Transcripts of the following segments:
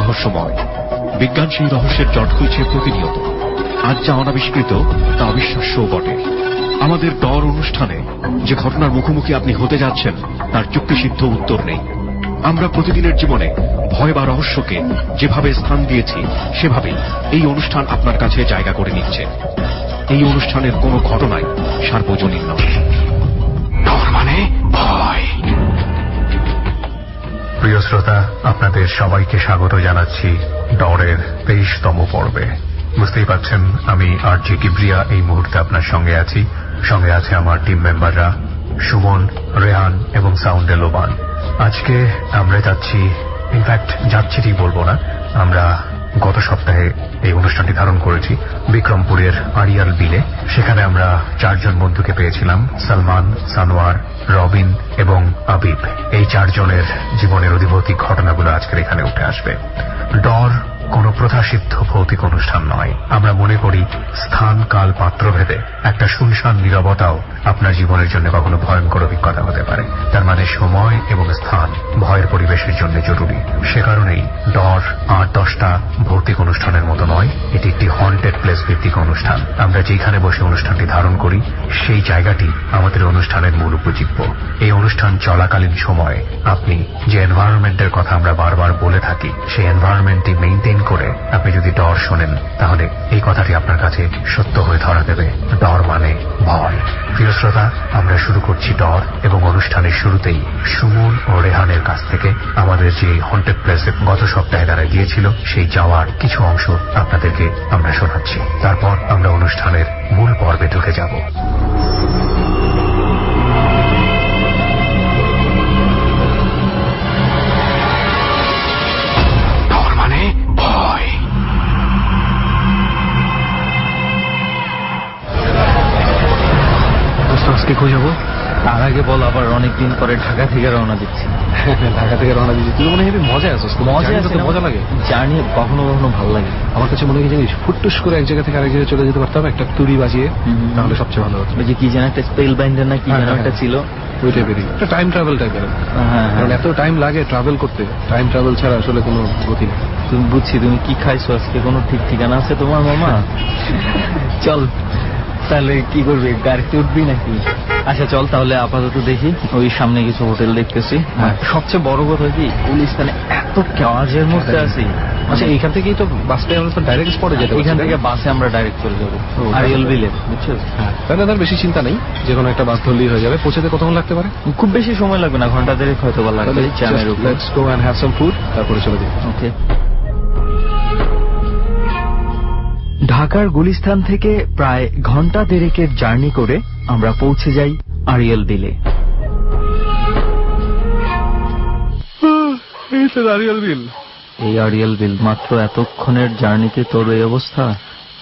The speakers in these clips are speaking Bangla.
রহস্যময়। বিজ্ঞান সেই রহস্যের জট খুলছে প্রতিনিয়ত। আজ যা অনাবিষ্কৃত তা অবিশ্বাস্যও বটে। আমাদের ডর অনুষ্ঠানে যে ঘটনার মুখোমুখি আপনি হতে যাচ্ছেন তার যুক্তিসিদ্ধ উত্তর নেই। আমরা প্রতিদিনের জীবনে ভয় বা রহস্যকে যেভাবে স্থান দিয়েছি সেভাবেই এই অনুষ্ঠান আপনার কাছে জায়গা করে নিচ্ছে। এই অনুষ্ঠানের কোনো ঘটনাই সার্বজনীন নয়। ডর মানে ভয়। প্রিয় শ্রোতা, আপনাদের সবাইকে স্বাগত জানাচ্ছি ডরের 23তম পর্বে। বুঝতেই পারছেন আমি আরজে কিবরিয়া এই মুহূর্তে আপনার সঙ্গে আছি। সঙ্গে আছে আমার টিম মেম্বাররা সুমন, রেহান এবং সাউন্ডে লোবান। আজকে আমরা যাচ্ছি, ইনফ্যাক্ট যাচ্ছি ঠিক বলবো না, আমরা গত সপ্তাহে এই অনুষ্ঠানটি ধারণ করেছি বিক্রমপুরের আড়িয়াল বিলে। সেখানে আমরা 4 জন বন্ধুকে পেয়েছিলাম, সালমান, সানোয়ার, রবিন এবং আবিব। এই 4 জনের জীবনের অধিভৌতিক ঘটনাগুলো আজকের এখানে উঠে আসবে। ডর কোন প্রথাসিদ্ধ ভৌতিক অনুষ্ঠান নয়। আমরা মনে করি স্থান, কাল, পাত্র ভেদে একটা শুনশান নীরবতাও আপনার জীবনের জন্য কখনো ভয়ঙ্কর অভিজ্ঞতা হতে পারে। তার মানে সময় এবং স্থান ভয়ের পরিবেশের জন্য জরুরি। সে কারণেই ডর 8-10টা ভৌতিক অনুষ্ঠানের মতো নয়, এটি একটি হন্টেড প্লেস ভিত্তিক অনুষ্ঠান। আমরা যেখানে বসে অনুষ্ঠানটি ধারণ করি সেই জায়গাটি আমাদের অনুষ্ঠানের মূল উপজীব্য। এই অনুষ্ঠান চলাকালীন সময়ে আপনি যে এনভায়রনমেন্টের কথা আমরা বারবার বলে থাকি সেই এনভায়রনমেন্টটি মেইনটেইন করে আপনি যদি ডর শোনেন তাহলে এই কথাটি আপনার কাছে সত্য হয়ে ধরা দেবে। ডর মানে ভয়। প্রিয় শ্রোতা, আমরা শুরু করছি ডর এবং অনুষ্ঠানের শুরুতেই সুমন ও রেহানের কাছ থেকে আমাদের যে হন্টেড প্লেসে গত সপ্তাহে তারা গিয়েছিল সেই যাওয়ার কিছু অংশ আপনাদেরকে আমরা শোনাচ্ছি। তারপর আমরা অনুষ্ঠানের মূল পর্বে ঢুকে যাব। আজকে কই যাবো তার আগে বল, আবার অনেকদিন পরে ঢাকা থেকে রওনা দিচ্ছি। ঢাকা থেকে রওনা দিচ্ছি, তুই মনে হয় মজা আছিস? মজা লাগে, জার্নি কখনো কখনো ভালো লাগে। আমার কাছে মনে হয় জানিস, ফুটটুস করে এক জায়গা থেকে আরেক জায়গায় চলে যেতে পারতাম একটা তুড়ি বাজিয়ে, তাহলে সবচেয়ে ভালো হতো। যে কি যেন একটা স্পেল বাইন্ডার না কি যেন একটা ছিল, ওই টাইপেরই একটা টাইম ট্রাভেল টাইপের। কারণ এত টাইম লাগে ট্রাভেল করতে, টাইম ট্রাভেল ছাড়া আসলে কোনো গতি নেই। তুমি বুঝছি তুমি কি খাইছো আজকে, কোনো ঠিক ঠিকানা আছে তোমার মামা? চল তাহলে কি করবি, গাড়িতে উঠবি নাকি? আচ্ছা চল তাহলে আপাতত দেখি, ওই সামনে কিছু হোটেল দেখতেছি। সবচেয়ে বড় কথা কি, গুলিস্তানে এত কাজের মধ্যে আছি। আচ্ছা এইখান থেকেই তো বাসটা আমরা তো ডাইরেক্ট স্পটে যেতে, এখান থেকে বাসে আমরা ডাইরেক্ট চলে যাবো আড়িয়াল বিলে, বুঝছো? তাহলে তার বেশি চিন্তা নেই, যে কোনো একটা বাস ধরলেই হয়ে যাবে। পৌঁছাতে কতক্ষণ লাগতে পারে? খুব বেশি সময় লাগবে না, ঘন্টা দেড়েক হয়তো বা লাগবে। Let's go and have some food, তারপরে চলে যাই। ওকে। ঢাকার গুলিস্তান থেকে প্রায় ঘন্টা দেড়েকের জার্নি করে আমরা পৌঁছে যাই আড়িয়াল বিলে। এই আড়িয়াল বিল, মাত্র এতক্ষণের জার্নিতে তোর এই অবস্থা?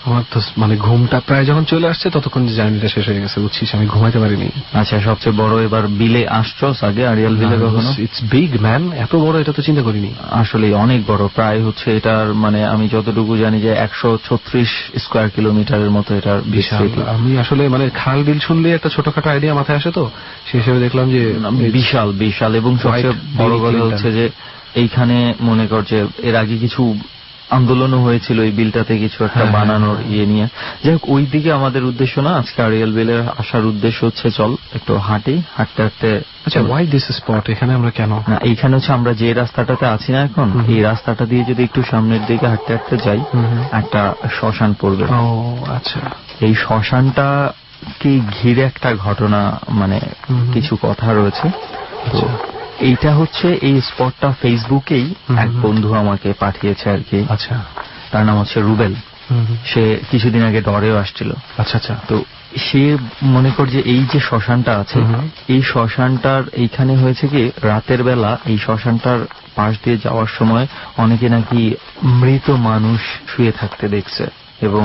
আমার তো মানে ঘুমটা প্রায় যখন চলে আসছে ততক্ষণ যে জার্নিটা শেষ হয়ে গেছে, বুঝছিস, আমি ঘুমাইতে পারিনি। আচ্ছা সবচেয়ে বড়, এবার বিলে আসছস আগে আড়িয়াল বিলে কখনো? ইটস বিগ ম্যান, এত বড় এটা তো চিন্তা করিনি। আসলে অনেক বড়, প্রায় হচ্ছে এটার মানে আমি যতটুকু জানি যে 136 স্কয়ার কিলোমিটারের মতো এটার বিস্তৃতি। আমি আসলে মানে খাল বিল শুনলে একটা ছোটখাটো আইডিয়া মাথায় আসে, তো সেই হিসেবে দেখলাম যে বিশাল বিশাল। এবং সবচেয়ে বড় কথা হচ্ছে যে এইখানে মনে কর যে এর আগে কিছু আন্দোলনও হয়েছিল এই বিলটাতে কিছু একটা বানানোর ইয়ে নিয়ে। যাই হোক, ওই দিকে আমাদের উদ্দেশ্য না, আজকে আড়িয়াল বিলের আসার উদ্দেশ্য হচ্ছে চল একটু হাঁটতে হাঁটতে। আচ্ছা, ওয়াই দিস স্পট, এখানে আমরা কেন? না, এইখানে হচ্ছে আমরা যে রাস্তাটাতে আছি না এখন, এই রাস্তাটা দিয়ে যদি একটু সামনের দিকে হাঁটতে হাঁটতে যাই, একটা শ্মশান পড়বে। ও আচ্ছা। এই শ্মশানটাকে ঘিরে একটা ঘটনা, মানে কিছু কথা রয়েছে। তো এইটা হচ্ছে, এই স্পটটা ফেসবুকেই এক বন্ধু আমাকে পাঠিয়েছে আর কি। আচ্ছা। তার নাম হচ্ছে রুবেল। সে কিছুদিন আগে ডরেও আসছিল। আচ্ছা আচ্ছা। তো সে মনে কর যে এই যে শ্মশানটা আছে, এই শ্মশানটার এইখানে হয়েছে কি, রাতের বেলা এই শ্মশানটার পাশ দিয়ে যাওয়ার সময় অনেকে নাকি মৃত মানুষ শুয়ে থাকতে দেখছে, এবং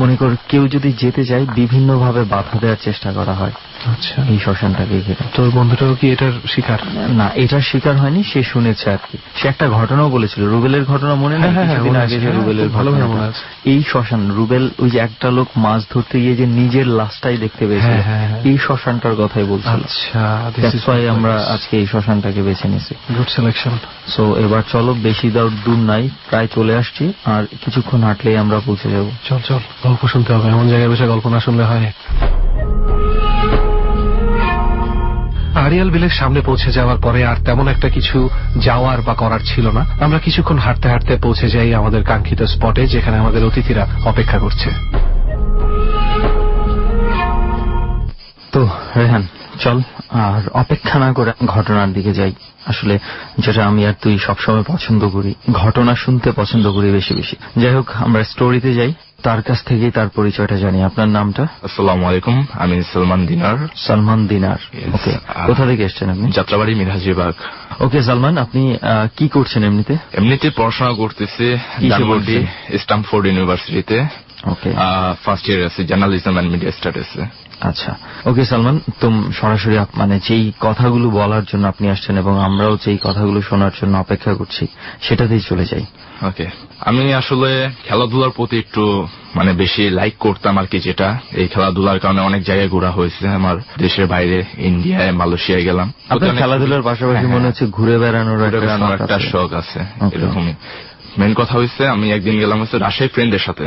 মনে কর কেউ যদি যেতে চায় বিভিন্ন ভাবে বাধা দেওয়ার চেষ্টা করা হয় আচ্ছা, এই শ্মশানটাকে ঘিরে। তোর বন্ধুটাও কি এটার শিকার? না, এটার শিকার হয়নি, সে শুনেছে আর কি। সে একটা ঘটনাও বলেছিল, রুবেলের ঘটনা মনে নেই? হ্যাঁ, কিছুদিন মনে আগে আছে, যে রুবেলের ভালো ঘটনা, মনে আছে। এই শ্মশান, রুবেল ওই যে একটা লোক মাছ ধরতে গিয়ে যে নিজের লাশটাই দেখতে পেয়েছিল, হ্যাঁ। এই শ্মশানটার কথাই বলছিল। আচ্ছা, That's why আমরা আজকে এই শ্মশানটাকে বেছে নিয়েছি। Good selection. সো এবার চলো, বেশি দূর নাই, প্রায় চলে আসছি, আর কিছুক্ষণ হাঁটলেই আমরা পৌঁছে যাব। চল চল, গল্প শুনতে হবে, এমন জায়গায় বসে গল্প না শুনলে হয়। আরিয়াল বিলের সামনে পৌঁছে যাওয়ার পরে আর তেমন একটা কিছু যাওয়ার বা করার ছিল না। আমরা কিছুক্ষণ হাঁটতে হাঁটতে পৌঁছে যাই আমাদের কাঙ্ক্ষিত স্পটে, যেখানে আমাদের অতিথিরা অপেক্ষা করছে। তো রেহান, চল আর অপেক্ষা না করে ঘটনার দিকে যাই। আসলে যেটা আমি আর তুই সবসময় পছন্দ করি, ঘটনা শুনতে পছন্দ করি বেশি বেশি। যাই হোক, আমরা স্টোরিতে যাই, তার কাছ থেকেই তার পরিচয়টা জানি। আপনার নামটা? আসসালামু আলাইকুম, আমি সালমান দিনার। সালমান দিনার। Yes. ওকে, কোথা থেকে এসছেন আপনি? যাত্রাবাড়ি মিরাজিবাগ। ওকে সালমান, আপনি কি করছেন এমনিতে? এমনিতে পড়াশোনা করতেছি ধানমন্ডি স্ট্যামফোর্ড ইউনিভার্সিটিতে। ওকে, ফার্স্ট ইয়ার আছে, জার্নালিজম এন্ড মিডিয়া স্টাডিজে। আচ্ছা। ওকে সালমান, সরাসরি মানে যেই কথাগুলো বলার জন্য আপনি আসছেন এবং আমরাও যেই কথাগুলো শোনার জন্য অপেক্ষা করছি, সেটাতেই চলে যাই। ওকে, আমি আসলে খেলাধুলার প্রতি একটু মানে বেশি লাইক করতাম আর কি, যেটা এই খেলাধুলার কারণে অনেক জায়গায় ঘোরা হয়েছে আমার দেশের বাইরে, ইন্ডিয়ায়, মালয়েশিয়ায় গেলাম। আপনার খেলাধুলার পাশাপাশি মনে হচ্ছে ঘুরে বেড়ানোর একটা শখ আছে। এরকমই মেন কথা হয়েছে, আমি একদিন গেলাম হচ্ছে রাজশাহী ফ্রেন্ডের সাথে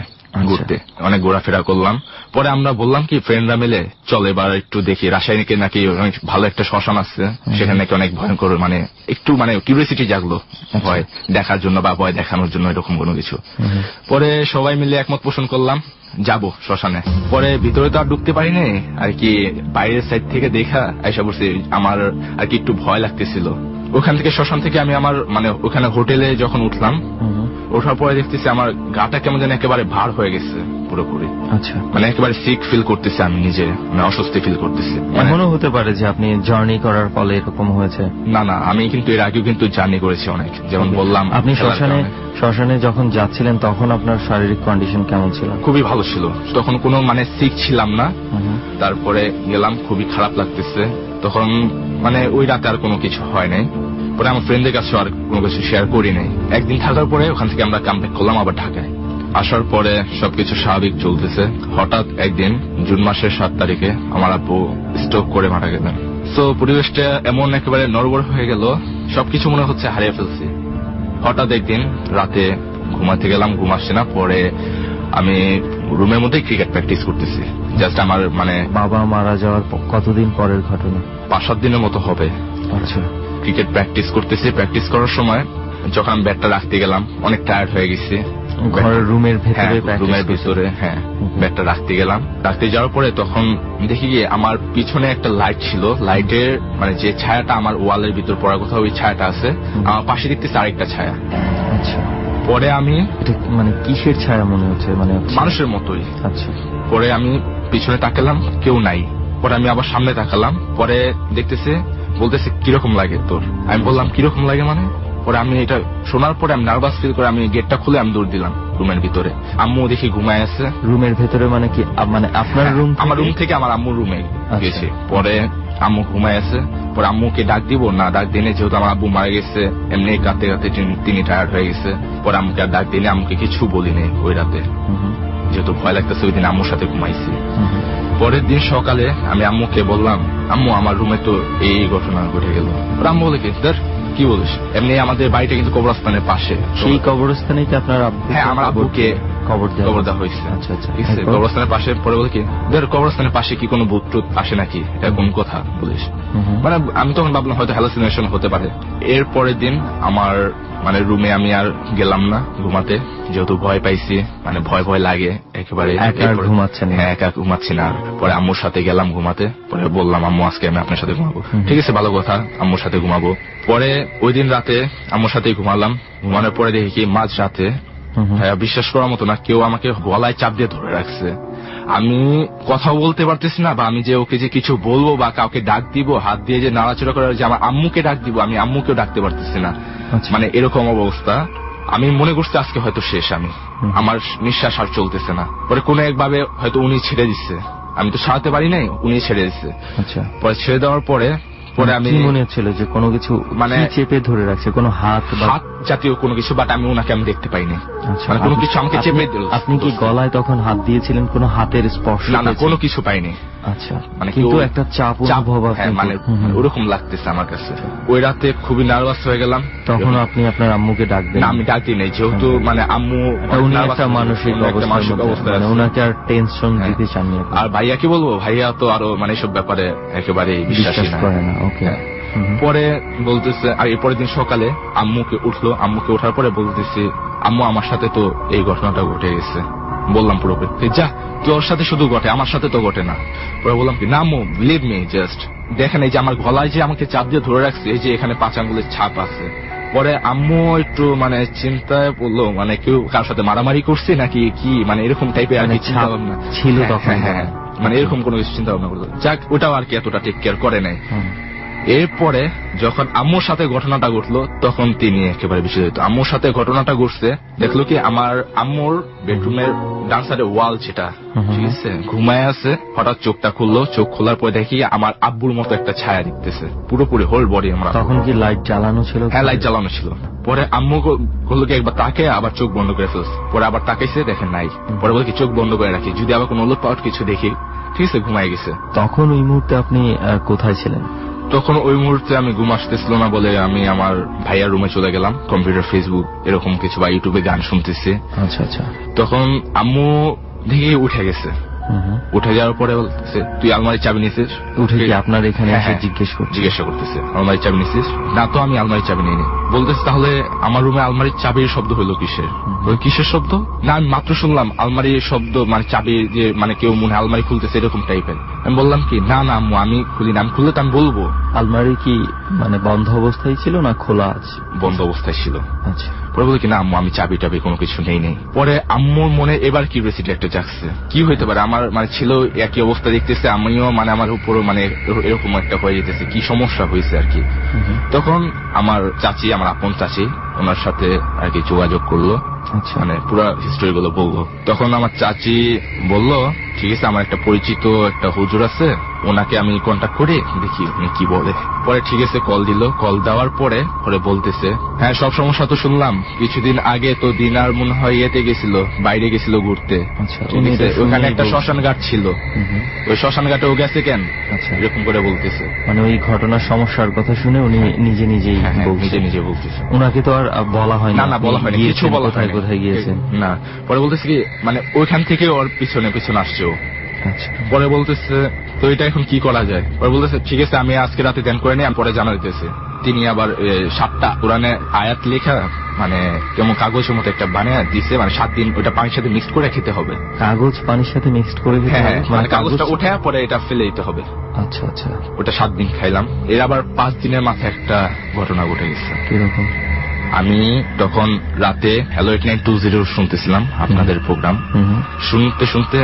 ঘুরতে, অনেক ঘোরাফেরা করলাম। পরে আমরা বললাম কি ফ্রেন্ডরা মিলে চল এবার একটু দেখি রাজশাহীকে নাকি অনেক ভালো একটা শ্মশান আছে, সেখানে নাকি অনেক ভয়ঙ্কর, মানে একটু মানে কিউরিয়াসিটি জাগলো, ভয় দেখার জন্য বা ভয় দেখানোর জন্য এরকম কোনো কিছু। পরে সবাই মিলে একমত পোষণ করলাম যাবো শ্মশানে। পরে ভিতরে তো আর ঢুকতে পারি নাই আর কি, বাইরের সাইড থেকে দেখা আইসা বসে আমার আর কি একটু ভয় লাগতেছিল। ওখান থেকে শ্মশান থেকে আমি আমার মানে ওখানে হোটেলে যখন উঠলাম, ওঠার পরে দেখতেছি আমার গাটা কেমন যেন একেবারে ভার হয়ে গেছে পুরোপুরি। আচ্ছা, মানে একেবারে সিক ফিল করতেছি আমি নিজে, মানে অস্বস্তি ফিল করতেছি। এমনও হতে পারে যে আপনি জার্নি করার ফলে এরকম হয়েছে। না না, আমি কিন্তু এর আগেও কিন্তু জার্নি করেছি অনেক, যেমন বললাম। আপনি শ্মশানে যখন যাচ্ছিলেন তখন আপনার শারীরিক কন্ডিশন কেমন ছিল? খুবই ভালো ছিল, তখন কোনো মানে সিক ছিলাম না। তারপরে গেলাম, খুবই খারাপ লাগতেছে তখন, মানে ওই রাতে আর কোনো কিছু হয় নাই। পরে আমার ফ্রেন্ডদের কাছে আর কোনো কিছু শেয়ার করি নাই। একদিন থাকার পরে ওখান থেকে আমরা কামব্যাক করলাম আবার ঢাকায়। আসার পরে সবকিছু স্বাভাবিক চলতেছে। হঠাৎ একদিন জুন মাসের 7 তারিখে আমার আব্বু স্ট্রোক করে মারা গেলেন। তো পরিবেশটা এমন একেবারে নড়বড় হয়ে গেল, সবকিছু মনে হচ্ছে হারিয়ে ফেলছি। হঠাৎ একদিন রাতে ঘুমাতে গেলাম, ঘুম আসছে না। পরে আমি রুমের মধ্যে ক্রিকেট প্র্যাকটিস করতেছি। জাস্ট আমার মানে বাবা মারা যাওয়ার কতদিন পরের ঘটনা? 5-7 দিনের মতো হবে। আচ্ছা, ক্রিকেট প্র্যাকটিস করতেছি। প্র্যাকটিস করার সময় যখন আমি ব্যাটটা রাখতে গেলাম, অনেক টায়ার্ড হয়ে গেছি। ঘরের রুমের ভেতরে? রুমের ভিতরে, হ্যাঁ। ব্যাটটা রাখতে গেলাম, রাখতে যাওয়ার পরে তখন দেখি গিয়ে আমার পিছনে একটা লাইট ছিল, লাইটের মানে যে ছায়াটা আমার ওয়ালের ভিতর পড়ার কথা, ওই ছায়াটা আছে। আমার পাশে দেখতেছি আরেকটা ছায়া। আচ্ছা, পরে আমি এটা মানে কিসের ছায়া মনে হচ্ছে? মানে মানুষের মতোই। আচ্ছা, পরে আমি পিছনে তাকালাম, কেউ নাই। পরে আমি আবার সামনে তাকালাম, পরে দেখতেছে, বলতেছে কিরকম লাগে তোর? আমি বললাম কিরকম লাগে মানে? পরে আমি এটা শোনার পরে আমি নার্ভাস ফিল করে আমি গেটটা খুলে আমি দৌড় দিলাম রুমের ভিতরে। আম্মু দেখি ঘুমায় আছে। রুমের ভেতরে মানে কি? মানে আপনার রুম? আমার রুম থেকে আমার আম্মুর রুমে গেছি। পরে আম্মু ঘুমায় আছে। পরে আম্মুকে ডাক দিব না, ডাক দিনে যেহেতু আমার আব্বু মারা গেছে, এমনি কাঁদতে কাঁদতে তিনি টায়ার্ড হয়ে গেছে। পরে আম্মুকে আর ডাক দিনে, আম্মুকে কিছু বলিনি ওই রাতে, যেহেতু ভয় লাগতেছে। ওই দিন আম্মুর সাথে ঘুমাইছি। পরের দিন সকালে আমি আম্মুকে বললাম, আম্মু আমার রুমে তো এই ঘটনা ঘটে গেল। আম্মু বলে কি বলিস? এমনি আমাদের বাড়িটা কিন্তু কবরস্থানের পাশে। সেই কবরস্থানেই কি আপনার আব্বু? হ্যাঁ, আমার আব্বুকে কবর দেওয়া হয়েছে। আচ্ছা আচ্ছা, কবরস্থানের পাশে। পরে বলে কি কবরস্থানের পাশে কি কোনো ভূত টুত আসে নাকি, এরকম কথা বলিস। মানে আমি তখন ভাবলাম হয়তো হ্যালুসিনেশন হতে পারে। এর পরের দিন আমার মানে রুমে আমি আর গেলাম না ঘুমাতে, যেহেতু ভয় পাইছি, মানে ভয় ভয় লাগে একেবারে। ঘুমাচ্ছেন? হ্যাঁ, একা ঘুমাচ্ছি না। পরে আম্মুর সাথে গেলাম ঘুমাতে। পরে বললাম আম্মু আজকে আমি আপনার সাথে ঘুমাবো। ঠিক আছে, ভালো কথা, আম্মুর সাথে ঘুমাবো। পরে ওই দিন রাতে আম্মুর সাথেই ঘুমালাম। ঘুমানোর পরে দেখি কি মাঝ রাতে, বিশ্বাস করার মতো না, কেউ আমাকে গলায় চাপ দিয়ে ধরে রাখছে। আমি কথা বলতে পারতেছি না, বা আমি যে ওকে যে কিছু বলবো বা কাউকে ডাক দিব, হাত দিয়ে যে নাড়াচড়া করার, যে আমার আম্মুকে ডাক দিব, আমি আম্মুকেও ডাকতে পারতেছি না। মানে এরকম অবস্থা। আমি মনে করছি আজকে হয়তো শেষ আমি। আমার নিঃশ্বাস আর চলতেছে না। পরে কোনো একভাবে হয়তো উনি ছেড়ে দিচ্ছে, আমি তো সারাতে পারি নাই, উনি ছেড়ে দিচ্ছে। আচ্ছা, পরে ছেড়ে দেওয়ার পরে আমি কি মনে হচ্ছিল যে কোনো কিছু মানে চেপে ধরে রাখছে, কোনো হাত বা হাত জাতীয় কোনো কিছু, বাট আমি ওনাকে আমি দেখতে পাইনি। আচ্ছা, মানে কোনো কিছু আমাকে চেপে দিল। আপনি কি গলায় তখন হাত দিয়েছিলেন, কোনো হাতের স্পর্শ? না না, কোনো কিছু পাইনি। আচ্ছা, মানে কিন্তু একটা চাপ অনুভব হ্যাঁ, মানে ওরকম লাগতেছে আমার কাছে। ওই রাতে খুবই নার্ভাস হয়ে গেলাম। তখন আপনি আপনার আম্মুকে ডাক দেন? না, আমি ডাকি নাই, যেহেতু মানে আম্মু উনি একটা মানসিক অবস্থা, ওনাকে আর টেনশন দিতে চাননি। আর ভাইয়া কি বলবো, ভাইয়া তো আরো মানে এসব ব্যাপারে একেবারে বিশ্বাস করে না। ওকে। পরে বলতেছে, আর এরপরের দিন সকালে আম্মুকে ওঠার পরে বলতেছি, আম্মু আমার সাথে তো এই ঘটনাটা ঘটে গেছে। বললাম পুরোপুরি, যা তোর সাথে শুধু ঘটে, আমার সাথে তো ঘটে না। পরে বললাম কি, না আম্মু বিলিভ মি, জাস্ট দেখেন এই যে আমার গলায় যে আমাকে চাপ দিয়ে ধরে রাখছে, এই যে এখানে 5 আঙ্গুলের ছাপ আছে। পরে আম্মু একটু মানে চিন্তায় পড়লো, মানে কেউ কার সাথে মারামারি করছে নাকি কি, মানে এরকম টাইপের আর কি চিন্তা ভাবনা ছিল তখন। হ্যাঁ, মানে এরকম কোনো কিছু চিন্তা ভাবনা করলো। যাক, ওটাও আর কি এতটা টেক কেয়ার করে নাই। এরপরে যখন আম্মুর সাথে ঘটনাটা ঘটলো, তখন তিনি একেবারে বিচলিত। আম্মুর সাথে ঘটনাটা ঘটছে, দেখলো কি আমার আম্মুর বেডরুমের ডান সাইডে ওয়াল যেটা, ঠিক আছে, ঘুমায় আছে, হঠাৎ চোখটা খুললো। চোখ খোলার পরে দেখি আমার আব্বুর মতো একটা ছায়া দেখতেছে, পুরোপুরি হোল বডি। আমরা তখন কি লাইট জ্বালানো ছিল? হ্যাঁ, লাইট জ্বালানো ছিল। পরে আম্মু বললো কি একবার তাকে, আবার চোখ বন্ধ করে ফেলছে। পরে আবার তাকাইছে, দেখেন নাই। পরে বলে কি চোখ বন্ধ করে রাখি, যদি আবার কোনো উলট পালট কিছু দেখি, ঠিক আছে, ঘুমায় গেছে। তখন ওই মুহূর্তে আপনি কোথায় ছিলেন? তখন ওই মুহূর্তে আমি ঘুম আসতেছিল না বলে আমি আমার ভাইয়ার রুমে চলে গেলাম, কম্পিউটার, ফেসবুক এরকম কিছু বা ইউটিউবে গান শুনতেছি। আচ্ছা আচ্ছা। তখন আম্মু দেখে উঠে গেছে। উঠে যাওয়ার পরে বলতেছে, তুই আলমারির চাবি নিছিস? উঠে কি আপনার এখানে এসে জিজ্ঞাসা করতেছে, আলমারির চাবি নিছিস? না তো, আমি আলমারির চাবি নিইনি। বলতেছে, তাহলে আমার রুমে আলমারির চাবির শব্দ হলো কিসের? কিসের শব্দ? না, আমি মাত্র শুনলাম আলমারির শব্দ, মানে চাবি যে মানে কেউ মনে আলমারি খুলতেছে এরকম টাইপের। আমি বললাম কি, না না আম্মু, আমি খুলি না, আমি খুললে তো আমি বলবো। আলমারি কি মানে বন্ধ অবস্থায় ছিল না খোলা আছে? বন্ধ অবস্থায় ছিল। আচ্ছা। পরে বলে কি, না আম্মু, আমি চাবি টাবি কোনো কিছু নেই। পরে আম্মুর মনে এবার কিউরিওসিটি একটা জাগছে, কি হইতে পারে, আমার মানে ছিল একই অবস্থা দেখতেছে, আমিও মানে আমার উপরও মানে এরকম একটা হয়ে যেতেছে, কি সমস্যা হয়েছে আর কি। তখন আমার চাচি, আমার আপন চাচি, ওনার সাথে আর কি যোগাযোগ করলো, মানে পুরো হিস্টোরি গুলো বললো। তখন আমার চাচি বললো, ঠিক আছে, আমার একটা পরিচিত একটা হুজুর আছে, ওনাকে আমি কন্ট্যাক্ট করে দেখি উনি কি বলে। পরে ঠিক আছে, কল দিল। কল দেওয়ার পরে বলতেছে, হ্যাঁ সব সমস্যা তো শুনলাম, কিছুদিন আগে তো দিনার মনে হয় ইয়েতে গেছিল, বাইরে গেছিল ঘুরতে, ওখানে একটা শ্মশান ঘাট ছিল, ওই শ্মশান ঘাটেও গেছে কেন, এরকম করে বলতেছে। মানে ওই ঘটনার সমস্যার কথা শুনে উনি নিজে নিজে বলতেছে। ওনাকে তো আর বলা হয় না, বলা হয়নি, কিছু বলা হয় কোথায় গিয়েছেন না। পরে বলতেছে কি, মানে ওইখান থেকে ওর পিছনে আসছে ও। পরে বলতেছে, তো এটা এখন কি করা যায়? পরে বলতেছে, ঠিক আছে, আমি আজকে রাতে ধ্যান করে নিই, আমি পরে জানা দিতেছি। তিনি আবার 7টা কোরআনে আয়াত লেখা, মানে কেমন কাগজের মতো একটা বানিয়ে দিছে, মানে 7 দিন ওইটা পানির সাথে মিক্সড করে খেতে হবে। কাগজ পানির সাথে মিক্সড করে খেতে হবে? মানে কাগজটা উঠে পরে এটা ফেলে দিতে হবে। আচ্ছা আচ্ছা। ওটা 7 দিন খাইলাম। এর আবার 5 দিনের মাথায় একটা ঘটনা ঘটে গেছে। কিরকম? আমি তখন রাতে হ্যালো 8920 শুনতেছিলাম আপনাদের প্রোগ্রাম। শুনতে শুনতে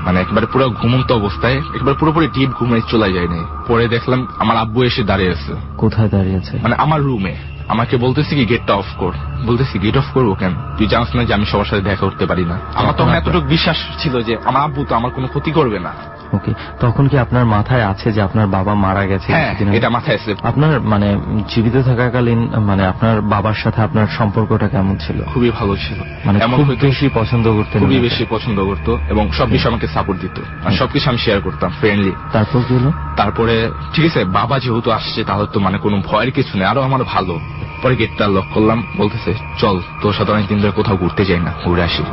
মানে একবারে পুরো ঘুমন্ত অবস্থায়, একবার পুরোপুরি ডিপ ঘুমে চলে যায়নি। পরে দেখলাম আমার আব্বু এসে দাঁড়িয়ে আছে। কোথায় দাঁড়িয়ে আছে? মানে আমার রুমে। আমাকে বলতেছি কি, গেটটা অফ কর। বলতেছি, গেট অফ করবো কেন? তুই জানিস না যে আমি সবার সাথে দেখা করতে পারি না। আমার তখন এতটুকু বিশ্বাস ছিল যে আমার আব্বু তো আমার কোনো ক্ষতি করবে না। ওকে, তখন কি আপনার মাথায় আছে যে আপনার বাবা মারা গেছে? হ্যাঁ, এটা মাথায় আছে। আপনার মানে জীবিত থাকাকালীন মানে আপনার বাবার সাথে আপনার সম্পর্কটা কেমন ছিল? খুবই ভালো ছিল, মানে খুব বেশি পছন্দ করতেন? খুবই বেশি পছন্দ করতো এবং সব বিষয়ে আমাকে সাপোর্ট দিত, আর সবকিছু আমি শেয়ার করতাম ফ্রেন্ডলি। তারপর কি হলো? তারপরে ঠিক আছে, বাবা যেহেতু আসছে তাহলে তো মানে কোনো ভয়ের কিছু নেই, আরো আমার ভালো। পরে গেটটা লক করলাম, বলতেছে, চল তোর সাথে অনেকদিন ধরে কোথাও ঘুরতে যাই না, ঘুরে আসি।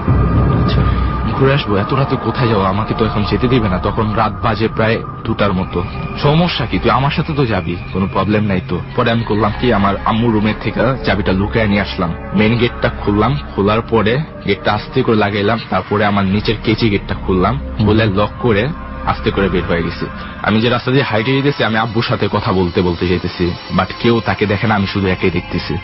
ঘুরে আসবো? এত রাতে কোথায় যাবো? আমাকে তো এখন যেতে দিবে না। তখন রাত বাজে প্রায় 2টার মতো। সমস্যা কি, তুই আমার সাথে তো যাবি, কোনো প্রবলেম নাই তো। পরে আমি করলাম কি, আমার আম্মুর রুমের থেকে চাবিটা লুকায় নিয়ে আসলাম, মেইন গেটটা খুললাম, খোলার পরে গেটটা আস্তে করে লাগাইলাম, তারপরে আমার নিচের কেচি গেটটা খুললাম, খুলে লক করে আস্তে করে বের হয়ে গেছি। আমি যে রাস্তা দিয়ে হাইটে যেতেছি, আমি আব্বুর সাথে কথা বলতে বলতে যেতেছি, বাট কেউ তাকে দেখে না, আমি শুধু একাই দেখতেছি।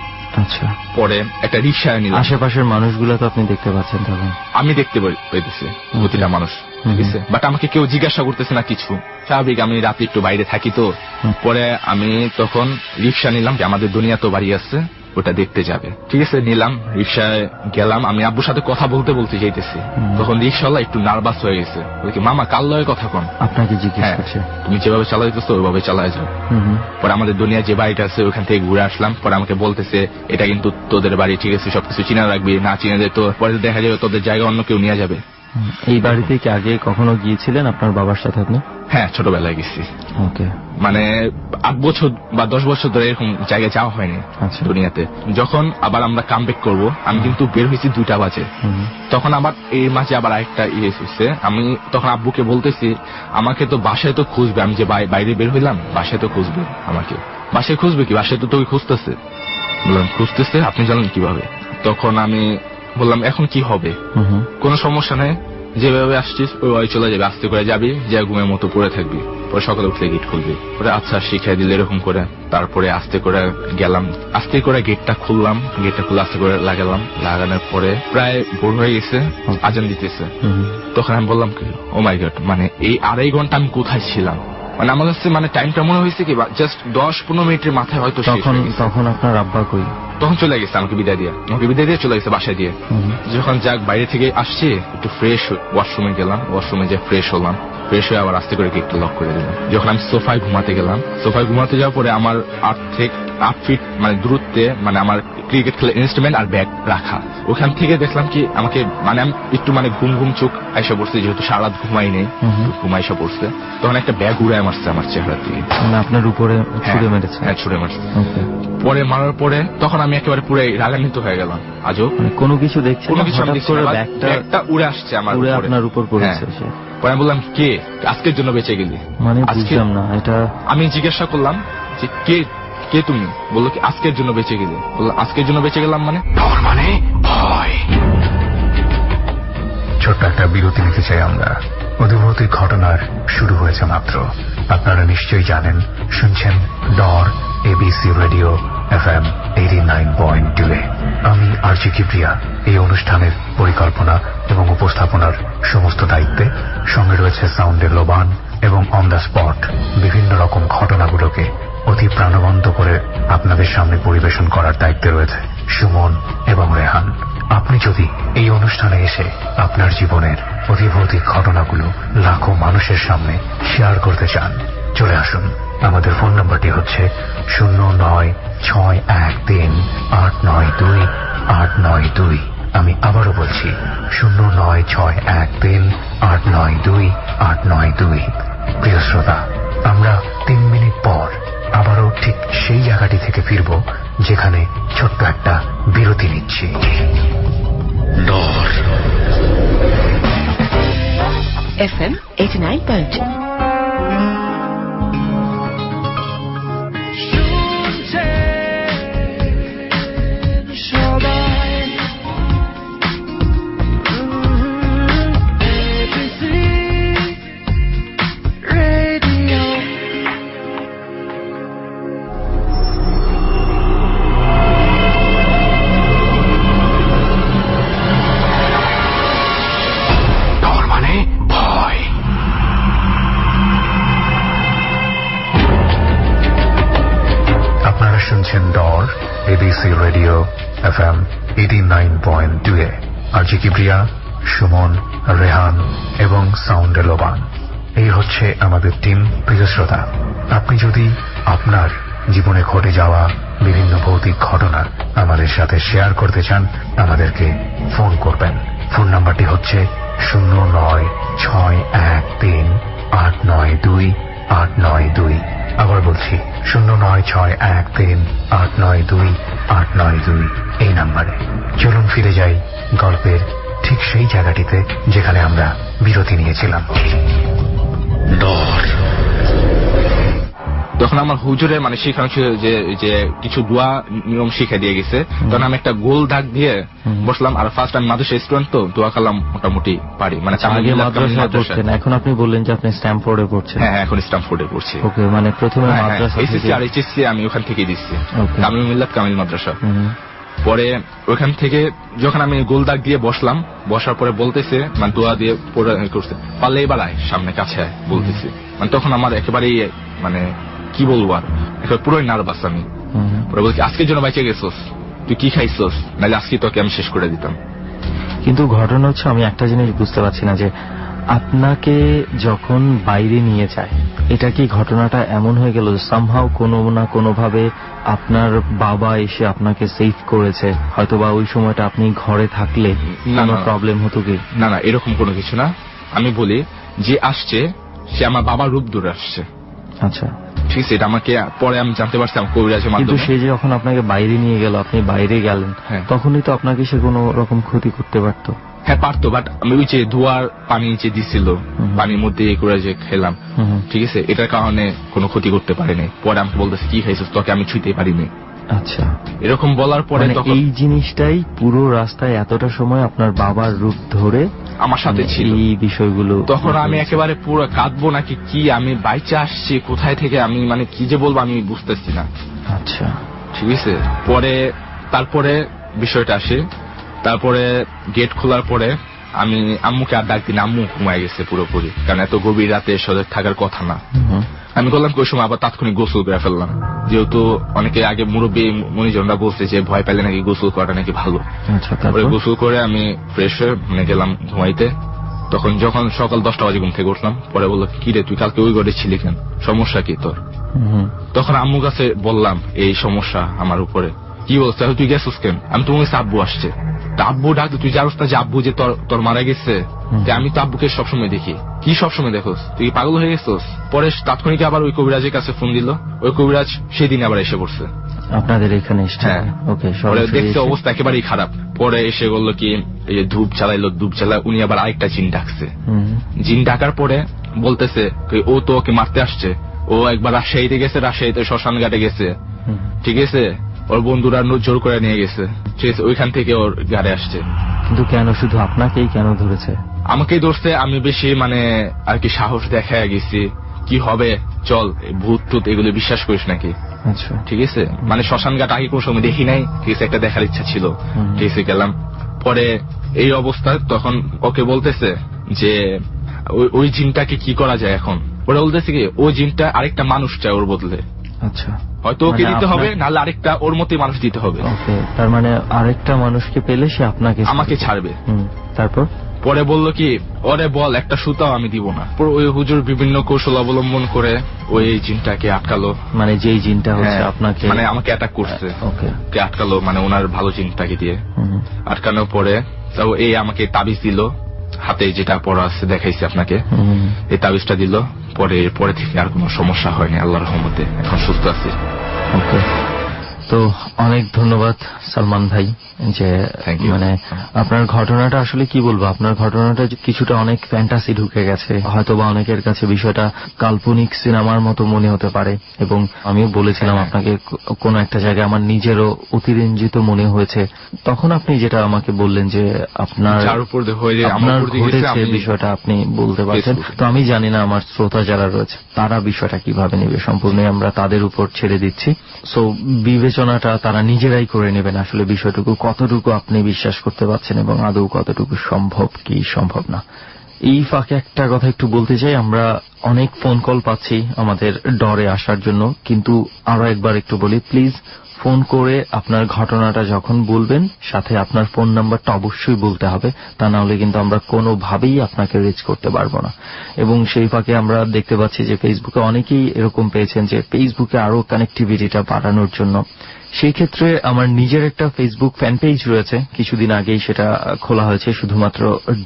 আচ্ছা। পরে একটা রিক্সা নিলাম। আশেপাশের মানুষগুলো তো আপনি দেখতে পাচ্ছেন? তখন আমি দেখতে পাইতেছি প্রতিটা মানুষ, ঠিক আছে, বাট আমাকে কেউ জিজ্ঞাসা করতেছে না কিছু, স্বাভাবিক। আমি রাতে একটু বাইরে থাকি তো। পরে আমি তখন রিক্সা নিলাম, আমাদের দুনিয়া তো বাড়ি আছে, ওটা দেখতে যাবে। ঠিক আছে, নিলাম, রিক্সায় গেলাম। আমি আব্বুর সাথে কথা বলতে বলতে যাইতেছি, তখন রিক্সাওয়ালা একটু নার্ভাস হয়ে গেছে। বলে কি, মামা কার লয়ে কথা কন? আপনাকে জিজ্ঞেস হ্যাঁ, করছে? তুমি যেভাবে চালাইতেছো ওইভাবে চালায় যাও। পরে আমাদের দুনিয়া যে বাড়িটা আছে ওখান থেকে ঘুরে আসলাম। পরে আমাকে বলতেছে এটা কিন্তু তোদের বাড়ি, ঠিক আছে, সবকিছু চিনা রাখবি, না চিনে যায় তো পরে দেখা যাবে তোদের জায়গা অন্য কেউ নিয়ে যাবে। এই বাড়িতে কি আগে কখনো গিয়েছিলেন আপনার বাবার সাথে আপনি? হ্যাঁ, ছোটবেলায় গেছি। ওকে, মানে 8 বছর বা 10 বছর ধরে এরকম জায়গায় যাওয়া হয়নি দুনিয়াতে। যখন আবার আমরা কামব্যাক করব, আমি কিন্তু বের হয়েছি 2টা বাজে। তখন আবার এই মাঝে আবার আরেকটা হচ্ছে, আমি তখন আব্বুকে বলতেছি আমাকে তো বাসায় তো খুঁজবে, আমি যে বাইরে বের হইলাম বাসায় তো খুঁজবে আমাকে। বাসায় খুঁজবে কি, বাসায় তো তোকে খুঁজতেছে। বললাম খুঁজতেছে, আপনি জানেন কিভাবে? তখন আমি বললাম এখন কি হবে? কোনো সমস্যা নেই, যেভাবে আসছিস ওইভাবে চলে যাবে, আস্তে করে যাবি, যা ঘুমের মতো পড়ে থাকবি, পরে সকালে উঠলে গেট খুলবি। পরে আচ্ছা শিখাই দিল এরকম করে। তারপরে আস্তে করে গেলাম, আস্তে করে গেটটা খুললাম, গেটটা খুলে আস্তে করে লাগালাম। লাগানোর পরে প্রায় ভোর হয়ে গেছে, আজান দিতেছে। তখন আমি বললাম কি, ও মাই গড, মানে এই 2.5 ঘন্টা আমি কোথায় ছিলাম? মানে আমার কাছে মানে টাইমটা মনে হয়েছে কি জাস্ট 10-15 মিনিটের মাথায় হয়তো। তখন আপনার আব্বা কই? তখন চলে গেছে আমাকে বিদায় দিয়ে চলে গেছে বাসায় দিয়ে। যখন যাক বাইরে থেকে আসছি, একটু ফ্রেশ ওয়াশরুমে গেলাম, ওয়াশরুমে যে ফ্রেশ হলাম, ফ্রেশ হয়ে আবার আস্তে করে গেটটা লক করে দিলাম। যখন আমি সোফায় ঘুমাতে গেলাম, সোফায় ঘুমাতে যাওয়ার পরে আমার 8 ফিট মানে দূরত্বে মানে আমার ক্রিকেট খেলার ইনস্ট্রুমেন্ট আর ব্যাগ রাখা। ওখান থেকে দেখলাম কি আমাকে মানে আমি একটু মানে ঘুম চোখ আইসা পড়ছে, যেহেতু সারা রাত ঘুমাই নেই, ঘুম আইসা পড়ছে। তখন একটা ব্যাগ উড়ায় মারছে আমার চেহারার দিকে, মানে আপনার উপরে ছুঁড়ে মেরেছে? হ্যাঁ, ছুঁড়ে মারছে। পরে মারার পরে তখন আমি একেবারে পুরো রাগান্বিত হয়ে গেলাম। আজও কোনো কিছু দেখছি, কোনো কিছু আমি দেখছি, ব্যাগটা উড়ে আসছে আমার উপরে, আপনার উপর পড়েছে। পরে আমি বললাম কে আজকের জন্য বেঁচে গেলি? মানে বুঝলাম না এটা। আমি জিজ্ঞাসা করলাম যে কে তুমি? বললো কি আজকের জন্য বেঁচে গেলি। বললো আজকের জন্য বেঁচে গেলাম মানে ভয়। ছোট্ট একটা বিরতি নিতে চাই আমরা। অদ্ভুত ঘটনার শুরু হয়েছে মাত্র। আপনারা নিশ্চয়ই জানেন, শুনছেন ডর এবিসি রেডিও FM 89.2 এ। আমি আরজি কিবরিয়া এই অনুষ্ঠানের পরিকল্পনা এবং উপস্থাপনার সমস্ত দায়িত্বে। সঙ্গে রয়েছে সাউন্ডের লোবান এবং অন দ্য স্পট বিভিন্ন রকম ঘটনাগুলোকে অতি প্রাণবন্ত করে আপনাদের সামনে পরিবেশন করার দায়িত্বে রয়েছে সুমন এবং রেহান। আপনি যদি এই অনুষ্ঠানে এসে আপনার জীবনের অতিভৌতিক ঘটনাগুলো লাখো মানুষের সামনে শেয়ার করতে চান, চলে আসুন। আমাদের ফোন নাম্বারটি হচ্ছে 09613892 আমি আবারও বলছি 09613892 প্রিয় শ্রোতা, আমরা 3 মিনিট পর আবারও ঠিক সেই জায়গাটি থেকে ফিরব যেখানে ছোট্ট একটা বিরতি নিচ্ছি। FM 89.2 শুনছেন ডর এবিসি রেডিও FM 89.2 এ। আরজি কিবরিয়া, সুমন, রেহান এবং সাউন্ডে লোবান, এই হচ্ছে আমাদের টিম। প্রিয় শ্রোতা, আপনি যদি আপনার জীবনে ঘটে যাওয়া বিভিন্ন ভৌতিক ঘটনা আমাদের সাথে শেয়ার করতে চান, আমাদেরকে ফোন করবেন। ফোন নাম্বারটি হচ্ছে 09613892 আবার বলছি 09613892 এই নাম্বারে। চলুন ফিরে যাই গল্পের ঠিক সেই জায়গাটিতে যেখানে আমরা বিরতি নিয়েছিলাম। তখন আমার হুজুরে মানে শিখানো ছিল যে কিছু দোয়া নিয়ম শিখে দিয়ে গেছে। তখন আমি একটা গোল দাগ দিয়ে বসলাম। আর ফার্স্ট আমি মাদ্রাসা স্টুডেন্ট, তো দোয়া কালাম মোটামুটি পারি। মানে এখন আপনি বললেন যে আপনি স্ট্যামফোর্ডে পড়ছেন? হ্যাঁ, এখন স্ট্যামফোর্ডে পড়ছি। ওকে, মানে প্রথমে মাদ্রাসা এসএসসি আর এইচএসসি আমি ওখান থেকেই দিচ্ছি, কামিল মিল্লাত কামিল মাদ্রাসা। পরে ওখান থেকে যখন আমি গোল দাগ দিয়ে বসলাম, বসার পরে বলতেছে মানে দোয়া দিয়ে পড়ে করছে, পারলে এবার আয় সামনে কাছে আয় বলতেছি। মানে তখন আমার একেবারেই মানে কি বলবো আর একেবারে পুরোই নার্ভাস আমি। পরে বলছি আজকের জন্য বাইচে গেছোস, তুই কি খাইছস, নাহলে আজকে তোকে আমি শেষ করে দিতাম। কিন্তু ঘটনা হচ্ছে আমি একটা জিনিস বুঝতে পারছি না যে আপনাকে যখন বাইরে নিয়ে যায়, এটা কি ঘটনাটা এমন হয়ে গেল সামহাও কোনো না কোনো ভাবে আপনার বাবা এসে আপনাকে সেভ করেছে, হয়তোবা ওই সময়টা আপনি ঘরে থাকলে কোনো প্রবলেম হতো কি? না না, এরকম কোনো কিছু না। আমি বলি যে আসছে সে আমার বাবার রূপ ধরে আসছে। আচ্ছা, ঠিক আছে, এটা আমাকে পরে আমি জানতে পারছি আমার কবিরাজের কিন্তু মাধ্যমে। সে যখন আপনাকে বাইরে নিয়ে গেল, আপনি বাইরে গেলেন, তখনই তো আপনাকে সে কোনো রকম ক্ষতি করতে পারতো। হ্যাঁ পারতো, বাট আমি ওই যে ধোয়ার পানি যে দিছিল, পানির মধ্যে এই করে যে খেলাম, ঠিক আছে, এটার কারণে কোনো ক্ষতি করতে পারিনি। পরে আমাকে বলতেছে কি খাইছিস, তোকে আমি ছুঁতে পারিনি। আচ্ছা, এরকম বলার পরে তখন এই জিনিসটাই পুরো রাস্তায় এতটা সময় আপনার বাবার রূপ ধরে আমার সাথে ছিল এই বিষয়গুলো। তখন আমি একেবারে পুরো কাঁদবো নাকি কি, আমি বাইচে আসছি কোথায় থেকে, আমি মানে কি যে বলবো আমি বুঝতেছি না। আচ্ছা, ঠিক আছে, পরে তারপরে বিষয়টা আসে। তারপরে গেট খোলার পরে আমি আম্মুকে আর ডাক দিন, আম্মু ঘুমায় গেছে পুরোপুরি, কারণ এত গভীর রাতে সজাগ থাকার কথা না। আমি করলাম ওই সময় আবার তাৎক্ষণিক গোসল করে ফেললাম, যেহেতু অনেকে আগে মুরব্বী মনিজনরা বলছে যে ভয় পেলে নাকি গোসল করাটা নাকি ভালো। তারপরে গোসল করে আমি ফ্রেশ হয়ে গেলাম ঘুমাইতে। তখন যখন সকাল 10টা বাজে ঘুম থেকে উঠলাম, পরে বললো কি রে তুই কালকে ওই ঘরে ছিলি কেন, সমস্যা কি তোর? তখন আম্মুর কাছে বললাম এই সমস্যা আমার উপরে। কি বলছে, তুই গেছিস কেন? আমি তোমার কাছে আব্বু আসছে। আব্বু ডাকতে, তুই জানোস না যে আব্বু যে তোর মারা গেছে? আমি তো আব্বুকে সবসময় দেখি। কি সবসময় দেখোস, তুই কি পাগল হয়ে গেছিস? পরে তাৎক্ষণিক আবার ওই কবিরাজের কাছে ফোন দিল, ওই কবিরাজ সেদিন আবার এসে পড়ছে আপনাদের এখানে। হ্যাঁ, দেখতে অবস্থা একেবারেই খারাপ। পরে এসে বললো কি এই যে ধূপ জ্বালাইলো, ধূপ জ্বালায় উনি আবার আরেকটা জিন ডাকছে। জিন ডাকার পরে বলতেছে ও তো ওকে মারতে আসছে, ও একবার রাজশাহীতে গেছে, রাজশাহীতে শ্মশান ঘাটে গেছে, ঠিক আছে, ওর বন্ধুরা জোর করে নিয়ে গেছে, ঠিক আছে, ওইখান থেকে ওর গাড়ি আসছে। কিন্তু কেন শুধু আপনাকেই কেন ধরেছে? আমাকেই ধরছে, আমি বেশি মানে আর কি সাহস দেখায় গেছি। কি হবে, চল ভূত টুত এগুলো বিশ্বাস করিস নাকি। আচ্ছা, ঠিক আছে, মানে শ্মশান ঘাট আগে কোনো সময় দেখি নাই, ঠিক আছে, একটা দেখার ইচ্ছা ছিল, ঠিক আছে, গেলাম। পরে এই অবস্থা তখন ওকে বলতেছে যে ওই জিনটাকে কি করা যায় এখন। ওরা বলতেছে কি ওই জিনটা আরেকটা মানুষ চায় ওর বদলে। আচ্ছা, হয়তো ওকে দিতে হবে, নাহলে আরেকটা ওর মতোই মানুষ দিতে হবে। ওকে, তার মানে আরেকটা মানুষকে পেলে সে আমাকে ছাড়বে। তারপর পরে বললো কি ওরে বল একটা সুতাও আমি দিব না। ওই হুজুর বিভিন্ন কৌশল অবলম্বন করে ওই জিনটাকে আটকালো, মানে যেই জিনটা হচ্ছে আপনাকে মানে আমাকে অ্যাটাক করছে, ওকে আটকালো, মানে ওনার ভালো জিনটাকে দিয়ে আটকানোর পরে তাও এই আমাকে তাবিজ দিল, হাতে যেটা পড়া আছে দেখাইছি আপনাকে, এই তাবিজটা দিল। পরে থেকে আর কোনো সমস্যা হয়নি আল্লাহর রহমতে, এখন সুস্থ আছি। ওকে, তো অনেক ধন্যবাদ সালমান ভাই, যে মানে আপনার ঘটনাটা আসলে কি বলবো, আপনার ঘটনাটা কিছুটা অনেক ফ্যান্টাসি ঢুকে গেছে, হয়তোবা অনেকের কাছে বিষয়টা কাল্পনিক সিনেমার মতো মনে হতে পারে, এবং আমিও বলেছিলাম আপনাকে কোন একটা জায়গায় আমার নিজেরও অতিরঞ্জিত মনে হয়েছে। তখন আপনি যেটা আমাকে বললেন যে আপনার ঘটেছে বিষয়টা আপনি বলতে পারছেন, তো আমি জানি না আমার শ্রোতা যারা রয়েছে তারা বিষয়টা কিভাবে নেবে, সম্পূর্ণই আমরা তাদের উপর ছেড়ে দিচ্ছি। সো বিবেচনাটা তারা নিজেরাই করে নেবেন, আসলে বিষয়টুকু কতটুকু আপনি বিশ্বাস করতে পারছেন এবং আদৌ কতটুকু সম্ভব কি সম্ভব না। এই ফাঁকে একটা কথা একটু বলতে চাই, আমরা অনেক ফোন কল পাচ্ছি আমাদের ডরে আসার জন্য, কিন্তু আরো একবার একটু বলি, প্লিজ ফোন করে আপনার ঘটনাটা যখন বলবেন সাথে আপনার ফোন নাম্বারটা অবশ্যই বলতে হবে, তা না হলে কিন্তু আমরা কোনোভাবেই আপনাকে রিচ করতে পারবো না। এবং সেই ফাঁকে আমরা দেখতে পাচ্ছি যে ফেসবুকে অনেকেই এরকম পেয়েছেন যে ফেসবুকে আরো কানেক্টিভিটিটা বাড়ানোর জন্য, সেই ক্ষেত্রে আমার নিজের একটা ফেসবুক ফ্যান পেজ রয়েছে, কিছুদিন আগেই সেটা খোলা হয়েছে শুধুমাত্র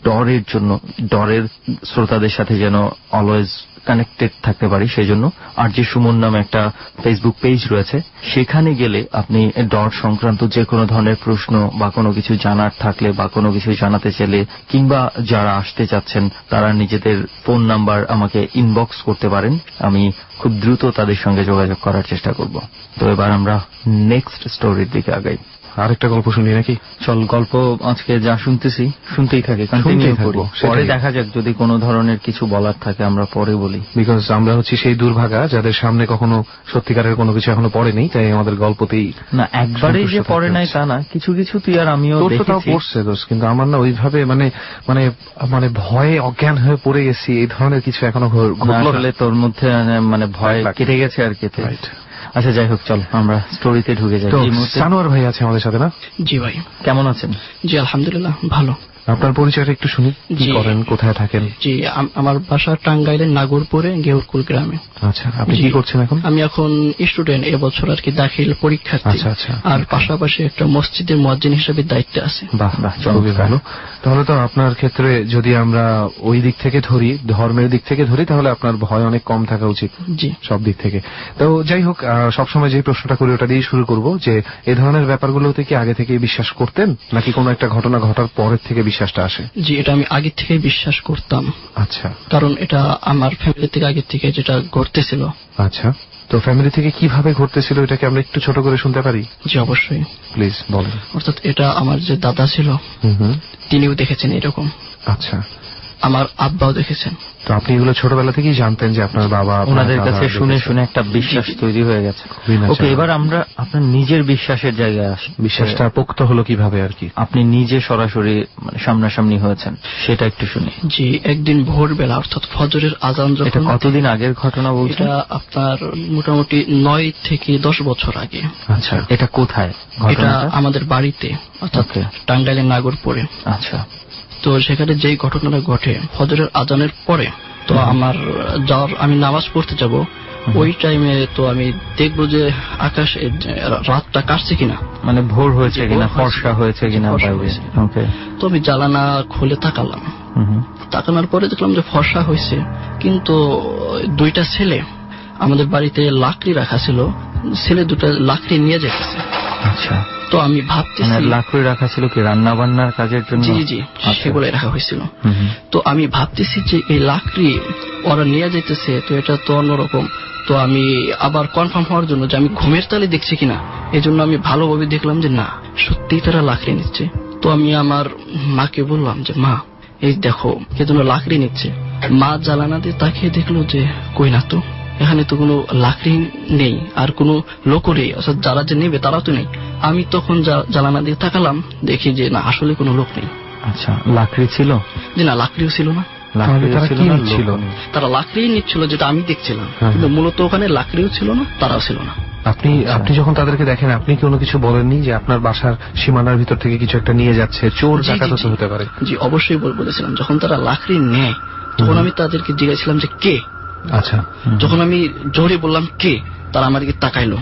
ডরের জন্য, ডরের শ্রোতাদের সাথে যেন অলওয়েজ কানেক্টেড থাকতে পারি সেই জন্য। আর যে সুমন নামে একটা ফেসবুক পেজ রয়েছে, সেখানে গেলে আপনি ডর সংক্রান্ত যে কোনো ধরনের প্রশ্ন বা কোনো কিছু জানার থাকলে বা কোনো কিছু জানাতে চাইলে, কিংবা যারা আসতে চাচ্ছেন তারা নিজেদের ফোন নাম্বার আমাকে ইনবক্স করতে পারেন, আমি খুব দ্রুত তাদের সঙ্গে যোগাযোগ করার চেষ্টা করব। তো এবার আমরা নেক্সট স্টোরির দিকে আগাই। আরেকটা গল্প শুনি নাকি? চল, গল্প আজকে যা শুনতেছি শুনতেই থাকে, কন্টিনিউ করি, পরে দেখা যাক যদি কোনো ধরনের কিছু বলার থাকে আমরা পরে বলি। বিকজ আমরা হচ্ছি সেই দুর্ভাগা যাদের সামনে কখনো সত্যিকারের কোনো কিছু এখনো পড়েনি, তাই আমাদের গল্পতেই না একবারেই যে পড়ে নাই তা না, কিছু কিছু তুই আর আমিও দেখেছি পড়ছে দোষ, কিন্তু আমার না ওইভাবে মানে মানে মানে ভয়ে অজ্ঞান হয়ে পড়ে গেছি, এই ধরনের কিছু এখনো ঘটলো। আসলে তোর মধ্যে মানে ভয় কেটে গেছে আর কি। আচ্ছা যাই হোক, চল আমরা স্টোরিতে ঢুকে যাই। তো এই মুহূর্তে সানোয়ার ভাই আছে আমাদের সাথে না? জি ভাই। কেমন আছেন? জি আলহামদুলিল্লাহ ভালো। আপনার পরিচয়টা একটু শুনি, কি জি। করেন, কোথায় থাকেন? জি আমার বাসা টাঙ্গাইলের নাগরপুরে গেউরকুল গ্রামে। আচ্ছা, আপনি জি। কি করছেন এখন? আমি এখন স্টুডেন্ট, এবছর আর কি দাখিল পরীক্ষার্থী। আচ্ছা, আচ্ছা। আর পাশাপাশি একটা মসজিদের মুয়াজ্জিন হিসেবে দায়িত্বে আছে। বাহ বাহ, খুবই ভালো। তাহলে তো আপনার ক্ষেত্রে যদি আমরা ওই দিক থেকে ধরি, ধর্মের দিক থেকে ধরি, তাহলে আপনার ভয় অনেক কম থাকা উচিত জি সব দিক থেকে। তো যাই হোক, সবসময় যে প্রশ্নটা করি ওটা দিয়ে শুরু করব, যে এই ধরনের ব্যাপারগুলোতে কি আগে থেকে বিশ্বাস করতেন, নাকি কোনো একটা ঘটনা ঘটার পরের থেকে বিশ্বাসটা আসে? জি, এটা আমি আগে থেকেই বিশ্বাস করতাম, আচ্ছা কারণ এটা আমার ফ্যামিলি থেকে আগে থেকে যেটা ঘটতেছিল। আচ্ছা, তো ফ্যামিলি থেকে কিভাবে ঘটতেছিল এটাকে আমরা একটু ছোট করে শুনতে পারি? জি অবশ্যই, প্লিজ বলেন। অর্থাৎ এটা আমার যে দাদা ছিল হুম, তিনিও দেখেছেন এরকম, আচ্ছা। আমার আব্বাও দেখেছেন। তো আপনি এগুলো ছোটবেলা থেকেই জানতেন যে আপনার বাবা আপনার ওনাদের দাদা কাছে শুনে দেখেছেন? শুনে একটা বিশ্বাস তৈরি হয়ে গেছে। খুবই natural। ওকে, এবার আমরা আপনার নিজের বিশ্বাসের জায়গায় আসি। বিশ্বাসটা পোক্ত হলো কিভাবে আর কি? আপনি নিজে সরাসরি মানে সামনাসামনি হয়েছেন, সেটা একটু শুনি। জি, একদিন ভোরবেলা অর্থাৎ ফজরের আজান এটা যখন, কতদিন আগের ঘটনা বলছেন? এটা আপনার মোটামুটি 9 থেকে 10 বছর আগে। আচ্ছা, এটা কোথায় এটা ঘটনাটা? আমাদের বাড়িতে, অর্থাৎ Okay. টাঙ্গাইলের নাগরপুরে। আচ্ছা, তো সেখানে যেই ঘটনাটা ঘটে ফজরের আজানের পরে, তো আমার আমি নামাজ পড়তে যাব, ওই টাইমে তো আমি দেখবো যে আকাশে রাতটা কাটছে কিনা, মানে ভোর হয়েছে জি, কিনা, ভোর ফর্সা হয়েছে কিনা ফর্সা বাইরে। হয়েছে। ওকে। তো আমি জ্বালানা খুলে তাকালাম। তাকানোর পরে দেখলাম যে ফর্সা হয়েছে, কিন্তু 2টা ছেলে আমাদের বাড়িতে লাকড়ি রাখা ছিল, ছেলে 2টা লাকড়ি নিয়ে যেতেছে। আচ্ছা, তো আমি মানে ভাবতেছি, লাকড়ি রাখা ছিল কি রান্না বান্নার কাজের জন্য? জি জি আচ্ছা। সেগুলোই রাখা হয়েছিল। হুম। তো আমি ভাবতেছি যে এই লাকড়ি ওরা নিয়ে যেতেছে, তো এটা তো অন্যরকম। তো আমি আবার কনফার্ম হওয়ার জন্য যে আমি ঘুমের তালে দেখছি কিনা, এই জন্য আমি ভালোভাবে দেখলাম যে না, সত্যিই তারা লাকড়ি নিচ্ছে। তো আমি আমার মাকে বললাম যে মা, এই দেখো কে যেন লাকড়ি নিচ্ছে। মা জ্বালানা দিয়ে তাকিয়ে দেখলো যে কই না তো, এখানে তো কোনো লাকড়ি নেই, আর কোনো লোকও নেই, অর্থাৎ যারা যে নেবে তারাও তো নেই। আমি তখন জ্বালানা দিয়ে তাকালাম, দেখি যে না, আসলে কোনো লোক নেই। আচ্ছা, লাকড়ি ছিল? যে না, লাকড়িও ছিল না। লাকড়ি তারা ছিল কি না, নিচ্ছিল? লোকও নেই। তারা লাকড়ি নিচ্ছিল, যেটা আমি দেখছিলাম, হ্যাঁ। কিন্তু মূলত ওখানে লাকড়িও ছিল না, তারাও ছিল না। আপনি যখন তাদেরকে দেখেন, আপনি কোনো কিছু বলেননি যে আপনার বাসার সীমানার ভিতর থেকে কিছু একটা নিয়ে যাচ্ছে, চোর জি, ডাকাত জি, জি। হতে পারে? জি অবশ্যই বলেছিলাম। যখন তারা লাকড়ি নেয় তখন আমি তাদেরকে জিজ্ঞাসছিলাম যে কে। আচ্ছা, যখন আমি জোরে বললাম কে, তারা আমার দিকে তাকাইলো।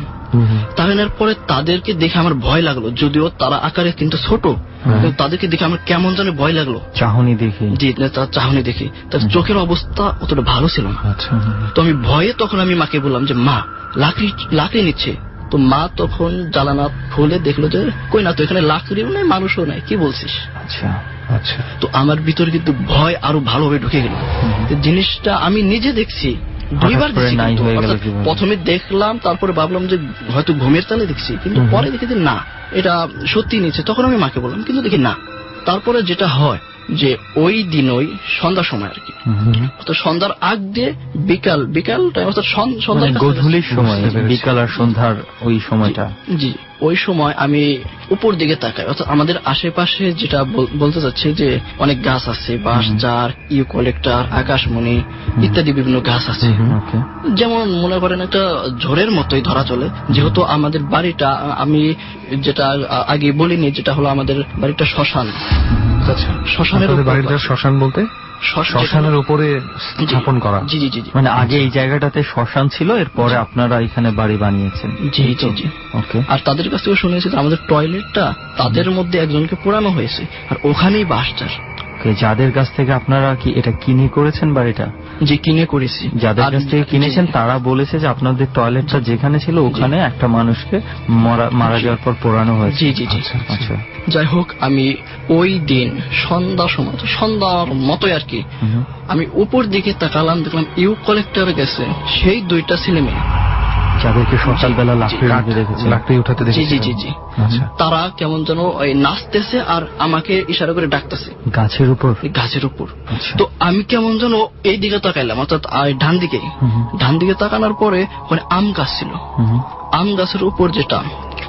তাকানোর পরে তাদেরকে দেখে আমার ভয় লাগলো, যদিও তারা আকারে কিন্তু ছোট, কিন্তু তাদেরকে দেখে আমার কেমন জানি ভয় লাগলো। চাহনি দেখি? জি, তার চাহনি দেখি, তার চোখের অবস্থা অতটা ভালো ছিল না। আচ্ছা। তো আমি ভয়ে তখন আমি মাকে বললাম যে মা, লাকড়ি নিচ্ছে। তো মা তখন জ্বালানা খুলে দেখলো যে কই না তো, এখানে লাকড়িও নাই, মানুষও নাই, কি বলছিস? আচ্ছা আচ্ছা, তো আমার ভিতরে কিন্তু ভয় আরো ভালোভাবে ঢুকে গেল। তো জিনিসটা আমি নিজে দেখছি, 2বার করে দেখছি, নাই কিন্তু হয়ে গেল অর্থাৎ কিভাবে? প্রথমে দেখলাম, তারপরে ভাবলাম যে হয়তো ঘুমের তালে দেখছি, কিন্তু পরে দেখি যে না, এটা সত্যি নিচ্ছে। তখন আমি মাকে বললাম, কিন্তু দেখি না। তারপরে যেটা হয় যে ওই দিন ওই সন্ধ্যার সময় আর কি, তো সন্ধ্যার আগ দিয়ে বিকাল টাইম, অর্থাৎ সন্ধ্যার মানে কাছাকাছি। গধূলির সময়, বুঝতে পেরেছি। বিকাল আর সন্ধ্যার ওই সময়টা। জি, ওই সময় আমি উপর দিকে তাকাই, অর্থাৎ আমাদের আশেপাশে যেটা বলতে চাচ্ছি যে অনেক গাছ আছে, বাঁশঝাড়, ইউক্যালিপটাস, আকাশমণি ইত্যাদি বিভিন্ন গাছ আছে। ওকে। যেমন মনে করেন একটা ঝড়ের মতোই ধরা চলে, যেহেতু আমাদের বাড়িটা, আমি যেটা আগে বলিনি, যেটা হলো আমাদের বাড়িটা শ্মশান। আচ্ছা। শ্মশানের আপনাদের উপর বাড়িটা শ্মশান বলতে শ্মশানের উপরে স্থাপন করা? জি জি জি জি। মানে আগে এই জায়গাটাতে শ্মশান ছিল, এরপরে আপনারা এখানে বাড়ি বানিয়েছেন? জি জি জি। ওকে। আর তাদের কাছ থেকে শুনেছি যে আমাদের টয়লেটটা তাদের মধ্যে একজনকে পোড়ানো হয়েছে, আর ওখানেই বাসটার। যাদের কাছ থেকে আপনারা কি এটা কিনে করেছেন বাড়িটা? যে কিনে করেছি, যাদের আর কাছ থেকে কিনেছেন জি, তারা বলেছে যে আপনাদের টয়লেটটা যেখানে ছিল ওখানে একটা মানুষকে মারা যাওয়ার পর পোড়ানো হয়েছে? জি জি জি। আচ্ছা। যাই হোক, আমি ওই দিন সন্ধ্যার সময়, তো সন্ধ্যার মতোই আর কি, আমি উপর দিকে তাকালাম, দেখলাম ইউক্যালিপটাস গেছে সেই 2টা ছেলে মেয়ে, যাদেরকে সকালবেলা লাকড়ি কাঠ, রাখতে দেখেছে? লাকড়ি উঠাতে জি দেখেছি। জি জি জি। আচ্ছা। তারা কেমন যেন ওই নাচতেছে আর আমাকে ইশারা করে ডাকতেছে গাছের উপর? গাছের উপর। আচ্ছা। তো আমি কেমন যেন এই দিকে তাকাইলাম, অর্থাৎ ডান দিকে তাকানোর পরে ওখানে আম গাছ ছিল। আম গাছের উপর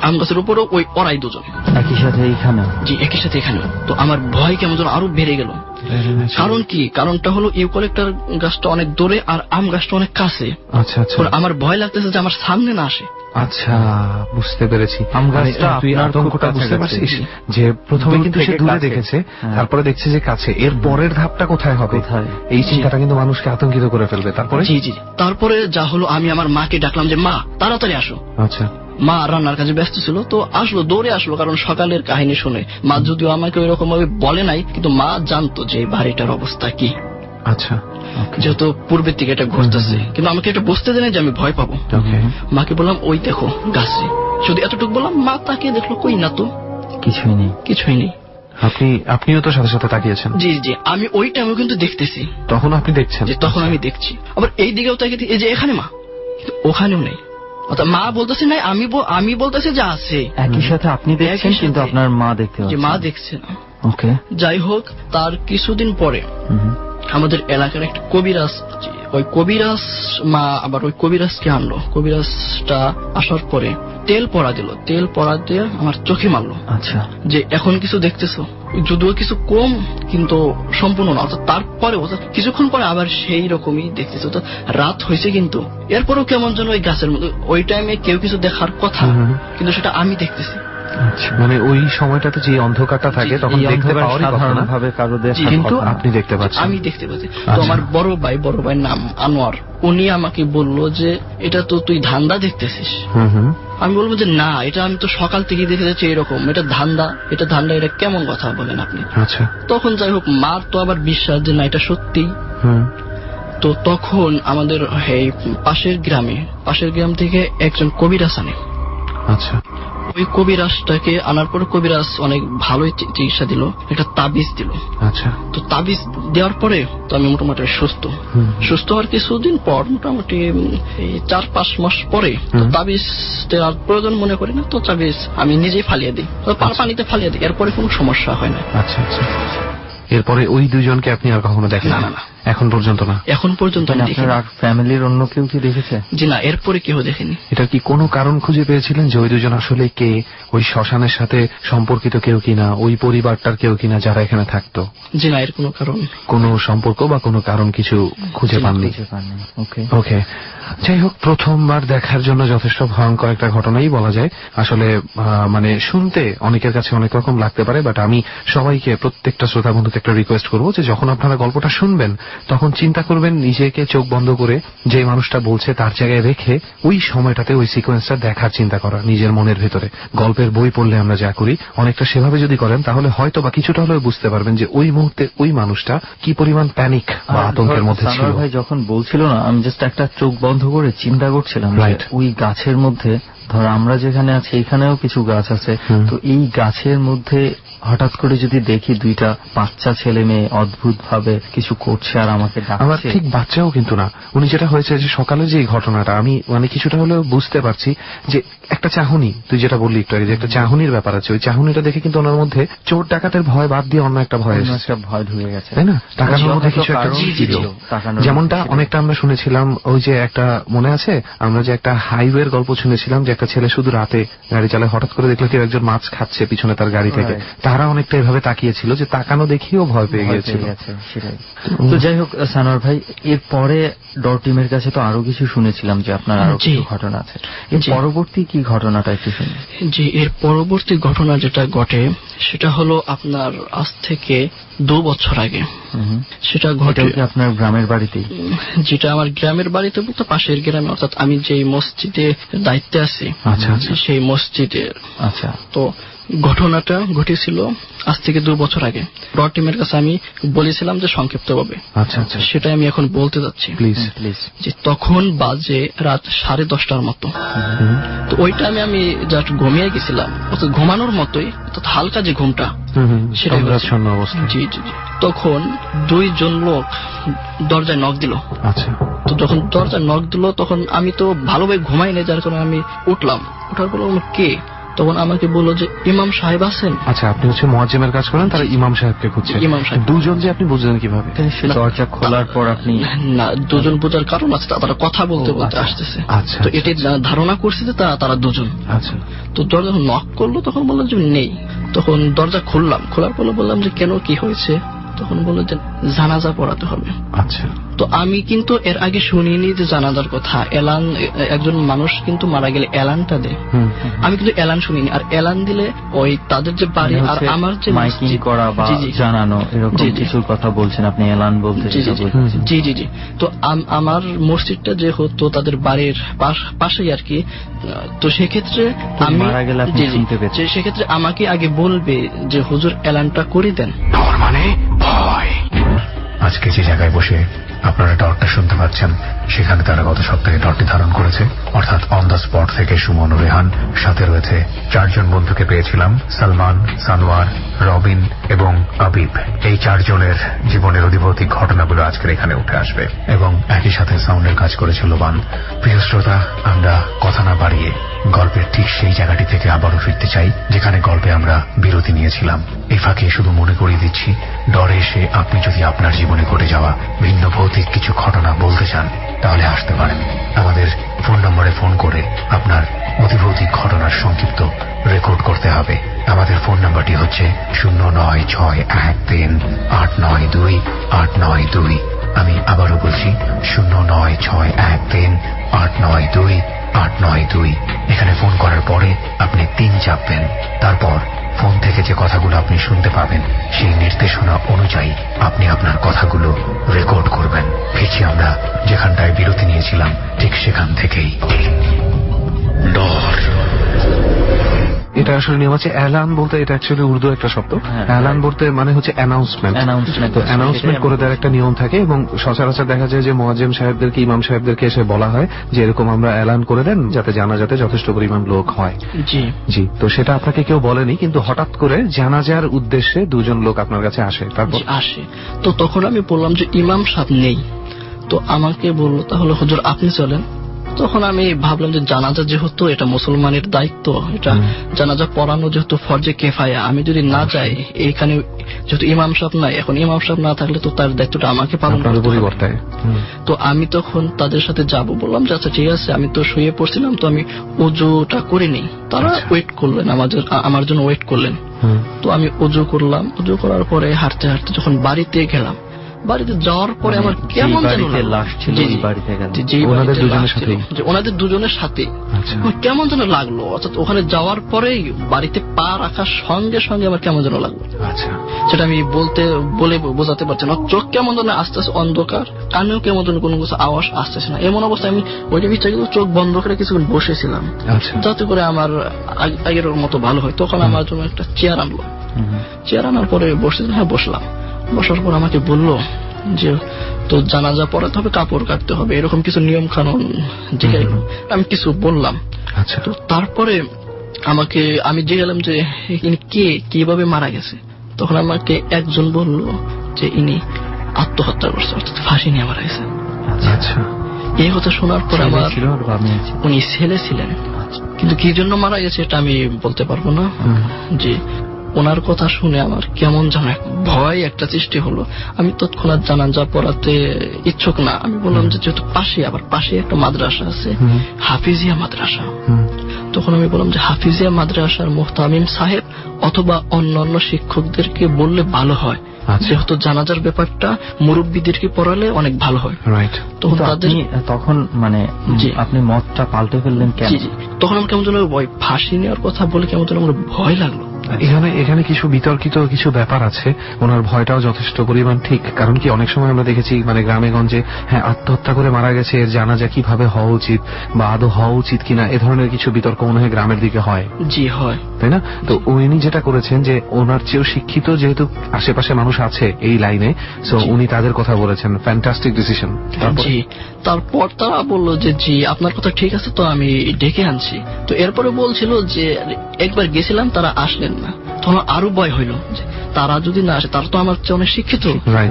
আম গাছের উপরও ওই ওরাই 2জন একই সাথে এইখানে? জি, একই সাথে এখানে। তো আমার ভয় কেমন যেন আরো বেড়ে গেল। কারণ কি, কারণটা হলো ইউক্যালিপটাস গাছটা অনেক দূরে আর আম গাছটা অনেক কাছে। আচ্ছা আচ্ছা। আমার ভয় লাগতেছে যে আমার সামনে না আসে, আচ্ছা, বুঝতে পেরেছি। আম মানে গাছটা তুই আপনার খুব আতঙ্কটা বুঝতে কাছাকাছি। পারছিস যে প্রথমে দূর কিন্তু সে থেকে দূরে কাছে। দেখেছে, হ্যাঁ। তারপরে দেখছে যে কাছে, এর পরের ধাপটা কোথায় হবে, কোথায়? এই চিন্তাটা কিন্তু মানুষকে আতঙ্কিত করে ফেলবে। তারপরে জি জি। তারপরে যা হলো, আমি আমার মাকে ডাকলাম যে মা তাড়াতাড়ি আসো। আচ্ছা, মা রান্নার কাজে ব্যস্ত ছিল, তো আসলো, দৌড়ে আসলো, কারণ সকালের কাহিনী শুনে। মা যদিও আমাকে ওই রকম ভাবে বলে নাই, কিন্তু মা জানতো যে এই বাড়িটার অবস্থা কি, আচ্ছা, যেহেতু পূর্বের দিকে এটা ঘুরতেছে, কিন্তু আমাকে এটা বুঝতে দেয় না যে আমি ভয় পাবো। ওকে, মাকে বললাম ওই দেখো গাছে, শুধু এতটুকু বললাম। মা তাকে দেখলো, কই না তো, কিছুই নেই। কিছুই নেই। আপনিও তো সাথে সাথে তাকিয়েছেন। জি জি, আমি ওই টাইমে কিন্তু দেখতেছি, তখন আপনি দেখছেন যে তখন আমি দেখছি। আবার এই দিকেও তাকিয়ে, এই যে এখানে মা, কিন্তু ওখানেও নেই। অর্থাৎ মা বলতেছে নাই, আমি বলতেছি যে আছে। একই সাথে আপনি দেখছেন, একই কিন্তু সাথে। আপনার মা দেখতে যে পাচ্ছেন। মা দেখছে না। ওকে। যাই হোক, তার কিছুদিন পরে আমাদের এলাকার একটা কবিরাজ, ওই কবিরাজ মা আবার ওই কবিরাজকে আনলো। কবিরাজটা আসার পরে তেল পড়া দিল, তেল পড়া দিয়ে আমার চোখে মারলো আচ্ছা। যে এখন কিছু দেখতেছো, যদিও কিছু কম কিন্তু সম্পূর্ণ না। অর্থাৎ তারপরে কিছুক্ষণ পরে আবার সেই রকমই দেখতেছো। তো রাত হয়েছে, কিন্তু এরপরেও কেমন যেন ওই গাছের মধ্যে, ওই টাইমে কেউ কিছু দেখার কথা, কিন্তু সেটা আমি দেখতেছি। মানে ওই সময়টাতে যে অন্ধকারটা থাকে তখন এই দেখতে অন্ধকার পাওয়ারই কথা না, সাধারণভাবে কারো দেখার কিন্তু কথা না। আপনি দেখতে পাচ্ছেন। আমি দেখতে পাচ্ছি। তো আচ্ছা। আমার বড় ভাইয়ের নাম আনোয়ার, উনি আমাকে বললো যে এটা তো তুই ধান্দা দেখতেছিস। আমি বলবো যে না, এটা আমি তো সকাল থেকে দেখে যাচ্ছি এরকম, এটা ধান্দা, এটা কেমন কথা বলেন আপনি। আচ্ছা, তখন যাই হোক, মার তো আবার বিশ্বাস যে না এটা সত্যি। তো তখন আমাদের এই পাশের গ্রাম থেকে একজন কবিরাজ আনে। আচ্ছা, ওই কবিরাজটাকে আনার পরে কবিরাজ অনেক ভালোই চিকিৎসা দিল, একটা তাবিজ দিল। আচ্ছা, তো তাবিজ দেওয়ার পরে তো আমি মোটামুটি সুস্থ হওয়ার কিছুদিন পর, মোটামুটি 4-5 মাস পরে, তো তাবিজ দেওয়ার প্রয়োজন মনে করি না, তো তাবিজ আমি নিজেই ফালিয়ে দিই, পানিতে ফালিয়ে দিই। এরপরে কোনো সমস্যা হয় না। আচ্ছা, আচ্ছা। এরপরে ওই দুজনকে আপনি আর কখনো দেখেন? না। এখন পর্যন্ত না? এখন পর্যন্ত আমি দেখিনি। আপনার ফ্যামিলির অন্য কেউ কি দেখেছে? জি না, এরপরে কেউ দেখেনি। এটা কি কোনো কারণ খুঁজে পেয়েছিলেন যে ওই দুজন আসলে কে, ওই শ্মশানের সাথে সম্পর্কিত কেউ কিনা, ওই পরিবারটার কেউ কিনা যারা এখানে থাকতো? জি না, এর কোনো কারণ, কোনো সম্পর্ক বা কোনো কারণ কিছু খুঁজে পাননি? ওকে। ওকে, যাই হোক, প্রথমবার দেখার জন্য যথেষ্ট ভয়ঙ্কর একটা ঘটনাই বলা যায়। আসলে মানে শুনতে অনেকের কাছে অনেক রকম লাগতে পারে, বাট আমি সবাইকে, প্রত্যেকটা শ্রোতা বন্ধুকে একটা রিকোয়েস্ট করবো যে যখন আপনারা গল্পটা শুনবেন তখন চিন্তা করবেন নিজেকে চোখ বন্ধ করে, যে মানুষটা বলছে তার জায়গায় রেখে ওই সময়টাতে ওই সিকোয়েন্সটা দেখার চিন্তা করা নিজের মনের ভেতরে। গল্পের বই পড়লে আমরা যা করি, অনেকটা সেভাবে যদি করেন তাহলে হয়তো বা কিছুটা হলেও বুঝতে পারবেন যে ওই মুহূর্তে ওই মানুষটা কি পরিমাণ প্যানিক বা আতঙ্কের মধ্যে ছিল। ভাই যখন বলছিল না, আমি জাস্ট একটা চোখ বন্ধ করে চিন্তা করছিলাম ওই গাছের মধ্যে, ধর আমরা যেখানে আছি এখানেও কিছু গাছ আছে, তো এই গাছের মধ্যে হঠাৎ করে যদি দেখি দুইটা বাচ্চা ছেলে মেয়ে অদ্ভুত ভাবে কিছু করছে আর আমাকে আমার ডাকছে। ঠিক বাচ্চাও কিন্তু না, উনি যেটা হয়েছে যে সকালে যে ঘটনাটা আমি মানে কিছুটা হলেও বুঝতে পারছি যে একটা চাহনি, তুই যেটা বললি একটু আগে যে একটা চাহনির ব্যাপার আছে, ওই চাহনিটা দেখে কিন্তু ওনার মধ্যে চোর ডাকাতের ভয় বাদ দিয়ে অন্য একটা ভয় এসেছে, একটা ভয় ঢুকে গেছে, তাই না? টাকানোর মধ্যে কিছু একটা ছিল, যেমনটা অনেকটা আমরা শুনেছিলাম ওই যে একটা, মনে আছে আমরা যে একটা হাইওয়ের গল্প শুনেছিলাম যে একটা ছেলে শুধু রাতে গাড়ি চালায়, হঠাৎ করে দেখলো কেউ একজন মাছ খাচ্ছে পিছনে তার গাড়ি থেকে, তারা অনেকটা এভাবে তাকিয়েছিল যে তাকানো দেখিয়েও ভয় পেয়ে গিয়েছিল। তো যাই হোক সানোয়ার ভাই, এরপরে ডর টিমের কাছে তো আরো কিছু শুনেছিলাম যে আপনার আরো কিছু ঘটনা আছে, এর পরবর্তী কি ঘটনাটা একটু শুনি। জি, এর পরবর্তী ঘটনা যেটা ঘটে সেটা হলো আপনার আজ থেকে 2 বছর আগে। সেটা ঘটে আপনার গ্রামের বাড়িতেই? যেটা আমার গ্রামের বাড়িতে বলতে পাশের গ্রামে, অর্থাৎ আমি যেই মসজিদে দায়িত্বে আছি সেই মসজিদের। আচ্ছা, তো ঘটনাটা ঘটেছিল আজ থেকে 2 বছর আগে। ডর টিমের কাছে আমি বলেছিলাম যে সংক্ষিপ্তভাবে, আচ্ছা আচ্ছা, সেটাই আমি এখন বলতে যাচ্ছি। প্লিজ। যে তখন বাজে রাত 10:30টার মতো। তো ওই টাইমে আমি জাস্ট ঘুমিয়ে গেছিলাম, অর্থাৎ ঘুমানোর মতোই, অর্থাৎ হালকা যে ঘুমটা সেটাই অবস্থা। জি জি জি। তখন 2 জন লোক দরজায় নক দিল। আচ্ছা, তো যখন দরজায় নক দিল তখন আমি তো ভালোভাবে ঘুমাই না, যার কারণে আমি উঠলাম। উঠার পর কে, তখন আমাকে বললো যে ইমাম সাহেব আছেন। আচ্ছা, আপনি হচ্ছে মুয়াজ্জিমের কাজ করেন, তারা ইমাম সাহেবকে খুঁজছে। ইমাম সাহেব। 2 জন যে আপনি বুঝলেন কিভাবে? দরজা খোলার পর আপনি? না, 2 জন বোঝার কারণ আছে, তারা কথা বলতে আসতেছে। আচ্ছা, তো এটি ধারণা করছি যে তারা 2 জন। আচ্ছা, তো দরজা নক করলো, তখন বললাম যে নেই। তখন দরজা খুললাম, খোলার পর বললাম যে কেন, কি হয়েছে? তখন বললো যে জানাজা পড়াতে হবে। আচ্ছা, তো আমি কিন্তু এর আগে শুনিনি যে জানাজার কথা। এলান, একজন মানুষ কিন্তু মারা গেলে এলানটা দেয়, আমি কিন্তু এলান শুনিনি। আর এলান দিলে ওই তাদের যে বাড়ি আর আমার যে মাইকিং করা বা জানানো এরকম কিছুর কথা বলছেন আপনি, এলান বলতে। জি জি জি। তো আমার মসজিদটা যে হতো তাদের বাড়ির পাশেই আর কি। তো সেক্ষেত্রে আমি মারা গেলে আপনি শুনতে পেতেন, সেক্ষেত্রে আমাকে আগে বলবে যে হুজুর এলানটা করে দেন। ডর মানে ভয়। আজকে যে জায়গায় বসে আপনারা ডরটা শুনতে পাচ্ছেন, সেখানে তারা গত সপ্তাহে ডরটি ধারণ করেছে। অর্থাৎ অন দ্য স্পট থেকে সুমন ও রেহান, সাথে রয়েছে 4 জন বন্ধুকে পেয়েছিলাম, সালমান, সানোয়ার, রবিন এবং আবিব। এই 4 জনের জীবনের অধিভৌতিক ঘটনাগুলো আজকের এখানে উঠে আসবে এবং একই সাথে সাউন্ডের কাজ করেছে লোবান। প্রিয় শ্রোতা, আমরা কথা না বাড়িয়ে গল্পের ঠিক সেই জায়গাটি থেকে আবারও ফিরতে চাই যেখানে গল্পে আমরা বিরতি নিয়েছিলাম। এই ফাঁকে শুধু মনে করিয়ে দিচ্ছি, ডরে এসে আপনি যদি আপনার জীবনে ঘটে যাওয়া ভিন্ন ভৌতিক কিছু ঘটনা বলতে চান তাহলে আসতে পারেন। আমাদের ফোন নম্বরে ফোন করে আপনার অতিভৌতিক ঘটনার সংক্ষিপ্ত রেকর্ড করতে হবে। আমাদের ফোন নাম্বারটি হচ্ছে 09613892892। আমি আবারও বলছি 09613892892। এখানে ফোন করার পরে আপনি 3 চাপবেন। তারপর ফোন থেকে যে কথাগুলো আপনি শুনতে পাবেন সেই নির্দেশনা অনুযায়ী আপনি আপনার কথাগুলো রেকর্ড করবেন। ফিরছি আমরা যেখানটায় বিরতি নিয়েছিলাম ঠিক সেখান থেকেই। ডর। এটা আসলে নিয়ম আছে। অ্যালান বলতে, এটা অ্যাকচুয়ালি উর্দু একটা শব্দ। অ্যালান বলতে মানে হচ্ছে অ্যানাউন্সমেন্ট। তো অ্যানাউন্সমেন্ট করে দেওয়ার একটা নিয়ম থাকে এবং সচরাচর দেখা যায় যে মুয়াজ্জিম সাহেবদেরকে, ইমাম সাহেবদেরকে এসে বলা হয় যে এরকম আমরা অ্যালান করে দেন যাতে জানাজাতে যথেষ্ট পরিমাণ লোক হয়। জি জি। তো সেটা আপনাকে কেউ বলেনি, কিন্তু হঠাৎ করে জানাজার উদ্দেশ্যে 2 জন লোক আপনার কাছে আসে। তারপর আসে, তো তখন আমি বললাম যে ইমাম সাহেব নেই। তো আমাকে বললো তাহলে হুজুর আপনি চলেন। তখন আমি ভাবলাম যে জানাজা যেহেতু এটা মুসলমানের দায়িত্ব, এটা জানাজা পড়ানো যেহেতু ফরজে কেফায়া, আমি যদি না যাই, এইখানে যেহেতু ইমাম সাহেব নাই, এখন ইমাম সাহেব না থাকলে তো তার দায়িত্বটা আমাকে পালন করতে হবে। তো আমি তখন তাদের সাথে যাব, বললাম যে আচ্ছা ঠিক আছে। আমি তো শুয়ে পড়ছিলাম, তো আমি ওযুটা করিনি। তারা ওয়েট করলেন, আমার জন্য ওয়েট করলেন। তো আমি ওযু করলাম। ওযু করার পরে হাঁটতে হাঁটতে যখন বাড়িতে গেলাম, বাড়িতে যাওয়ার পরে আমার কেমন যেন ওনাদের দুজনের সাথে কেমন যেন লাগলো। অর্থাৎ ওখানে যাওয়ার পরেই বাড়িতে পা রাখার সঙ্গে সঙ্গে আমার কেমন যেন লাগলো, সেটা আমি বলে বোঝাতে পারছি না। চোখ কেমন যেন আস্তে আস্তে অন্ধকার, কানেও কেমন যেন কোনো কিছু আওয়াজ আসতেছে না। এমন অবস্থায় আমি ওইটা ইচ্ছা কিন্তু চোখ বন্ধ করে কিছুক্ষণ বসেছিলাম যাতে করে আমার আগের মতো ভালো হয়। তখন আমার জন্য একটা চেয়ার আনলো। চেয়ার আনার পরে বসেছিলাম। হ্যাঁ, বসলাম। বসার পর আমাকে বললো যে তো জানাজা পড়াতে হবে, কাপড় কাটতে হবে, এরকম কিছু নিয়ম কানুন জিজ্ঞাসা। আমি কিছু বললাম। তো তারপরে আমি জিজ্ঞাসলাম যে ইনি কে, কিভাবে মারা গেছে। তখন আমাকে একজন বলল যে ইনি আত্মহত্যা করছে, অর্থাৎ ফাঁসি নিয়ে মারা গেছে। এই কথা শোনার পর আমার, উনি ছেলে ছিলেন, কিন্তু কি জন্য মারা গেছে এটা আমি বলতে পারবো না। যে ওনার কথা শুনে আমার কেমন যেন ভয় একটা সৃষ্টি হলো। আমি তৎক্ষণাৎ জানাজা পড়াতে ইচ্ছুক না। আমি বললাম যে যেহেতু পাশে একটা মাদ্রাসা আছে, হাফিজিয়া মাদ্রাসা। তখন আমি বললাম যে হাফিজিয়া মাদ্রাসার মুহতামিম সাহেব অথবা অন্যান্য শিক্ষকদেরকে বললে ভালো হয়, যেহেতু জানাজার ব্যাপারটা মুরব্বীদেরকে পড়ালে অনেক ভালো হয়। তখন তখন মানে আপনি মতটা পাল্টে ফেললেন কেন? তখন আমার কেমন যেন ফাঁসি নেওয়ার কথা বলে কেমন যেন আমার ভয় লাগলো। এখানে কিছু বিতর্কিত কিছু ব্যাপার আছে। ওনার ভয়টাও যথেষ্ট পরিমাণ ঠিক। কারণ কি, অনেক সময় আমরা দেখেছি মানে গ্রামে গঞ্জে, হ্যাঁ আত্মহত্যা করে মারা গেছে, এর জানাজা কিভাবে হওয়া উচিত বা আদৌ হওয়া উচিত কিনা, এ ধরনের কিছু বিতর্ক মনে হয় গ্রামের দিকে হয়। জি হয়, তাই না? তো উনি যেটা করেছেন যে ওনার চেয়েও শিক্ষিত যেহেতু আশেপাশে মানুষ আছে এই লাইনে, সো উনি তাদের কথা বলেছেন। Fantastic decision. তারপর তারা বললো যে জি আপনার কথা ঠিক আছে, তো আমি ডেকে আনছি। তো এরপরে বলছিল যে একবার গেছিলাম, তারা আসলেন না। তখন আরো ভয় হইল যে তারা যদি না আসে, তারা তো আমার চেয়ে অনেক শিক্ষিত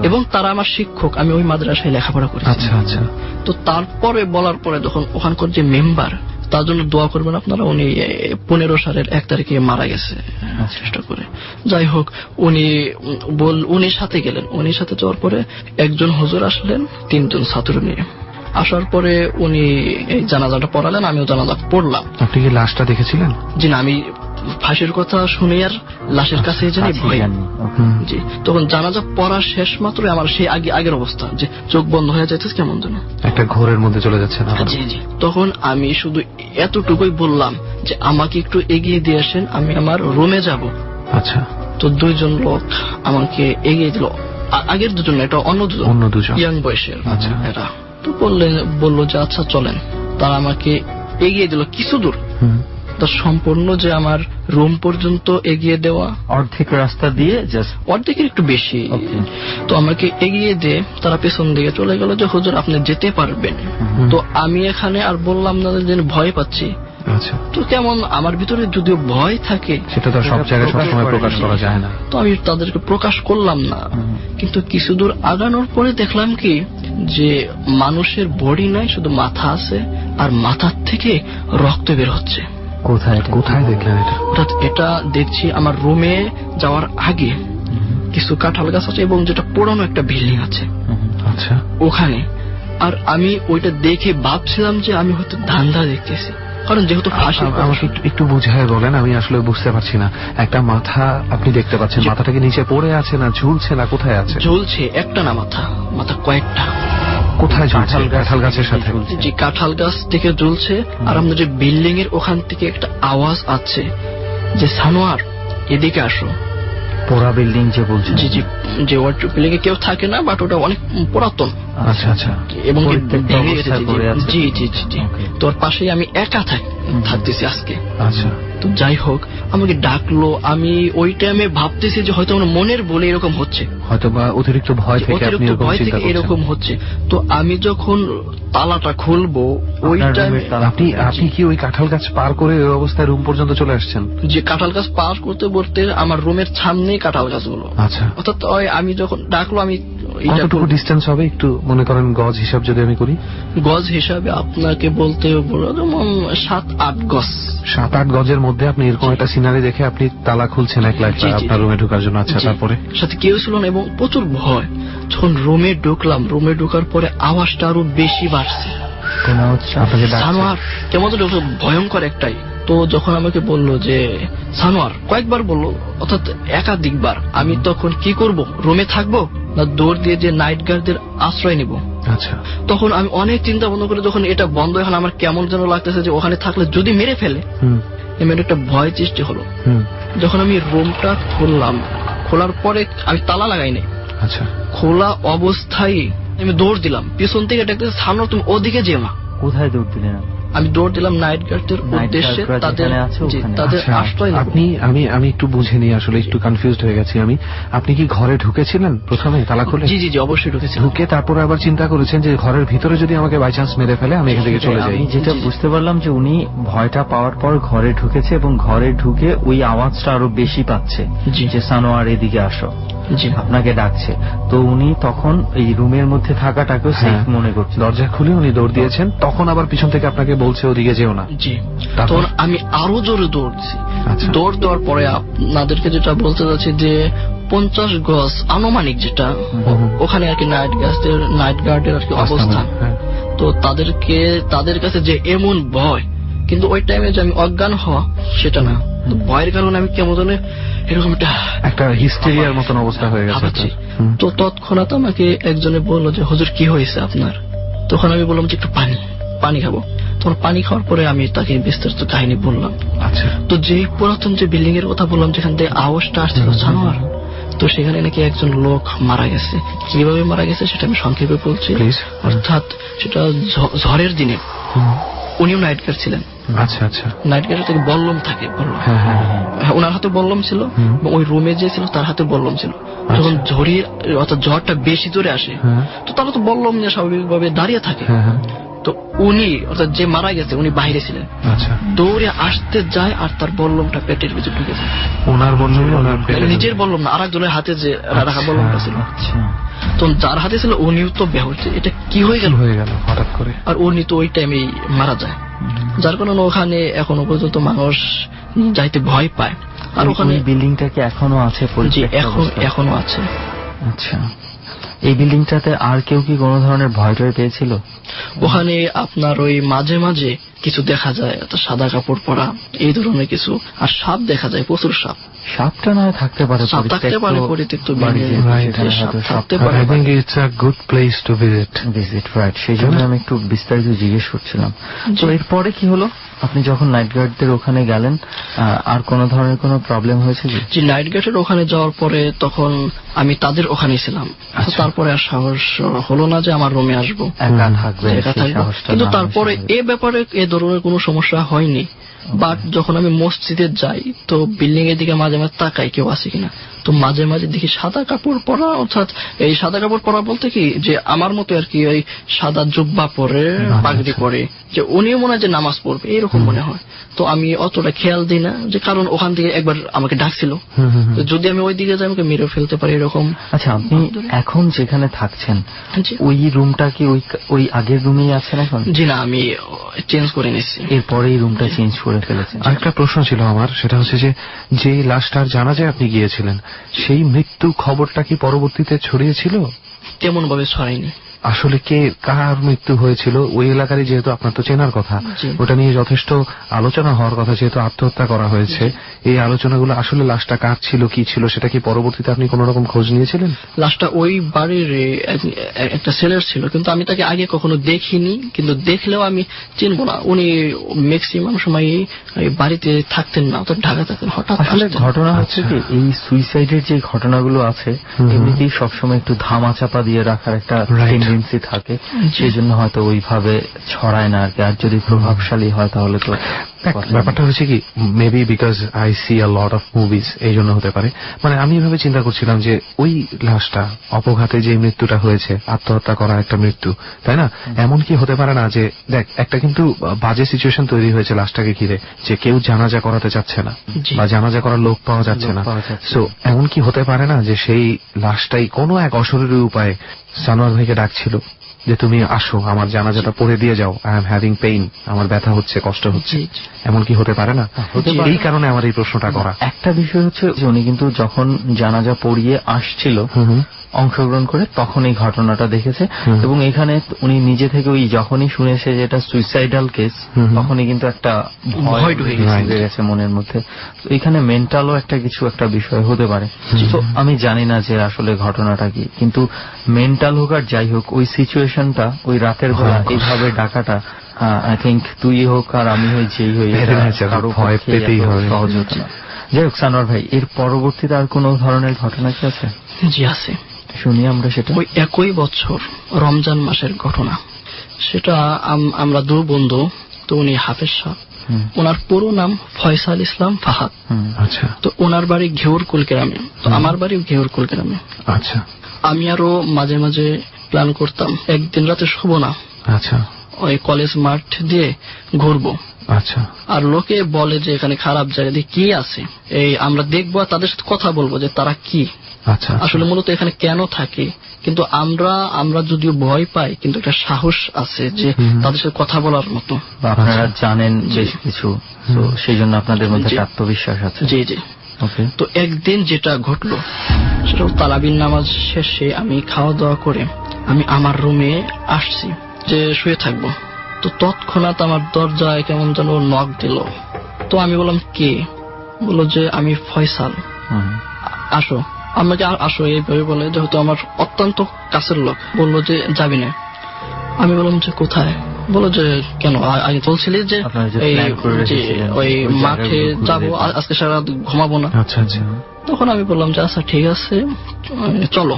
এবং তারা আমার শিক্ষক, আমি ওই মাদ্রাসায় লেখাপড়া করি। তো তারপরে বলার পরে তখন ওখানকার যে মেম্বার, তার জন্য দোয়া করবেন আপনারা। উনি 15 সালের 1 তারিখে মারা গেছে চেষ্টা করে। যাই হোক, উনি সাথে গেলেন। উনি সাথে যাওয়ার পরে একজন হুজুর আসলেন 3 জন ছাত্র নিয়ে। আসার পরে উনি এই জানাজাটা পড়ালেন, আমিও জানাজা পড়লাম। আপনি কি লাশটা দেখেছিলেন? জি না, আমি ফাঁসির কথা শুনে আর লাশের কাছে জানি ভয়। জি, তখন জানাজা পড়া শেষ মাত্রই আমার সেই আগের অবস্থা, যে চোখ বন্ধ হয়ে যাইতেছে কেমন যেন, একটা ঘোরের মধ্যে চলে যাচ্ছে না? জি জি। তখন আমি শুধু এতটুকুই বললাম যে আমাকে একটু এগিয়ে দিয়ে আসেন, আমি আমার রুমে যাব। আচ্ছা। তো দুইজন লোক আমাকে এগিয়ে দিল, আগের দুজন না, এটা অন্য দুজন ইয়াং বয়সের। আচ্ছা। এরা তো বললো যে আচ্ছা চলেন। তারা আমাকে এগিয়ে দিল কিছু দূর, তা সম্পূর্ণ যে আমার রুম পর্যন্ত এগিয়ে দেওয়া, অর্ধেক রাস্তা দিয়ে জাস্ট, অর্ধেকের একটু বেশি। তো আমাকে এগিয়ে দিয়ে তারা পেছন দিকে চলে গেল যে হুজুর আপনি যেতে পারবেন। তো আমি এখানে আর বললাম না যে ভয় পাচ্ছি। আচ্ছা। তো কেমন আমার ভিতরে যদিও ভয় থাকে, সেটা তো সব জায়গায় সবসময় প্রকাশ করা যায় না, তো আমি তাদেরকে প্রকাশ করলাম না। কিন্তু কিছু দূর আগানোর পরে দেখলাম কি যে মানুষের বডি নাই, শুধু মাথা আছে, আর মাথার থেকে রক্ত বের হচ্ছে। কোথায় দেখলেন এটা? এটা দেখছি আমার রুমে যাওয়ার আগে কিছু কাঁঠাল গাছ আছে এবং যেটা পুরনো একটা বিল্ডিং আছে। আচ্ছা। ওখানে। আর আমি ওইটা দেখে ভাবছিলাম যে আমি হয়তো ধান্দা দেখতেছি, কারণ যেহেতু ফাঁসি। আমাকে একটু বুঝায় বলেন, আমি আসলে বুঝতে পারছি না। একটা মাথা আপনি দেখতে পাচ্ছেন, মাথাটা কি নিচে পড়ে আছে না ঝুলছে না কোথায় আছে? ঝুলছে, একটা না মাথা কয়েকটা। কোথায় ঝুলছে? কাঁঠাল গাছের সাথে? জি, কাঁঠাল গাছ থেকে ঝুলছে। আর আমাদের যে বিল্ডিং এর ওখান থেকে একটা আওয়াজ আছে যে সানোয়ার এদিকে আসো। পোড়া বিল্ডিং যে বলছেন? জি জি, যে বিল্ডিং এ কেউ থাকে না, বাট ওটা অনেক পুরাতন। আচ্ছা আচ্ছা। এবং জি জি জি, তোর পাশেই আমি একা থাকতেছি আজকে। আচ্ছা। তো যাই হোক, আমাকে ডাকলো। আমি ওই টাইমে ভাবতেছি যে হয়তো আমার মনের বলে এরকম হচ্ছে, হয়তো বা অতিরিক্ত ভয় থেকে এরকম হচ্ছে। তো আমি যখন তালাটা খুলবো ওই টাইমে আপনি কি ওই কাঁঠাল গাছ পার করে ওই অবস্থায় রুম পর্যন্ত চলে আসছেন? যে কাঁঠাল গাছ পার করতে বলতে আমার রুমের সামনেই কাঁঠাল গাছগুলো। আচ্ছা। অর্থাৎ আমি যখন ডাকলো, আমি কতটুকু ডিস্টেন্স হবে একটু মনে করেন গজ হিসাব যদি আমি করি? গজ হিসাবে আপনাকে বলতে যেমন 7-8 গজ। 7-8 গজের মধ্যে আপনি এরকম একটা সিনারি দেখে আপনি তালা খুলছেন একলা আপনার রুমে ঢোকার জন্য। আচ্ছা, তারপরে? সাথে কেউ ছিল না এবং প্রচুর ভয়। যখন রুমে ঢুকলাম, রুমে ঢোকার পরে আওয়াজটা আরো বেশি বাড়ছে। সানোয়ার কেমন ভয়ঙ্কর একটাই। তো যখন আমাকে বললো যে সানোয়ার, কয়েকবার বললো, অর্থাৎ একাধিকবার। আমি তখন কি করব? রুমে থাকবো না দৌড় দিয়ে যে নাইট গার্ডদের আশ্রয় নিব? আচ্ছা। তখন আমি অনেক চিন্তা ভাবনা করে যখন এটা বন্ধ, এখন আমার কেমন যেন লাগতেছে যে ওখানে থাকলে যদি মেরে ফেলে, এমন একটা ভয় সৃষ্টি হলো। যখন আমি রুমটা খুললাম, খোলার পরে আমি তালা লাগাই নাই। আচ্ছা। খোলা অবস্থায় আমি দৌড় দিলাম, পিছন থেকে ডাকতেছে সানোয়ার তুমি ওদিকে যেও না। কোথায় দৌড় দিলেন? আমি দৌড় দিলাম নাইট গার্ডদের উদ্দেশ্যে, তাদের আশ্রয়। আমি একটু বুঝিনি, আসলে একটু কনফিউজড হয়ে গেছি আমি। আপনি কি ঘরে ঢুকেছিলেন প্রথমে তালা খুলে? জি জি জি, অবশ্যই ঢুকেছি। ঢুকে তারপরে আবার চিন্তা করেছেন যে ঘরের ভিতরে যদি আমাকে বাই চান্স মেরে ফেলে আমি এখান থেকে চলে যাই? আমি যেটা বুঝতে পারলাম যে উনি ভয়টা পাওয়ার পর ঘরে ঢুকেছে এবং ঘরে ঢুকে ওই আওয়াজটা আরো বেশি পাচ্ছে যে সানোয়ার এদিকে আসো, আপনাকে ডাকছে। তো উনি তখন এই রুমের মধ্যে থাকাটাকেও সেফ মনে করছে। দরজা খুলে উনি দৌড় দিয়েছেন, তখন আবার পিছন থেকে আপনাকে বলছে ওদিকে যেও না। জি। তখন আমি আরো জোরে দৌড়ছি। দৌড় দেওয়ার পরে আপনাদেরকে যেটা বলতে যাচ্ছি যে 50 গজ আনুমানিক যেটা ওখানে আর কি নাইট গার্ডের আর কি অবস্থান। তো তাদের কাছে যে এমন ভয়, কিন্তু ওই টাইমে যে আমি অজ্ঞান হওয়া সেটা না, ভয়ের কারণে আমি কেমন জানে এরকম একটা হিস্টেরিয়ার মতন অবস্থা হয়ে গেছে। তো তৎক্ষণাৎ আমাকে একজনে বললো যে হুজুর কি হয়েছে আপনার? তখন আমি বললাম যে একটু পানি খাবো। তখন পানি খাওয়ার পরে আমি তাকে বিস্তারিত কাহিনী বললাম। আচ্ছা। তো যেই পুরাতন যে বিল্ডিং এর কথা বললাম যেখান থেকে আওয়াজটা আসছিল সানোয়ার, তো সেখানে নাকি একজন লোক মারা গেছে। কিভাবে মারা গেছে সেটা আমি সংক্ষেপে বলছি। অর্থাৎ সেটা ঝড়ের দিনে উনিও নাইট গার্ড ছিলেন। আচ্ছা আচ্ছা। নাইট গার্ডের থেকে বল্লম থাকে, ওনার হাতে বল্লম ছিল, ওই রুমে যে ছিল তার হাতে বল্লম ছিল। যখন ঝড়টা বেশি জোরে আসে, তো তারা তো বল্লম নিয়ে স্বাভাবিকভাবে দাঁড়িয়ে থাকে। তো উনি অর্থাৎ যে মারা গেছে উনি বাইরে ছিলেন। আচ্ছা। দৌড়ে আসতে যায় আর তার বল্লমটা পেটের ভিতরে ঢুকে যায়। ওনার বল্লম? নিজের বল্লম না, আর একজনের হাতে যে রাখা বল্লমটা ছিল। তো যার হাতে ছিল উনিও তো বেহুশ, এটা কি হয়ে গেল হঠাৎ করে। আর উনি তো ওই টাইমেই মারা যায়, যার কারণে ওখানে এখনো পর্যন্ত মানুষ যাইতে ভয় পায়। আর ওখানে বিল্ডিংটা কি এখনো আছে? এখনো আছে। আচ্ছা। এই বিল্ডিংটাতে আর কেউ কি কোনো ধরনের ভয় টয় পেয়েছিল? ওখানে আপনার ওই মাঝে মাঝে কিছু দেখা যায়, একটা সাদা কাপড় পরা, এই ধরনের কিছু। আর সাপ দেখা যায়, প্রচুর সাপ। সাপটা না হয় থাকতে পারে, সাপ থাকতে পারে পরিত্যক্ত বিল্ডিং থাকতে পারে। I think it's a good place to visit. Right, সেই জন্য আমি একটু বিস্তারিত জিজ্ঞেস করছিলাম। তো এরপরে কি হলো? আপনি যখন নাইট গার্ডদের ওখানে গেলেন, আর কোন ধরনের কোনো প্রবলেম হয়েছে কি? যে নাইট গার্ডের ওখানে যাওয়ার পরে তখন আমি তাদের ওখানে ছিলাম। তারপরে আর সাহস হলো না যে আমার রুমে আসবো, একা থাকবে, কিন্তু তারপরে এ ব্যাপারে এ ধরনের কোনো সমস্যা হয়নি। বাট যখন আমি মসজিদে যাই তো বিল্ডিং এর দিকে মাঝে মাঝে তাকাই কেউ আছে কিনা, তো মাঝে মাঝে দেখি সাদা কাপড় পরা, অর্থাৎ এই সাদা কাপড় পরা বলতে কি যে আমার মতো আর কি, ওই সাদা জুব্বা পরে পাগড়ি পরে, যে উনিও মনে হয় যে নামাজ পড়বে এরকম মনে হয়। তো আমি অতটা খেয়াল দিই না, যে কারণ ওখান থেকে একবার আমাকে ডাকছিল, যদি আমি ওই দিকে যাই আমাকে মেরে ফেলতে পারি এরকম। আচ্ছা, আপনি এখন যেখানে থাকছেন ওই রুমটা কি ওই আগের রুমেই আছেন এখন? জি না, আমি চেঞ্জ করে নিচ্ছি। এরপরে এই রুমটা চেঞ্জ করে ফেলেছেন। আরেকটা প্রশ্ন ছিল আমার, সেটা হচ্ছে যে লাশটার জানাজায় আপনি গিয়েছিলেন, সেই মৃত্যু খবরটা কি পরবর্তীতে ছড়িয়েছিল? তেমন ভাবে ছড়ায়নি। আসলে কার মৃত্যু হয়েছিল ওই এলাকারই, যেহেতু আপনার তো চেনার কথা, ওটা নিয়ে যথেষ্ট আলোচনা হওয়ার কথা, যেহেতু আত্মহত্যা করা হয়েছে, এই আলোচনাগুলো আসলে লাশটা কার ছিল, কি ছিল, সেটা কি পরবর্তীতে আপনি কোন রকম খোঁজ নিয়েছিলেন? লাশটা ওই বাড়ির একটা ছেলের ছিল, কিন্তু আমি তাকে আগে কখনো দেখিনি, কিন্তু দেখলেও আমি চিনবো না। উনি ম্যাক্সিমাম সময় বাড়িতে থাকতেন না, তো ঢাকা থাকতেন। হঠাৎ আসলে ঘটনা হচ্ছে কি, এই সুইসাইডের যে ঘটনাগুলো আছে এমনিতেই সবসময় একটু ধামাচাপা দিয়ে রাখার একটা টেন্ডেন্সি থাকে, সেই জন্য হয়তো ওইভাবে ছড়ায় না আর কি। আর যদি প্রভাবশালী হয় তাহলে তো ব্যাপারটা হচ্ছে কি, maybe because I C a lot of movies, এই জন্য হতে পারে। মানে আমি এভাবে চিন্তা করছিলাম যে ওই লাশটা অপঘাতে যে মৃত্যুটা হয়েছে, আত্মহত্যা করা একটা মৃত্যু, তাই না? এমন কি হতে পারে না যে দেখ, একটা কিন্তু বাজে সিচুয়েশন তৈরি হয়েছে লাশটাকে ঘিরে, যে কেউ জানাজা করাতে চাচ্ছে না বা জানাজা করার লোক পাওয়া যাচ্ছে না। সো এমন কি হতে পারে না যে সেই লাশটাই কোনো এক অশরীরী উপায়ে সানোয়ার ভাইকে ডাকছিল যে তুমি আসো, আমার জানাজাটা পড়ে দিয়ে যাও, আই এম হ্যাভিং পেইন, আমার ব্যথা হচ্ছে, কষ্ট হচ্ছে। এমন কি হতে পারে না? এই কারণে আমার এই প্রশ্নটা করা। একটা বিষয় হচ্ছে যে উনি কিন্তু যখন জানাজা পড়িয়ে আসছিল অংশগ্রহণ করে, তখন এই ঘটনাটা দেখেছে, এবং এখানে উনি নিজে থেকে ওই যখনই শুনেছে যে এটা সুইসাইডাল কেস, তখনই কিন্তু একটা ভয় ঢুকে গেছে মনের মধ্যে। এখানে মেন্টালও একটা বিষয় হতে পারে। তো আমি জানি না যে আসলে ঘটনাটা কি, কিন্তু মেন্টাল হোক আর যাই হোক, ওই সিচুয়েশনটা, ওই রাতের বেলা এইভাবে ডাকাটা, আই থিঙ্ক তুই হোক আর আমি হই, যেই হই, কারো ভয় পেতেই হবে, সহজ হতো না। যাই হোক সানোয়ার ভাই, এর পরবর্তীতে আর কোন ধরনের ঘটনা কি আছে? জি আছে, শুনি আমরা সেটা। ওই একই বছর রমজান মাসের ঘটনা। সেটা আমরা দু বন্ধু, তো উনি হাফেজ সাহেব, ওনার পুরো নাম ফয়সাল ইসলাম ফাহাদ। আচ্ছা। তো ওনার বাড়ি ঘেউরকুল গ্রামে, তো আমার বাড়ি ঘেউরকুল গ্রামে। আচ্ছা। আমি আরো মাঝে মাঝে প্ল্যান করতাম একদিন রাতে শুভ না, আচ্ছা, ওই কলেজ মাঠ দিয়ে ঘুরবো। আচ্ছা। আর লোকে বলে যে এখানে খারাপ জায়গা দিয়ে কি আছে, এই আমরা দেখবো আর তাদের সাথে কথা বলবো যে তারা কি আসলে মূলত এখানে কেন থাকে। কিন্তু আমরা যদিও ভয় পাই, কিন্তু একটা সাহস আছে যে তাদের সাথে কথা বলার মতো। আপনারা জানেন বেশ কিছু, সেই জন্য আপনাদের মধ্যে আত্মবিশ্বাস আছে। জি জি। তো একদিন যেটা ঘটলো সেটা তারাবির নামাজ শেষে আমি খাওয়া দাওয়া করে আমি আমার রুমে আসছি যে শুয়ে থাকবো, তো তৎক্ষণাৎ আমার দরজায় কেমন যেন নক দিল। তো আমি বললাম কে? বললো যে আমি ফয়সাল, আসো। আমাকে আসো এইভাবে বলে, যেহেতু আমার অত্যন্ত কাছের লোক। বললো যে যাবি না। আমি বললাম যে কোথায়? বলো যে কেন আগে বলছিলি যে ওই মাঠে যাবো, আজকে সারা রাত ঘুমাবো না। আচ্ছা আচ্ছা। তখন আমি বললাম যে আচ্ছা ঠিক আছে চলো।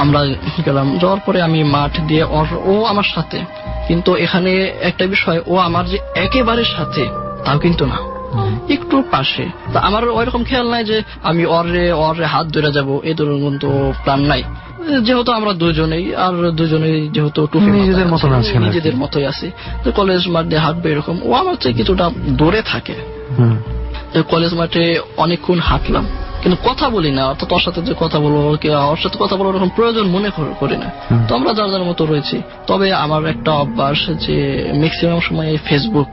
আমরা গেলাম, যাওয়ার পরে আমি মাঠ দিয়ে, ও আমার সাথে, কিন্তু এখানে একটা বিষয়, ও আমার যে একেবারে সাথে তাও কিন্তু না, একটু পাশে। তা আমার ওইরকম খেয়াল নাই যে আমি ওরে হাত ধরে যাবো, এই ধরনের কিন্তু প্ল্যান নাই। যেহেতু আমরা দুজনেই, আর দুজনেই যেহেতু নিজেদের মতোই আছি, তো কলেজ মাঠ দিয়ে হাঁটবে এরকম। ও আমার চেয়ে কিছুটা দূরে থাকে। কলেজ মাঠে অনেকক্ষণ হাঁটলাম, কিন্তু কথা বলি না, অর্থাৎ ওর সাথে যে কথা বলবো, ওর সাথে কথা বলার ওরকম প্রয়োজন মনে করি না। তো আমরা যার যার মতো রয়েছি। তবে আমার একটা অভ্যাস যে ম্যাক্সিমাম সময় ফেসবুক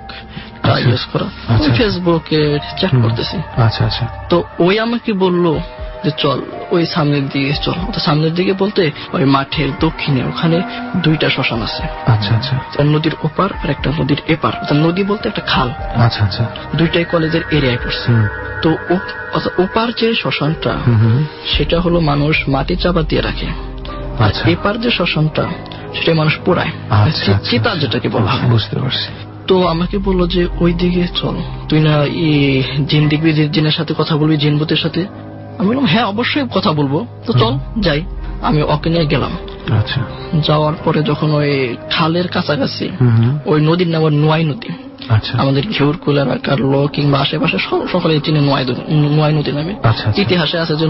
ইউজ করা, ফেসবুকে চ্যাট করতেছি। আচ্ছা আচ্ছা। তো ওই আমাকে বললো যে চল ওই সামনের দিকে চল। তো সামনের দিকে বলতে ওই মাঠের দক্ষিণে ওখানে 2টা শ্মশান আছে। আচ্ছা আচ্ছা একটা নদীর ওপার আর একটা নদীর এপার। নদী বলতে একটা খাল। আচ্ছা আচ্ছা 2টাই কলেজের এরিয়ায় পড়ছে। তো ওপার যে শ্মশানটা সেটা হলো মানুষ মাটি চাপা দিয়ে রাখে, আর আচ্ছা। এপার যে শ্মশানটা সেটা মানুষ পোড়ায়, আচ্ছা, আচ্ছা। চিতা যেটাকে বলা হয়। বুঝতে পারছি। তো আমাকে বললো যে ওই দিকে চল, তুই না জিন দেখবি, জিনের সাথে কথা বলবি, জিনবুতের সাথে। আমি বললাম হ্যাঁ অবশ্যই কথা বলবো, তো চল যাই। আমি ওকে নিয়ে গেলাম। আচ্ছা যাওয়ার পরে যখন ওই খালের কাছাকাছি, ওই নদীর নাম নোয়াই নদী। আচ্ছা আমাদের ঘেউরকুল এলাকার লোক কিংবা আশেপাশে সকলে চিনে নোয়াই নদী নামে। আচ্ছা। ইতিহাসে আছে যে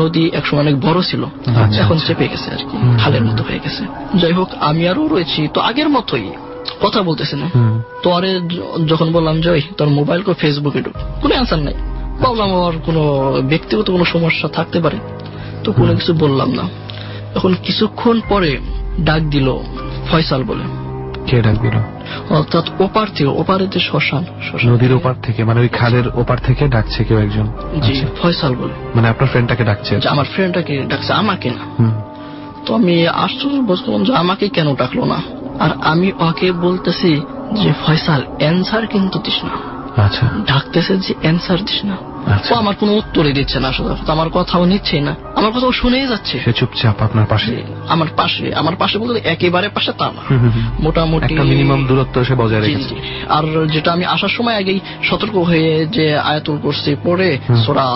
নদী একসময় অনেক বড় ছিল, আচ্ছা। এখন চেপে গেছে আর কি, খালের মতো হয়ে গেছে। যাই হোক আমি আরও রয়েছি, তো আগের মতোই কথা বলতেছি না। তো আরে যখন বললাম যে ওই তোর মোবাইল কো ফেসবুকে ঢুক, কোনো অ্যান্সার নাই। ভাবলাম আমার কোনো ব্যক্তিগত কোনো সমস্যা থাকতে পারে, তো কোনো কিছু বললাম না। এখন কিছুক্ষণ পরে ডাক দিল ফয়সাল বলে। কে ডাক দিল? অর্থাৎ ওপার থেকে, ওপারে যে শ্মশান, নদীর ওপার থেকে, মানে ওই খালের ওপার থেকে ডাকছে কেউ একজন? জি আচ্ছা। ফয়সাল বলে। মানে আপনার ফ্রেন্ডটাকে ডাকছে? যে আমার ফ্রেন্ডটাকে ডাকছে, আমাকে না। তো আমি আশ্চর্য বোধ করলাম যে আমাকে কেন ডাকলো না। আর আমি ওকে বলতেছি যে ফয়সাল অ্যান্সার কিন্তু দিস না। আচ্ছা। ডাকতেছে যে অ্যান্সার দিস না। আচ্ছা। ও আমার কোনো উত্তরই দিচ্ছে না, আসলে আমার কথাও নিচ্ছেই না, আমার কথাও শুনেই যাচ্ছে। সে চুপচাপ আপনার পাশে? আমার পাশে বলতে একেবারে পাশে তা না, মোটামুটি একটা মিনিমাম দূরত্ব সে বজায় জি, রেখেছে। জি। আর যেটা আমি আসার সময় আগেই সতর্ক হয়ে যে আয়াতুল কুরসি পড়ে সূরা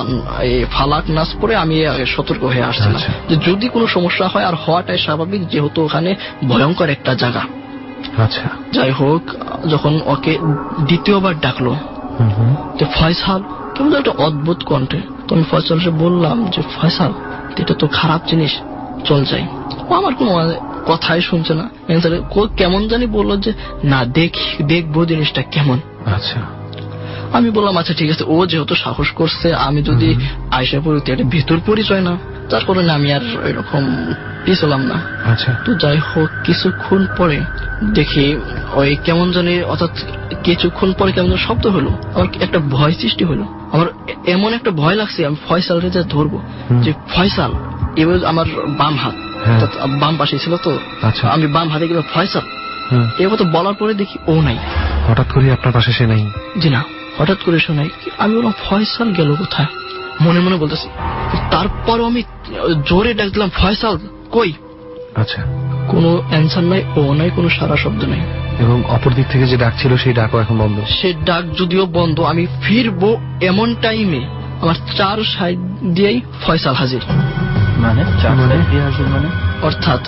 ফালাক নাস পড়ে আমি সতর্ক হয়ে আসছিলাম আচ্ছা। যে যদি কোনো সমস্যা হয়, আর হওয়াটাই স্বাভাবিক যেহেতু ওখানে ভয়ঙ্কর একটা জায়গা। আচ্ছা। যাই হোক যখন ওকে দ্বিতীয়বার ডাকলো যে ফয়সাল, কেমন একটা অদ্ভুত কণ্ঠে, তো আমি ফয়সালকে বললাম যে ফয়সাল এটা তো খারাপ জিনিস, চল যাই। ও আমার কোনো কথাই শুনছে না। কেমন জানি বললো যে না দেখবো জিনিসটা কেমন। আচ্ছা। আমি বললাম আচ্ছা ঠিক আছে, ও যেহেতু সাহস করছে, আমি যদি আয়সা পরিতে এটা ভেতর পরিচয় না, তার কারণে আমি আর এরকম পিছলাম না। আচ্ছা। তো যাই হোক কিছুক্ষণ পরে দেখি ওই কেমন জানি, অর্থাৎ কিছুক্ষণ পরে কেমন শব্দ হলো, আমার একটা ভয় সৃষ্টি হলো। আমার এমন একটা ভয় লাগছে, আমি ফয়সালকে যা ধরবো যে ফয়সাল, এবার আমার বাম হাত বাম পাশে ছিল, তো আমি বাম হাতে গেলে ফয়সাল, এবার তো বলার পরে দেখি ও নাই। হঠাৎ করে আপনার পাশে সে নাই? জি না, হঠাৎ করে শোনাই। আমি বললাম ফয়সাল গেল কোথায়, মনে মনে বলতেছি। তারপরও আমি জোরে ডাক দিলাম ফয়সাল কই। আচ্ছা। কোনো অ্যান্সার নাই, ও নাই, কোনো সারা শব্দ নেই। এবং অপর দিক থেকে যে ডাক ছিল সেই ডাকও এখন বন্ধ? সে ডাক যদিও বন্ধ, আমি ফিরবো এমন টাইমে আমার 4 সাইড দিয়েই ফয়সাল হাজির। মানে 4 সাইড দিয়ে হাজির মানে? অর্থাৎ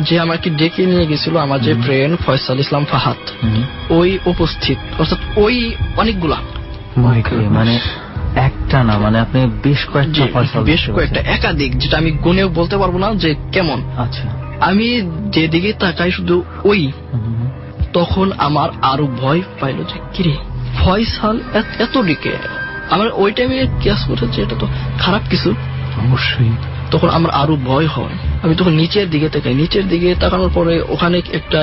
যে আমাকে ডেকে নিয়ে গেছিল আমার যে ফ্রেন্ড ফয়সাল ইসলাম ফাহাদ, ওই উপস্থিত, অর্থাৎ ওই অনেকগুলা। মানে একটা না, মানে আপনি বেশ কয়েকটা একাধিক, যেটা আমি গুনেও বলতে পারবো না যে কেমন। আচ্ছা। আমি যেদিকে তাকাই শুধু ওই, তখন আমার আরো ভয় পাইল যে কিরে ফয়সাল এত দিকে। আমার ওই টাইমে কেস করেছে এটা তো খারাপ কিছু অবশ্যই। তখন আমার আরো ভয় হয়। আমি তখন নিচের দিকে তাকাই, নিচের দিকে তাকানোর পরে ওখানে একটা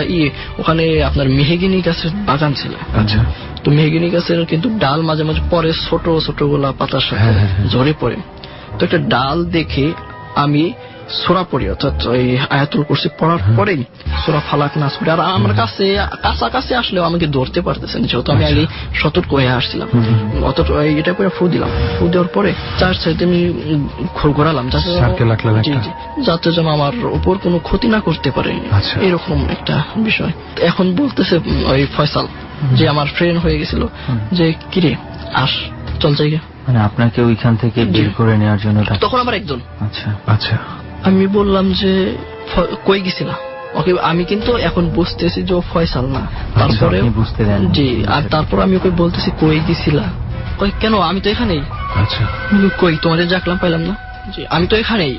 ওখানে আপনার মেহগিনি গাছের বাগান ছিল। আচ্ছা। তো মেহগিনি গাছের কিন্তু ডাল মাঝে মাঝে পরে ছোট ছোট গোলা পাতার সাথে ঝরে পড়ে। তো একটা ডাল দেখে আমি সূরা পড়ি, অর্থাৎ ওই আয়াতুল কুরসি পড়ার পরেই সূরা ফালাক নাস পড়ি। আর আমার কাছে কাছাকাছি আসলেও আমাকে ধরতে পারতেছেন, যেহেতু আমি আগে সতর্ক হয়ে আসছিলাম। অর্থাৎ এটা পরে ফু দিলাম, ফু দেওয়ার পরে 4 সাইডে আমি ঘোরালাম যাতে যেন আমার উপর কোনো ক্ষতি না করতে পারে, এরকম একটা বিষয়। এখন বলতেছে ওই ফয়সাল যে আমার ফ্রেন্ড হয়ে গেছিল যে কিরে আস চল জায়গা, মানে আপনাকে ওইখান থেকে বের করে নেওয়ার জন্য। তখন আমার একজন। আচ্ছা আচ্ছা। আমি বললাম যে কই গেছিলা, ওকে আমি কিন্তু এখন বুঝতেছি যে ও ফয়সাল না। তারপরে বুঝতে দেন জি, আর তারপর আমি ওকে বলতেছি কই গেছিলা, কই কেন আমি তো এখানেই। আচ্ছা। কই তোমাদের ডাকলাম পাইলাম না। জি আমি তো এখানেই,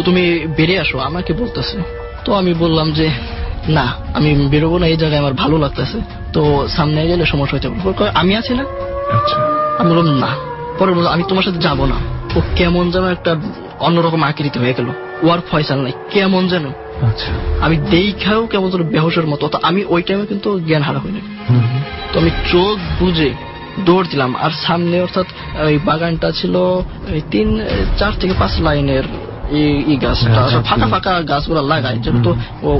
তুমি বেরিয়ে আসো আমাকে বলতেছে। তো আমি বললাম যে না আমি বেরোবো না, এই জায়গায় আমার ভালো লাগতেছে, তো সামনে গেলে সমস্যা হইতে পারে, আমি আছি না। আচ্ছা। আমি বললাম না, পরে বললাম আমি তোমার সাথে যাবো না। ও কেমন যেন একটা অন্যরকম আকৃতি হয়ে গেল, ও আর ফয়সাল নাই, কেমন যেন। আচ্ছা। আমি দেখাও কেমন যেন বেহুশের মতো। আমি ওই টাইমে কিন্তু জ্ঞান হারা হইনি। তো আমি চোখ বুঝে দৌড় দিলাম। আর সামনে অর্থাৎ ওই বাগানটা ছিল 4 থেকে 5 লাইনের এই গাছটা ফাঁকা ফাঁকা গাছগুলো লাগায়, যেহেতু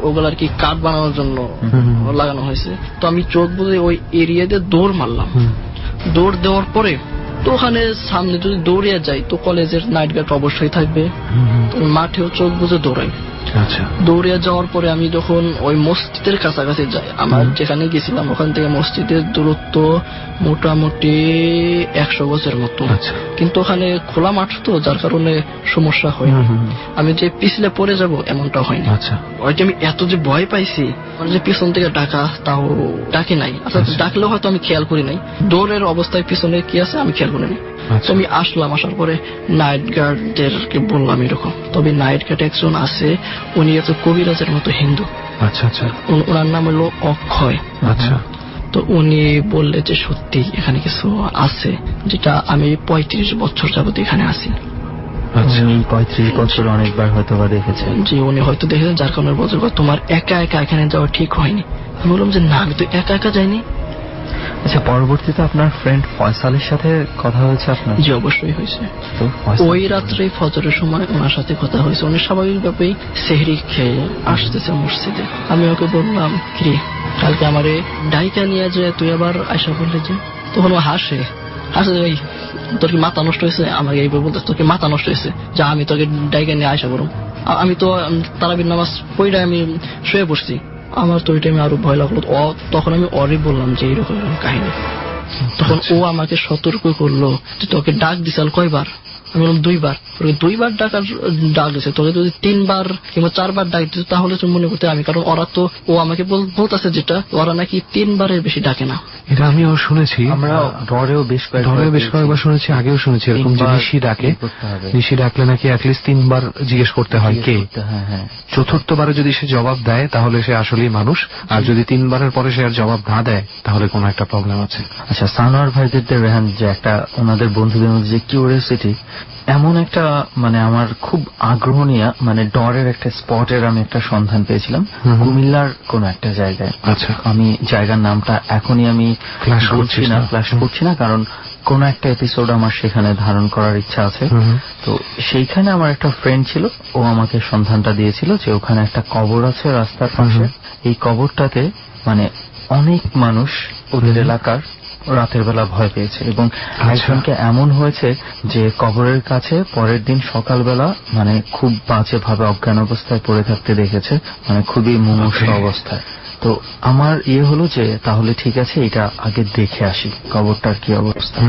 ওগুলো আর কি কাঠ বানানোর জন্য লাগানো হয়েছে। তো আমি চোখ বুঝে ওই এরিয়াতে দৌড় মারলাম। দৌড় দেওয়ার পরে তো ওখানে সামনে যদি দৌড়িয়ে যাই তো কলেজের নাইট গার্ড অবশ্যই থাকবে, মাঠেও চোখ বুঝে দৌড়াই। দৌড়িয়ে যাওয়ার পরে আমি যখন ওই মসজিদের কাছাকাছি যাই, আমার যেখানে গেছিলাম ওখান থেকে মসজিদের দূরত্ব মোটামুটি 100 গজের মতো, কিন্তু ওখানে খোলা মাঠ তো যার কারণে সমস্যা হয় না। আমি যে পিছলে পড়ে যাব এমনটা হয়নি। হয়তো আমি এত যে ভয় পাইছি, মানে যে পিছন থেকে ডাকা তাও ডাকি নাই, আচ্ছা ডাকলেও হয়তো আমি খেয়াল করি নাই, দৌড়ের অবস্থায় পিছনে কি আছে আমি খেয়াল করি নাই। তো আমি আসলাম, আসার পরে নাইট গার্ডদেরকে বললাম এরকম। তবে নাইট গার্ড একজন আছে, উনি এত কবিরাজের মতো হিন্দু। ওনার নাম হলো অক্ষয়। তো উনি বললে যে সত্যি এখানে কিছু আছে, যেটা আমি 35 বছর যাবত এখানে আছি। 35 বছর অনেকবার হয়তো বা দেখেছেন। জি, উনি হয়তো দেখেছেন, যার কারণে বছর তোমার একা একা এখানে যাওয়া ঠিক হয়নি। আমি বললাম যে না, আমি তো একা একা যাইনি। আচ্ছা, পরবর্তীতে আপনার ফ্রেন্ড ফয়সালের সাথে কথা হয়েছে আপনার? জি, অবশ্যই হয়েছে। ওই রাত্রে ফজরের সময় ওনার সাথে কথা হয়েছে। উনি স্বাভাবিকভাবেই সেহরি খেয়ে আসতেছে মসজিদে। আমি ওকে বললাম, কি কালকে আমারে ডাইকা নিয়ে যে তুই আবার আয়সা বললে যে, তখন ও হাসে ভাই তোর কি মাথা নষ্ট হয়েছে? আমাকে এইভাবে বলতে, তোর কি মাথা নষ্ট হয়েছে যা আমি তোকে ডাইকা নিয়ে আয়সা করুম? আমি তো তারাবির নামাজ পড়ে আমি শুয়ে পড়ছি। আমার তো ওই টাইমে আরো ভয় লাগলো। তখন আমি অরি বললাম যে এইরকম কাহিনী। তখন ও আমাকে সতর্ক করলো যে তোকে ডাক দিছাল কয়বার? আমি বললাম 2 বার। 2 বার ডাক দিছে, তোকে যদি 3 বার কিংবা 4 বার ডাক দিত তাহলে তুমি মনে করতে আমি, কারণ ওরা তো ও আমাকে বলতেছে যেটা ওরা নাকি 3 বারের বেশি ডাকে না। এটা আমিও শুনেছি, আমরা ডরেও বেশ কয়েকবার শুনেছি, আগেও শুনেছি এরকম যে নিশি ডাকে, নিশি ডাকলে নাকি অ্যাটলিস্ট 3 বার জিজ্ঞেস করতে হয় কে। চতুর্থবারে যদি সে জবাব দেয় তাহলে সে আসলেই মানুষ, আর যদি 3 বারের পরে সে আর জবাব না দেয় তাহলে কোনো একটা প্রবলেম আছে। আচ্ছা, সানোয়ার ভাইদের রেহান যে একটা ওনাদের বন্ধুদের মধ্যে যে কিউরিওসিটি, এমন একটা মানে আমার খুব আগ্রহ নিয়ে মানে ডরের একটা স্পটের আমি একটা সন্ধান পেয়েছিলাম কুমিল্লার কোন একটা জায়গায়। আচ্ছা, আমি জায়গার নামটা এখনই আমি ফ্ল্যাশ করছি না, কারণ কোন একটা এপিসোড আমার সেখানে ধারণ করার ইচ্ছা আছে। তো সেইখানে আমার একটা ফ্রেন্ড ছিল, ও আমাকে সন্ধানটা দিয়েছিল যে ওখানে একটা কবর আছে রাস্তার পাশে। এই কবরটাতে মানে অনেক মানুষ ওদের এলাকার রাতের বেলা ভয় পেয়েছে, এবং একজনকে এমন হয়েছে যে কবরের কাছে পরের দিন সকালবেলা মানে খুব বাজে ভাবে অজ্ঞান অবস্থায় পড়ে থাকতে দেখেছে, মানে খুবই মুমূর্ষু অবস্থায়। তো আমার হলো যে তাহলে ঠিক আছে, এটা আগে দেখে আসি কবরটার কি অবস্থা।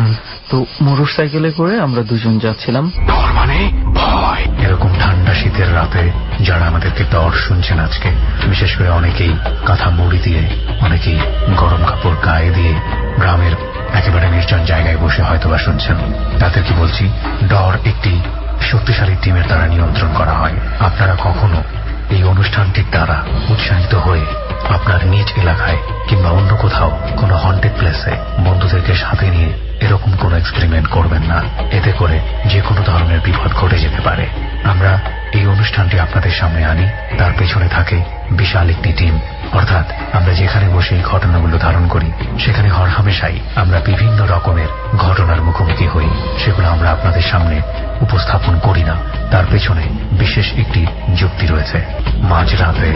তো মোটর সাইকেলে করে আমরা দুজন যাচ্ছিলাম। ডর মানে ভয়। এরকম ঠান্ডা শীতের রাতে যারা আমাদেরকে ডর শুনছেন আজকে, বিশেষ করে অনেকেই কাঁথা মুড়ি দিয়ে, অনেকেই গরম কাপড় গায়ে দিয়ে গ্রামের একেবারে নির্জন জায়গায় বসে হয়তোবা শুনছেন, তাদেরকে বলছি ডর একটি শক্তিশালী টিমের দ্বারা নিয়ন্ত্রণ করা হয়। আপনারা কখনো এই অনুষ্ঠানটির দ্বারা উৎসাহিত হয়ে আপনার নিজ এলাকায় কিংবা অন্য কোথাও কোনো হন্টেড প্লেসে বন্ধুদেরকে সাথে নিয়ে এরকম কোনো এক্সপেরিমেন্ট করবেন না। এতে করে যে কোনো ধরনের বিপদ ঘটে যেতে পারে। আমরা এই অনুষ্ঠানটি আপনাদের সামনে আনি, তার পেছনে থাকে বিশাল একটি টিম। অর্থাৎ আমরা যেখানে বসে এই ঘটনাগুলো ধারণ করি সেখানে হরহামেশাই আমরা বিভিন্ন রকমের ঘটনার মুখোমুখি হই। সেগুলো আমরা আপনাদের সামনে উপস্থাপন করি না, তার পেছনে বিশেষ একটি যুক্তি রয়েছে। মাঝরাতে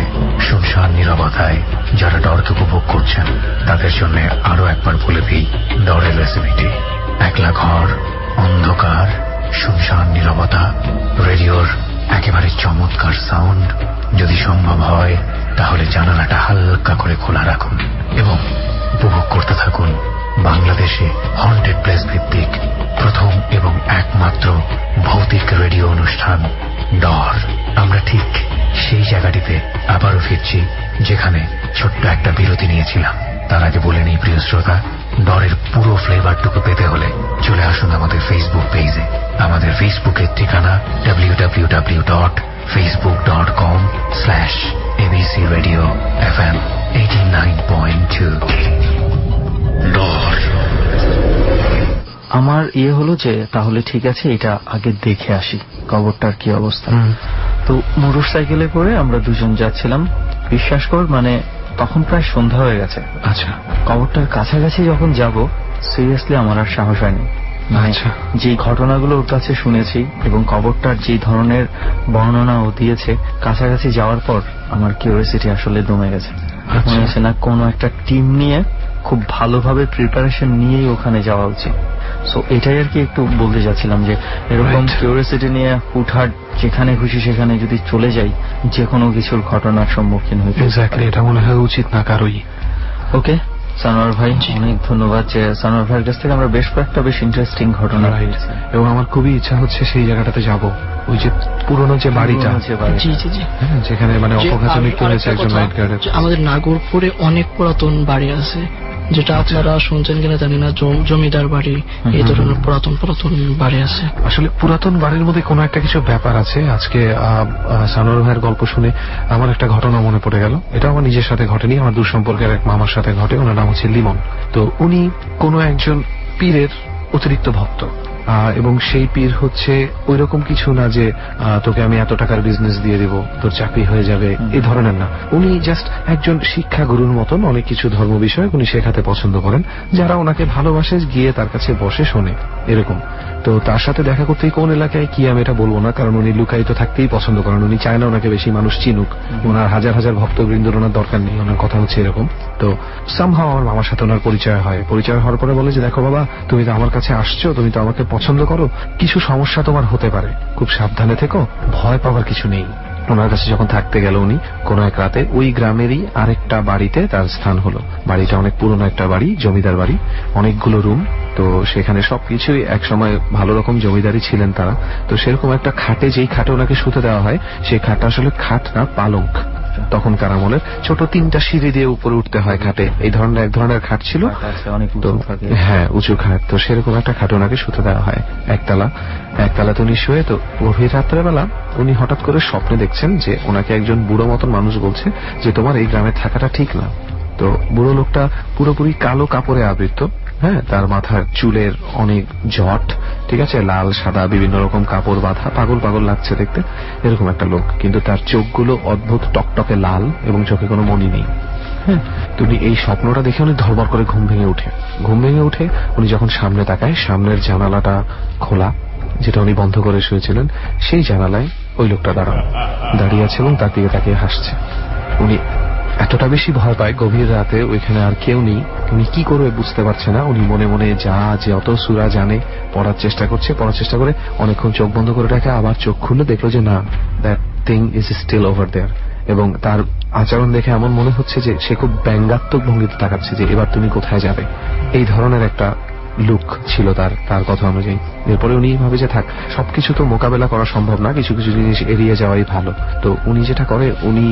শুনশান নীরবতায় যারা ডরকে উপভোগ করছেন তাদের জন্য আরো একবার বলে দিই ডরের রেসিপিটি। একলা ঘর, অন্ধকার, শুনশান নীরবতা, রেডিওর একেবারে চমৎকার সাউন্ড। যদি সম্ভব হয় তাহলে জানালাটা হালকা করে খোলা রাখুন এবং উপভোগ করতে থাকুন বাংলাদেশে হন্টেড প্লেস ভিত্তিক প্রথম এবং একমাত্র ভৌতিক রেডিও অনুষ্ঠান ডর। আমরা ঠিক সেই জায়গাটিতে আবারও ফিরছি যেখানে ছোট্ট একটা বিরতি নিয়েছিলাম। তার আগে বলে নেই প্রিয় শ্রোতা, ডরের পুরো ফ্লেভারটুকু পেতে হলে চলে আসুন আমাদের ফেসবুক পেজে। আমাদের ফেসবুকের ঠিকানা www.facebook.com/ABC Radio FM 89.2। ডর। আমার হলো যে তাহলে ঠিক আছে, এটা আগে দেখে আসি কবরটার কি অবস্থা। তো মোটর সাইকেলে করে আমরা দুজন যাচ্ছিলাম। বিশ্বাস কর মানে তখন প্রায় সন্ধ্যা হয়ে গেছে। আচ্ছা, কবরটার কাছাকাছি যখন যাব সিরিয়াসলি আমার আর সাহস হয়নি। মানে আচ্ছা। যে ঘটনাগুলো ওর কাছে শুনেছি এবং কবরটার যে ধরনের বর্ণনা ও দিয়েছে, কাছাকাছি যাওয়ার পর আমার কিউরিওসিটি আসলে দমে গেছে। মনে হচ্ছে না কোনো একটা টিম নিয়ে খুব ভালোভাবে প্রিপারেশন নিয়েই ওখানে যাওয়া উচিত। সো এটাই আর কি একটু বলতে যাচ্ছিলাম যে এরকম কিউরিওসিটি নিয়ে হুটহাট যেখানে খুশি সেখানে যদি চলে যাই, যে কোনো কিছুর ঘটনার সম্মুখীন হইতে। এক্স্যাক্টলি, এটা মনে হয় উচিত না কারোই। ওকে সানোয়ার ভাই, অনেক ধন্যবাদ যে সানোয়ার ভাইয়ের কাছ থেকে আমরা বেশ কয়েকটা বেশ ইন্টারেস্টিং ঘটনা পেয়েছি। এবং আমার খুবই ইচ্ছা হচ্ছে সেই জায়গাটাতে যাব, ওই যে পুরনো যে বাড়িটা, জি জি জি, যেখানে মানে অপঘাতে মৃত্যু হয়েছে একজন নাইট গার্ডের। আমাদের নাগরপুরে অনেক পুরাতন বাড়ি আছে, যেটা আপনারা শুনছেন কিনা জানি না, জমিদার বাড়ি, এই ধরনের পুরাতন বাড়ি আছে। আসলে পুরাতন বাড়ির মধ্যে কোনো একটা কিছু ব্যাপার আছে। আজকে সানোয়ার ভাইয়ের গল্প শুনে আমার একটা ঘটনা মনে পড়ে গেল। এটা আমার নিজের সাথে ঘটেনি, আমার দূর সম্পর্কের এক মামার সাথে ঘটে। ওনার নাম হচ্ছে লিমন। তো উনি কোনো একজন পীরের অতিরিক্ত ভক্ত, এবং সেই পীর হচ্ছে ওই রকম কিছু না যে তোকে আমি এত টাকার বিজনেস দিয়ে দিব, তোর চাকরি হয়ে যাবে, এই ধরনের না। উনি জাস্ট একজন শিক্ষা গুরুর মতন অনেক কিছু ধর্ম বিষয় উনি শেখাতে পছন্দ করেন। যারা ওনাকে ভালোবাসে গিয়ে তার কাছে বসে শোনে এরকম। তো তার সাথে দেখা করতেই কোন এলাকায় কি আমি এটা বলবো না, কারণ উনি লুকায়িত থাকতেই পছন্দ করেন। উনি চায় না ওনাকে বেশি মানুষ চিনুক, ওনার হাজার হাজার ভক্তবৃন্দর ওনার দরকার নেই। ওনার কথা হচ্ছে এরকম। তো সামহাও আমার মামার সাথে ওনার পরিচয় হয়। পরিচয় হওয়ার পরে বলে যে দেখো বাবা, তুমি তো আমার কাছে আসছো, তুমি তো আমাকে পছন্দ করো, কিছু সমস্যা তোমার হতে পারে, খুব সাবধানে থেকো, ভয় পাওয়ার কিছু নেই। ওনার কাছে যখন থাকতে গেল উনি, কোন এক রাতে ওই গ্রামেরই আরেকটা বাড়িতে তার স্থান হলো। বাড়িটা অনেক পুরনো একটা বাড়ি, জমিদার বাড়ি, অনেকগুলো রুম। তো সেখানে সবকিছুই একসময় ভালো রকম জমিদারি ছিলেন তারা। তো সেরকম একটা খাটে, যেই খাটে ওনাকে শুতে দেওয়া হয়, সেই খাটটা আসলে খাট না, পালঙ্ক। তখনকার আমলের ছোট 3টা সিঁড়ি দিয়ে উপরে উঠতে হয় খাটে, এই ধরনের এক ধরনের খাট ছিল। তো হ্যাঁ, উঁচু খাট। তো সেরকম একটা খাটে ওনাকে শুতে দেওয়া হয়, একতলাতে উনি শুয়ে। তো গভীর রাত্রেবেলা উনি হঠাৎ করে স্বপ্নে দেখছেন যে ওনাকে একজন বুড়ো মতন মানুষ বলছে যে তোমার এই গ্রামে থাকাটা ঠিক না। তো বুড়ো লোকটা পুরোপুরি কালো কাপড়ে আবৃত, হ্যাঁ, তার মাথার চুলের অনেক জট, ঠিক আছে, লাল সাদা বিভিন্ন রকম কাপড় বাঁধা, পাগল পাগল লাগছে দেখতে, এরকম একটা লোক। কিন্তু তার চোখগুলো অদ্ভুত টকটকে লাল এবং চোখে কোনো মনি নেই। হ্যাঁ, তুমি এই স্বপ্নটা দেখে উনি ধরবর করে ঘুম ভেঙে উঠে উনি যখন সামনে তাকায়, সামনের জানালাটা খোলা, যেটা উনি বন্ধ করে শুয়েছিলেন, সেই জানালায় ওই লোকটা দাঁড়িয়ে আছে এবং তার দিকে তাকিয়ে হাসছে। উনি এতটা বেশি ভয় পায়, গভীর রাতে ওইখানে আর কেউ নেই, উনি কি করবে বুঝতে পারছে না। উনি মনে মনে যে অত সূরা জানে পড়ার চেষ্টা করে অনেকক্ষণ চোখ বন্ধ করে রাখে, আবার চোখ খুলে দেখলো যে না, that thing is still over there. এবং তার আচরণ দেখে এমন মনে হচ্ছে যে সে খুব ব্যঙ্গাত্মক ভঙ্গিতে তাকাচ্ছে যে এবার তুমি কোথায় যাবে, এই ধরনের একটা লুক ছিল তার কথা অনুযায়ী। এরপরে উনি ভাবে যে থাক, সবকিছু তো মোকাবেলা করা সম্ভব না, কিছু কিছু জিনিস এড়িয়ে যাওয়াই ভালো। তো উনি যেটা করে, উনি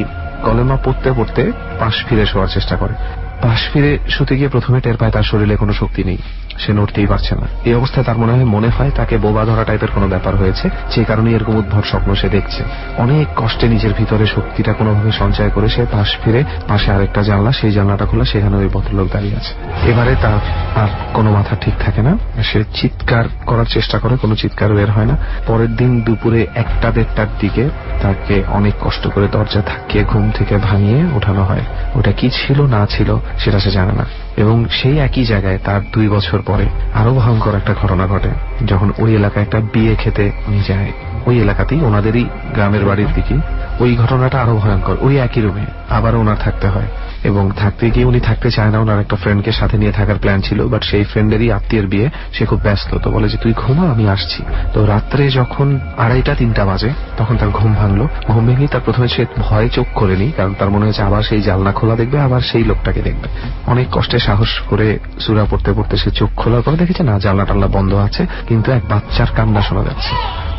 কলেমা পড়তে পড়তে পাশ ফিরে শোয়ার চেষ্টা করে। পাশ ফিরে শুতে গিয়ে প্রথমে টের পায় তার শরীরে কোনো শক্তি নেই, সে নড়তেই পারছে না। এই অবস্থায় তার মনে হয় তাকে বোবা ধরা টাইপের কোনো ব্যাপার হয়েছে, যে কারণে এরকম উদ্ভট স্বপ্ন সে দেখছে। অনেক কষ্টে নিজের ভিতরে শক্তিটা কোনোভাবে সঞ্চয় করে সে পাশ ফিরে, পাশে আরেকটা জানলা, সেই জানলাটা খোলা, সেখানে ওই ভদ্রলোক দাঁড়িয়ে আছে। এবারে তার আর কোনো মাথা ঠিক থাকে না, সে চিৎকার করার চেষ্টা করে, কোনো চিৎকার বের হয় না। পরের দিন দুপুরে 1টা-1:30টার দিকে তাকে অনেক কষ্ট করে দরজা ধাক্কিয়ে ঘুম থেকে ভাঙিয়ে ওঠানো হয়। ওটা কি ছিল না ছিল সেটা সে জানে না। এবং সেই একই জায়গায় তার 2 বছর পরে আরো ভয়ঙ্কর একটা ঘটনা ঘটে, যখন ওই এলাকায় একটা বিয়ে খেতে উনি যায়। ওই এলাকাতেই, ওনাদেরই গ্রামের বাড়ির দিকে। ওই ঘটনাটা আরো ভয়ঙ্কর। ওই একই রুমে আবারও ওনার থাকতে হয়, এবং থাকতে গিয়ে উনি থাকতে চায় না। ওনার একটা ফ্রেন্ডকে সাথে নিয়ে থাকার প্ল্যান ছিল, বাট সেই ফ্রেন্ডেরই আত্মীয়ের বিয়ে, সে খুব ব্যস্ত। তো বলে যে তুই ঘুমা, আমি আসছি। তো রাত্রে যখন 2:30-3টা বাজে, তখন তার ঘুম ভাঙলো। ঘুম ভেঙেই তার প্রথমে সে ভয়ে চোখ করে নি, কারণ তার মনে হয়েছে আবার সেই জানলা খোলা দেখবে, আবার সেই লোকটাকে দেখবে। অনেক কষ্টে সাহস করে সূরা পড়তে পড়তে সে চোখ খোলার পরে দেখেছে না, জানলা টানলা বন্ধ আছে, কিন্তু এক বাচ্চার কান্না শোনা যাচ্ছে।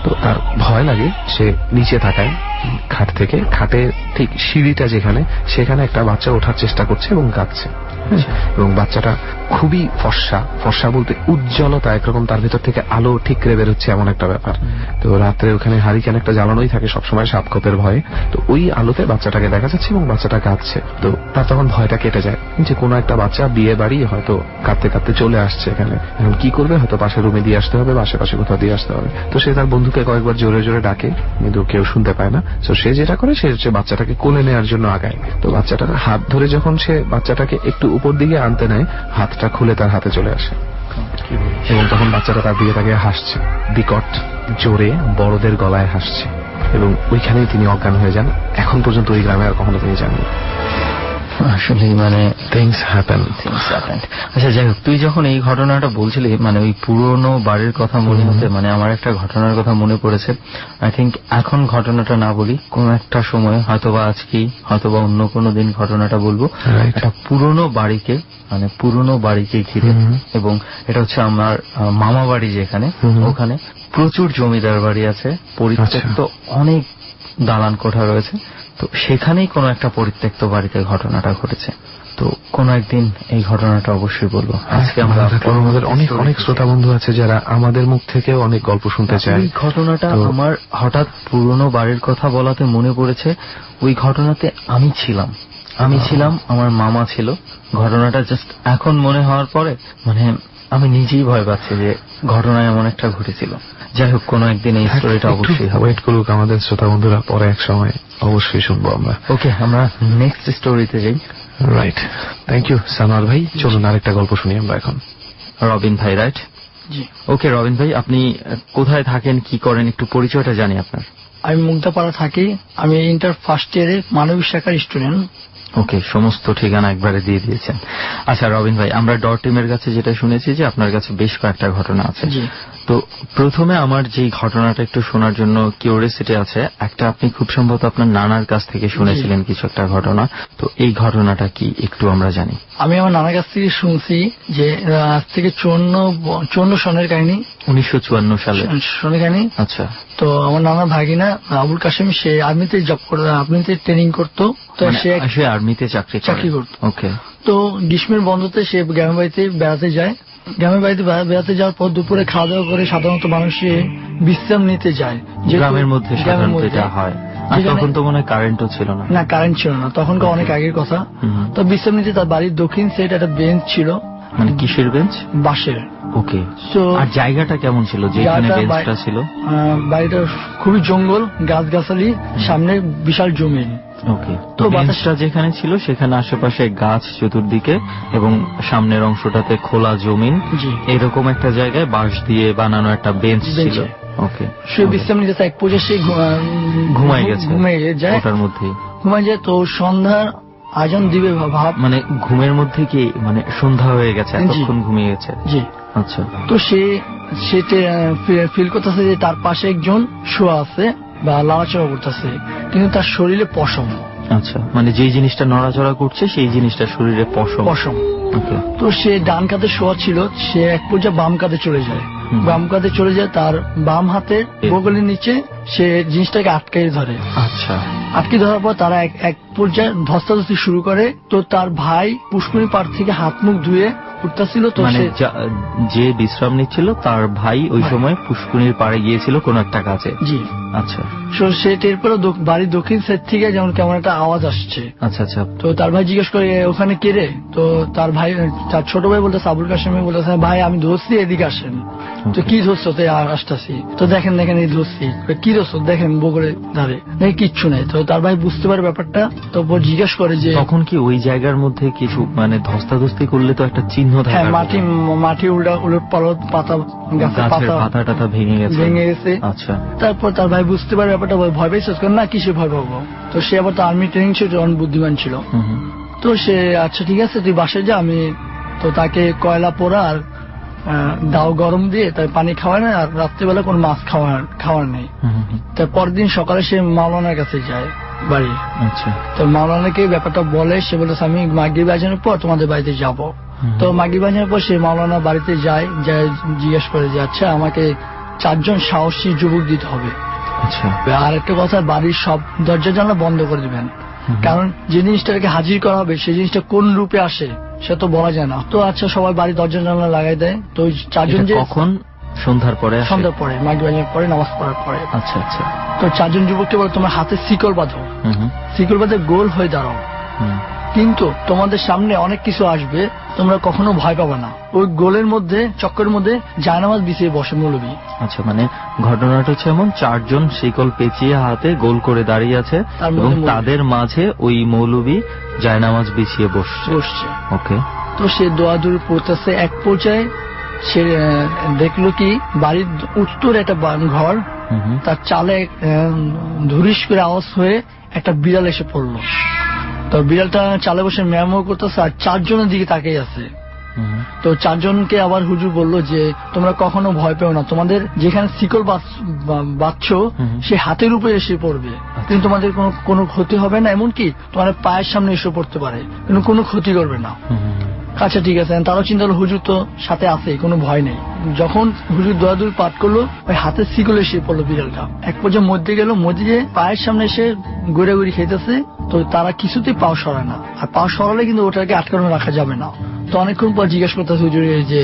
তো তার ভয় লাগে, সে নিচে তাকায় খাট থেকে, খাটে ঠিক সিঁড়িটা যেখানে, সেখানে একটা বাচ্চা ওঠার চেষ্টা করছে এবং কাঁদছে। এবং বাচ্চাটা খুবই ফর্সা বলতে উজ্জ্বলতা, একরকম তার ভিতর থেকে আলো ঠিকরে বেরোচ্ছে, এমন একটা ব্যাপার। তো রাত্রে ওখানে হারিকেন একটা জ্বালানোই থাকে সবসময় সাপখোপের ভয়ে। তো ওই আলোতে বাচ্চাটাকে দেখা যাচ্ছে এবং বাচ্চাটা কাঁদছে। তো তার তখন ভয়টা কেটে যায় যে কোনো একটা বাচ্চা বিয়ে বাড়ি হয়তো কাঁদতে কাঁদতে চলে আসছে এখানে, এখন কি করবে, হয়তো পাশের রুমে দিয়ে আসতে হবে বা আশেপাশে কোথাও দিয়ে আসতে হবে। তো সে তার বন্ধুকে কয়েকবার জোরে জোরে ডাকে, কিন্তু কেউ শুনতে পায় না। তো সে যেটা করে, সে হচ্ছে বাচ্চাটাকে কোলে নেওয়ার জন্য আগায়। তো বাচ্চাটার হাত ধরে যখন সে বাচ্চাটাকে একটু উপর দিকে আনতে নেয়, হাতটা খুলে তার হাতে চলে আসে। এবং তখন বাচ্চাটা তার দিকে তাকিয়ে হাসছে, বিকট জোরে বড়দের গলায় হাসছে, এবং ওইখানেই তিনি অজ্ঞান হয়ে যান। এখন পর্যন্ত ওই গ্রামে আর কখনো তিনি যাননি। আসলে মানে থিংস হ্যাপেন। আচ্ছা যাই হোক, তুই যখন এই ঘটনাটা বলছিলি মানে ওই পুরনো বাড়ির কথা মনে হতে মানে আমার একটা ঘটনার কথা মনে পড়েছে। আই থিঙ্ক এখন ঘটনাটা না বলি, কোন একটা সময় হয়তোবা আজকেই হয়তোবা অন্য কোনো দিন ঘটনাটা বলবো। একটা পুরনো বাড়িকে মানে পুরনো বাড়িকে ঘিরে, এবং এটা হচ্ছে আমার মামা বাড়ি যেখানে, ওখানে প্রচুর জমিদার বাড়ি আছে, পরিত্যক্ত অনেক দালান কোঠা রয়েছে। তো সেখানেই কোনো একটা পরিত্যক্ত বাড়িতে ঘটনাটা ঘটেছে। তো কোন একদিন এই ঘটনাটা অবশ্যই বলবো। আজকে আমরা আমাদের অনেক অনেক শ্রোতা বন্ধু আছে যারা আমাদের মুখ থেকেও অনেক গল্প শুনতে চায়। এই ঘটনাটা আমার হঠাৎ পুরনো বাড়ির কথা বলাতে মনে পড়েছে, ওই ঘটনাতে আমি ছিলাম, আমার মামা ছিল। ঘটনাটা জাস্ট এখন মনে হওয়ার পরে মানে আমি নিজেই ভয় পাচ্ছি যে ঘটনা এমন একটা ঘটেছিল। যাই হোক, কোনো একদিন এই স্টোরিটা অবশ্যই ওয়েট করুক আমাদের শ্রোতা বন্ধুরা, পরে এক সময় অবশ্যই শুনবো আমরা। ওকে, আমরা নেক্সট স্টোরিতে যাই। রাইট, থ্যাংক ইউ সানোয়ার ভাই। চলুন আরেকটা গল্প শুনি আমরা এখন। রবিন ভাই, রাইট? জি। ওকে রবিন ভাই, আপনি কোথায় থাকেন, কি করেন, একটু পরিচয়টা জানি আপনার। আমি মুগ্ধাপাড়া থাকি। আমি ইন্টার ফার্স্ট ইয়ারে মানবিক শাখার স্টুডেন্ট। ওকে, সমস্ত ঠিকানা একবারে দিয়ে দিয়েছেন। আচ্ছা রবিন ভাই, আমরা ডট টিমের কাছে যেটা শুনেছি যে আপনার কাছে বেশ কয়েকটা ঘটনা আছে। তো প্রথমে আমার যে ঘটনাটা একটু শোনার জন্য কিউরিওসিটি আছে, একটা আপনি খুব সম্ভবত আপনার নানার কাছ থেকে শুনেছিলেন কিছু একটা ঘটনা। তো এই ঘটনাটা কি একটু আমরা জানি। আমি আমার নানার কাছ থেকে শুনছি যে আজ থেকে 54 সনের কাহিনী, 1954 সালে সনের কাহিনী। আচ্ছা। তো আমার নানা ভাগিনা আবুল কাশেম, সে আর্মিতে জব করতো, আর্মিতে ট্রেনিং করতো। তো সে আর্মিতে চাকরি করতো। ওকে। তো গ্রীষ্মের বন্ধতে সে গ্রামের বাড়িতে বেড়াতে যায়। গ্রামের বাড়িতে বেড়াতে যাওয়ার পর দুপুরে খাওয়া দাওয়া করে সাধারণত মানুষ বিশ্রাম নিতে যায়। গ্রামের মধ্যে সাধারণত এটা হয়। তখন তো মনে হয় কারেন্টও ছিল না। না, কারেন্ট ছিল না, তখনকার অনেক আগের কথা। তো বিশ্রাম নিতে তার বাড়ির দক্ষিণ সাইড একটা বেঞ্চ ছিল। মানে কিসের বেঞ্চ? বাঁশের। ওকে। আর জায়গাটা কেমন ছিল যেখানে বেঞ্চটা ছিল? বাড়িটা খুবই জঙ্গল, গাছগাছালি, সামনে বিশাল জমি। ওকে। তো বেঞ্চটা যেখানে ছিল সেখানে আশেপাশে গাছ চতুর্দিকে, এবং সামনের অংশটাতে খোলা জমিন, এরকম একটা জায়গায় বাঁশ দিয়ে বানানো একটা বেঞ্চ ছিল। ওকে। সে বিশ্রাম নিতে এক পর্যায়ে সে ঘুমিয়ে যায় ওটার মধ্যে। ঘুমায় যায়। তো সন্ধ্যার আজান দিবে ভাব, মানে ঘুমের মধ্যে কি মানে সন্ধ্যা হয়ে গেছে, এতক্ষণ ঘুমিয়ে গেছে। জি। আচ্ছা। তো সে ফিল করতেছে যে তার পাশে একজন শোয়া আছে বা লড়াচড়া করতেছে, কিন্তু তার শরীরে পশম। আচ্ছা, মানে যে জিনিসটা নড়াচড়া করছে সেই জিনিসটা শরীরে পশম। ওকে। তো সে ডান কাঁধে শোয়া ছিল, সে এক পর্যায়ে বাম কাঁধে চলে যায়। বাম কাঁধে চলে যায়, তার বাম হাতের বগলের নিচে সে জিনিসটাকে আটকে ধরে। আচ্ছা। আটকে ধরার পর তারা এক পর্যায়ে ধস্তাধস্তি শুরু করে। তো তার ভাই পুষ্করণী পাড় থেকে হাত মুখ ধুয়ে উঠতেছিল। তো মানে যে বিশ্রাম নিচ্ছিল তার ভাই ওই সময় পুষ্করণীর পাড়ে গিয়েছিল কোন একটা কাজে। জি। আচ্ছা। সে টের পেল বাড়ির দক্ষিণ সাইড থেকে যেমন কেমন একটা আওয়াজ আসছে। আচ্ছা আচ্ছা। তো তার ভাই জিজ্ঞেস করে ওখানে কে রে? তো তার ভাই, তার ছোট ভাই বলতেছে, আবুল কাশেম বলতেছে, ভাই আমি ধরছি, এদিকে আসেন। তো কি ধরছো? তো আসতেছি। তো দেখেন এই ধরছি। কি ধরছো? দেখেন বগলে ধারে নাকি কিচ্ছু নেই। তো তার ভাই বুঝতে পারে ব্যাপারটা। তো জিজ্ঞেস করে যে তখন কি ওই জায়গার মধ্যে কিছু মানে ধস্তাধস্তি করলে তো একটা চিহ্ন থাকে। হ্যাঁ, মাটি উলট পালট, পাতা গাছের পাতা ভেঙে গেছে। আচ্ছা। তারপর তার ভাই বুঝতে পারে ব্যাপারটা, ভয় পেয়েছে না, কিসে ভয় পাবো? তো সে আবার তো আর্মি ট্রেনিং ছিল, অনেক বুদ্ধিমান ছিল। তো সে আচ্ছা ঠিক আছে তুই বাসায় যা, আমি তো তাকে কয়লা পোড়া আর দাও গরম দিয়ে তাই পানি খাওয়ায় না, আর রাত্রিবেলা কোন মাছ খাওয়ার নেই। তার পরের দিন সকালে সে মাওলানার কাছে যায় বাড়ি। আচ্ছা। তো মাওলানাকে ব্যাপারটা বলে, সে বলেছে আমি মাগরিব আজানের পর তোমাদের বাড়িতে যাব। তো মাগরিব আজানের পর সে মাওলানা বাড়িতে যায়, জিজ্ঞেস করে যে আচ্ছা আমাকে 4 জন সাহসী যুবক দিতে হবে। আচ্ছা। আর একটা কথা, বাড়ির সব দরজা জানলা বন্ধ করে দিবেন, কারণ যে জিনিসটাকে হাজির করা হবে সেই জিনিসটা কোন রূপে আসে সে তো বলা যায় না। তো আচ্ছা, সবাই বাড়ির দরজা জানলা লাগাই দেয়। তো ওই 4 জন যে কখন? সন্ধ্যার পরে মাগরিব আজানের পরে, নামাজ পড়ার পরে। আচ্ছা আচ্ছা। তো 4 জন যুবককে বলে তোমার হাতে শিকল বাঁধো, শিকল বাঁধে গোল হয়ে দাঁড়াও, কিন্তু তোমাদের সামনে অনেক কিছু আসবে, তোমরা কখনো ভয় পাবে না। ওই গোলের মধ্যে, চক্করের মধ্যে জায়নামাজ বিছিয়ে বসে মৌলবী। আচ্ছা, মানে ঘটনাটা হচ্ছে এমন, 4 জন শিকল পেঁচিয়ে হাতে গোল করে দাঁড়িয়ে আছে এবং তাদের মাঝে ওই মৌলবী জায়নামাজ বিছিয়ে বসছে। ওকে। তো সে দোয়া দূরে পড়তেছে, এক পর্যায়ে সে দেখলো কি বাড়ির উত্তর একটা ঘর, তার চালে ধুরিস করে আওয়াজ হয়ে একটা বিড়াল এসে পড়লো। তো বিড়ালটা চালে বসে ম্যাও করতেছে আর 4 জনের দিকে তাকিয়ে আছে। তো 4 জনকে আবার হুজুর বলল যে তোমরা কখনো ভয় পেও না, তোমাদের যেখানে শিকল বাঁধছ সে হাতের উপরে এসে পড়বে, কিন্তু তোমাদের কোনো ক্ষতি হবে না, এমনকি তোমাদের পায়ের সামনে এসে পড়তে পারে, কিন্তু কোনো ক্ষতি করবে না। আচ্ছা ঠিক আছে। তারাও চিন্তা করলো হুজুর তো সাথে আছে, কোনো ভয় নেই। যখন হুজুর দোয়াদুর পাঠ করলো ওই হাতের শিকল এসে পড়লো বিড়ালটা। এক পর্যায়ে মধ্যে গেল, মধ্যে যে পায়ের সামনে এসে গড়াগড়ি খেতেছে। তো তারা কিছুতেই পাও সরায় না, আর পাও সরালে কিন্তু ওটাকে আটকানো রাখা যাবে না। তো অনেকক্ষণ পর জিজ্ঞাসা করতেছে হুজুর যে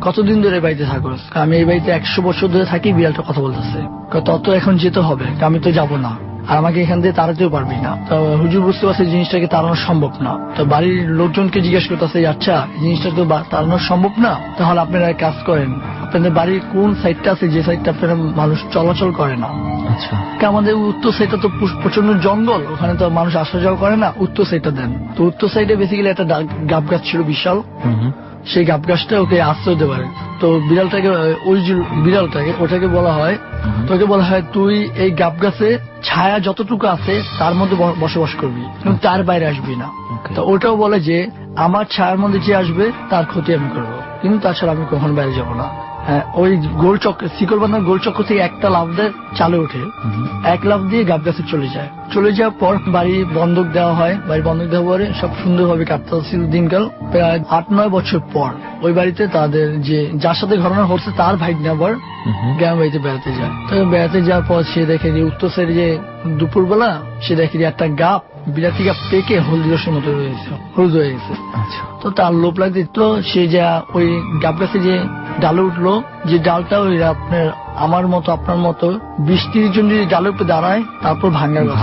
কতদিন ধরে বাড়িতে থাকো? আমি এই বাড়িতে 100 বছর ধরে থাকি। বিড়ালটা কথা বলতেছে, তত এখন যেতে হবে, আমি তো যাব না, আর আমাকে এখান থেকে তাড়াতেও পারবি না। তো হুজুর বুঝতে পারছে জিনিসটাকে তাড়ানো সম্ভব না। তো বাড়ির লোকজনকে জিজ্ঞাসা করতেছে আচ্ছা জিনিসটা তো তাড়ানো সম্ভব না, তাহলে আপনারা এক কাজ করেন, আপনাদের বাড়ির কোন সাইডটা আছে যে সাইডটা আপনারা মানুষ চলাচল করে না? আচ্ছা, আমাদের উত্তর সাইডটা তো প্রচন্ড জঙ্গল, ওখানে তো মানুষ আসা যাওয়া করে না, উত্তর সাইডটা দেন। তো উত্তর সাইডে বেসিক্যালি একটা গাব গাছ ছিল বিশাল, সেই গাব গাছটা ওকে আশ্রয় দিতে পারে। তো বিড়ালটাকে ওই যে বিড়ালটাকে ওটাকে বলা হয়, তোকে বলা হয় তুই এই গাব গাছে ছায়া যতটুকু আছে তার মধ্যে বসবাস করবি, কিন্তু তার বাইরে আসবি না। তো ওটাও বলে যে আমার ছায়ার মধ্যে যে আসবে তার ক্ষতি আমি করবো, কিন্তু তাছাড়া আমি কখন বাইরে যাব না। ওই গোল চক্র, শিকল বাঁধার গোল চক্র থেকে একটা লাফ দেয়, চালে ওঠে, এক লাফ দিয়ে গাব গাছে চলে যায়। চলে যাওয়ার পর বাড়ি বন্ধক দেওয়া হয়। বাড়ি বন্ধক দেওয়ার পরে সব সুন্দরভাবে কাটতেছিল দিনকাল। প্রায় 8-9 বছর পর ওই বাড়িতে তাদের যে যার সাথে ঘটনা ঘটছে তার ভাইগনা আবার গ্রামের বাড়িতে বেড়াতে যায়। তো বেড়াতে যাওয়ার পর সে দেখে যে উত্তর সাইডে যে দুপুরবেলা সে দেখে যে একটা গাব বিরাটি গাব পেকে হলুদ রসের মতো রয়েছে, হলুদ হয়ে গেছে। তো তার লোভ লাগছে, তো সে যা ওই গাব গাছে যে ডালে উঠলো, যে ডালটা ওই আপনার আমার মতো আপনার মতো 20-30 জন যদি ডালের উপরে দাঁড়ায় তারপর ভাঙবে না।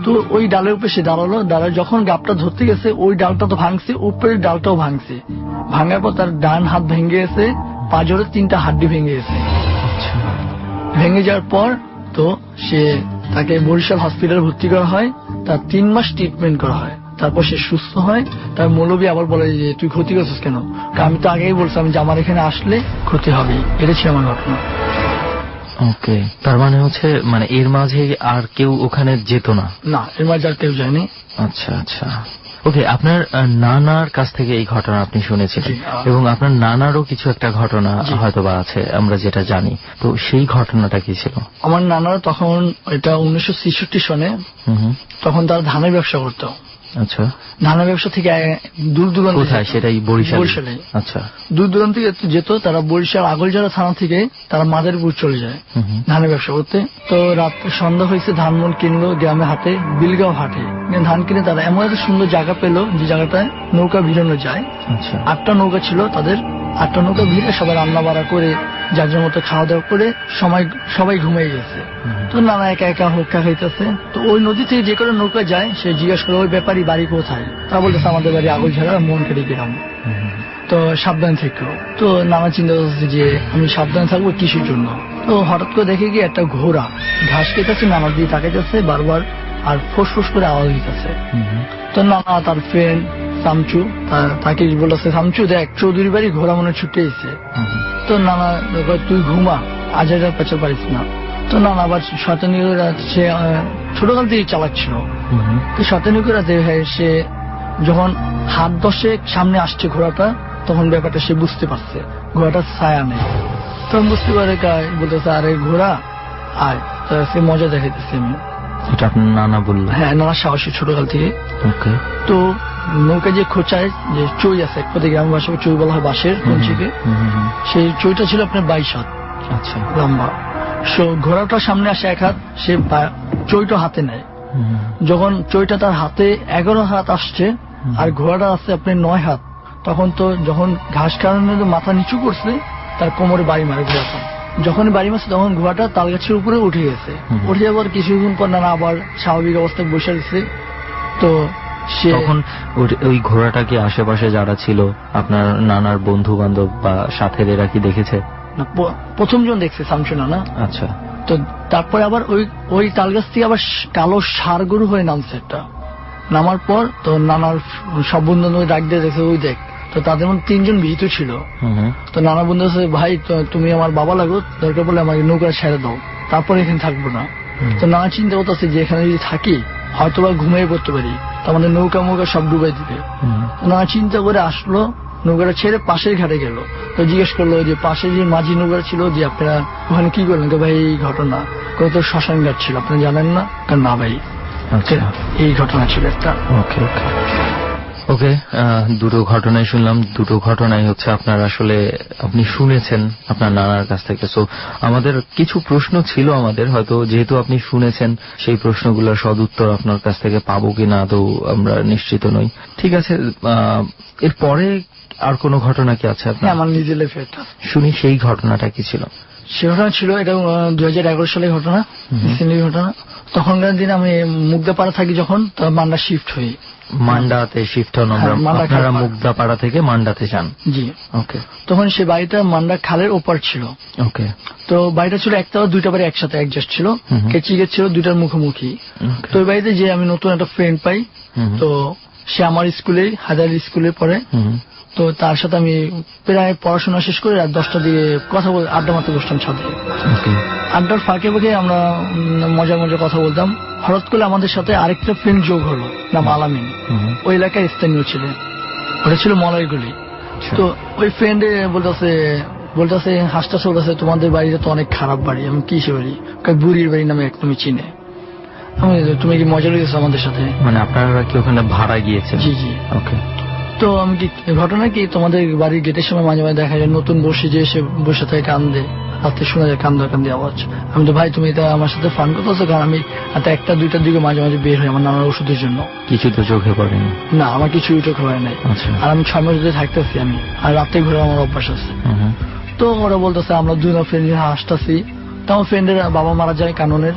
তো ওই ডালের উপরে সে দাঁড়ায় যখন গাবটা ধরতে গেছে ওই ডালটা তো ভাঙছে, উপরের ডালটাও ভাঙছে। ভাঙার পর তার ডান হাত ভেঙে গেছে, পাঁজরের 3টা হাড্ডি ভেঙে গেছে। ভেঙে যাওয়ার পর তো সে তাকে বরিশাল হসপিটালে ভর্তি করা হয়, তার 3 মাস ট্রিটমেন্ট করা হয়। তারপর সে সুস্থ হয়। তার মৌলবী আবার বলে যে তুই ক্ষতি করছিস কেন? আমি তো আগেই বলছিলাম যে আমার এখানে আসলে ক্ষতি হবে, এটা ছিল আমার ঘটনা। ওকে, তার মানে হচ্ছে মানে এর মাঝে আর কেউ ওখানে যেত না? না, এর মাঝে আর কেউ যায়নি। আচ্ছা আচ্ছা, ওকে। আপনার নানার কাছ থেকে এই ঘটনা আপনি শুনেছিলেন, এবং আপনার নানারও কিছু একটা ঘটনা হয়তোবা আছে আমরা যেটা জানি, তো সেই ঘটনাটা কি ছিল? আমার নানার তখন এটা 1966 সনে, তখন তারা ধানের ব্যবসা করতো। আচ্ছা, ধানের ব্যবসা থেকে দূর দূরান্ত, কোথায় সেটাই? বরিশালে। আচ্ছা, দূর দূরান্ত যেত তারা। বরিশাল আগলঝাড়া থানা থেকে তারা মাদারীপুর চলে যায় ধানের ব্যবসা করতে। তো রাত্রে সন্ধ্যা হয়েছে, ধান মন কিনলো গ্রামে হাটে, বিলগাঁও হাটে ধান কিনে তারা এমন একটা সুন্দর জায়গা পেলো যে জায়গাটায় নৌকা ভিড়ানো যায়। 8টা নৌকা ছিল তাদের, 8টা নৌকা ভিড়ে সবাই রান্না বাড়া করে যার যার মতো খাওয়া দাওয়া করে সবাই ঘুমিয়ে গেছে। তো নানা একা একা হোক্কা খাইতেছে। তো ওই নদী থেকে যে করে নৌকা যায় সে জিজ্ঞাসা করে ওই ব্যাপারী বাড়ি কোথায়? তা বলতেছে আমাদের বাড়ি আগলঝাড়া মনকারি গ্রাম, তো সাবধান থেকো। তো নানা চিন্তা করছে যে আমি সাবধান থাকবো কিসের জন্য? তো হঠাৎ করে দেখে গিয়ে একটা ঘোড়া ঘাস খেতেছে, নানা দিয়ে তাকাইতেছে বারবার, আর ফোঁস করে আওয়াজ দিতেছে। তো নানা তার ফ্রেন্ড সামচু তাকে বলেছে, সামচু দেখ চৌধুরী বাড়ি ঘোড়া মনে ছুটে এসে। তো নানা তুই ঘুমা, আজ পেছাল পারিস না। তো নানা আবার শয়তানি করে, সে ছোটকাল থেকে চালাচ্ছিল, তো শয়তানি করে সে যখন হাত 10 সামনে আসছে ঘোড়াটা, তখন ব্যাপারটা সে বুঝতে পারছে ঘোড়াটা ছায়া নেই। তখন বুঝতে পারে বলতেছে আরে ঘোড়া আয়, সে মজা দেখাইতেছে। আমি এটা আপনার নানা বললো? হ্যাঁ, নানা সাহসী ছোটকাল থেকে। তো নৌকা যে খোঁচায় যে চই আছে, এক পথে গ্রাম ভাষায় চই বলা হয় বাঁশের কঞ্চিকে, সেই চইটা ছিল আপনার 22 হাত লম্বা। ঘোড়াটা সামনে আসে 1 হাত, সে চইটা হাতে নেয়। যখন চইটা তার হাতে 11 হাত আসছে আর ঘোড়াটা আসছে আপনার 9 হাত, তখন তো যখন ঘাস খাওয়ানোর মাথা নিচু করছে তার কোমরে বাড়ি মারে ঘোড়াটা। যখন বাড়ি মারছে তখন ঘোড়াটা তাল গাছের উপরে উঠে গেছে। উঠে যাবার কিছুক্ষণ পর নানা আবার স্বাভাবিক অবস্থায় বসে গেছে। তো তখন ওই ঘোড়াটা কি আশেপাশে যারা ছিল আপনার নানার বন্ধু বান্ধব বা সাথের এরা কি দেখেছে? প্রথম জন দেখছে শামসু নানা। আচ্ছা। তো তারপরে আবার ওই তাল গাছ থেকে আবার কালো ষাঁড় গরু হয়ে নামছে একটা। নামার পর তো নানার সব বন্ধু ডাক দিয়ে দেখে, ওই দেখ তো তাদের মধ্যে 3 জন ভীতু ছিল। তো নানা বন্ধু আছে, ভাই তুমি আমার বাবা লাগো, দরকার পড়লে আমাকে নৌকা ছেড়ে দাও, তারপরে এখানে থাকবো না। তো নানা চিন্তা করতেছে যে এখানে যদি থাকি হয়তো বা ঘুমিয়ে পড়তে পারি, তো আমাদের নৌকা মৌকা সব ডুবাই দিবে। নানা চিন্তা করে আসলো, নৌকাটা ছেড়ে পাশের ঘাটে গেল। তো জিজ্ঞেস করলো যে পাশে যে মাঝি নৌকা ছিল যে আপনারা ওখানে কি করলেন? তো ভাই এই ঘটনা তো শ্মশান ঘাট ছিল, আপনি জানেন না? না ভাই, এই ঘটনা ছিল একটা। ওকে ওকে ওকে, দুটো ঘটনাই শুনলাম। দুটো ঘটনাই হচ্ছে আপনার আসলে আপনি শুনেছেন আপনার নানার কাছ থেকে। সো আমাদের কিছু প্রশ্ন ছিল আমাদের, হয়তো যেহেতু আপনি শুনেছেন সেই প্রশ্নগুলোর সদুত্তর আপনার কাছ থেকে পাবো কিনা তো আমরা নিশ্চিত নই। ঠিক আছে, এরপরে আর কোনো ঘটনা কি আছে আপনার? আমার নিজের লাইফে শুনি, সেই ঘটনাটা কি ছিল? সে ঘটনা ছিল এটা 2011 সালের ঘটনা, রিসেন্টলি ঘটনা। তখনকার দিন আমি মুগদাপাড়া থাকি, যখন মান্ডা শিফট হই। মান্ডাতে শিফট হন আপনারা? মুগদাপাড়া থেকে মান্ডাতে যান? জি। ওকে। তখন সে বাড়িটা মান্ডা খালের ওপার ছিল। ওকে। তো বাড়িটা ছিল একটা দুইটা বাড়ি একসাথে অ্যাডজাস্ট ছিল, কেচি গেট ছিল দুইটার মুখোমুখি। তো ওই বাড়িতে যে আমি নতুন একটা ফ্রেন্ড পাই, তো সে আমার স্কুলে হাজার স্কুলে পড়ে। তো তার সাথে আমি প্রায় পড়াশোনা শেষ করে রাত 10টার দিকে কথা বলে আড্ডা মারতে বসতাম ছাদে। আড্ডার ফাঁকে ফাঁকে আমরা মজা মজা কথা বলতাম। হঠাৎ করে আমাদের সাথে আরেকটা ফ্রেন্ড যোগ হলো, নাম আলামিন। ওই এলাকায় স্থানীয় ছিলেন, ওটা ছিল মলয়গুলি। তো ওই ফ্রেন্ড বলতেছে হাসটা চলতেছে, তোমাদের বাড়িটা তো অনেক খারাপ বাড়ি। আমি কি সে বাড়ি? বুড়ির বাড়ি নামে একদমই চিনে। আমি তুমি কি মজা লেগেছো আমাদের সাথে? মানে আপনারা কি ওখানে ভাড়া গিয়েছেন? জি জি। ওকে। তো আমি কি ঘটনা কি, তোমাদের বাড়ির গেটের সময় মাঝে মাঝে দেখা যায় নতুন বসে যে এসে বসে থাকে কান্দে, রাতে শোনা যায় কান্দি আওয়াজ। আমি তো ভাই তুমি এটা আমার সাথে ফান করতেছো, কারণ আমি একটা দুইটার দিকে মাঝে মাঝে বের হই আমার নানার ওষুধের জন্য। কিছু তো চোখে পড়েনি? না, আমার কিছু চোখে পড়ে নাই। আর আমি 6 মাস ধরে থাকতেছি আমি, আর রাতে ঘুরে আমার অভ্যাস আছে। তো ওরা বলতেছে আমরা দুই ফ্রেন্ড হাসতেছি। তো আমার ফ্রেন্ডের বাবা মারা যায় কাননের,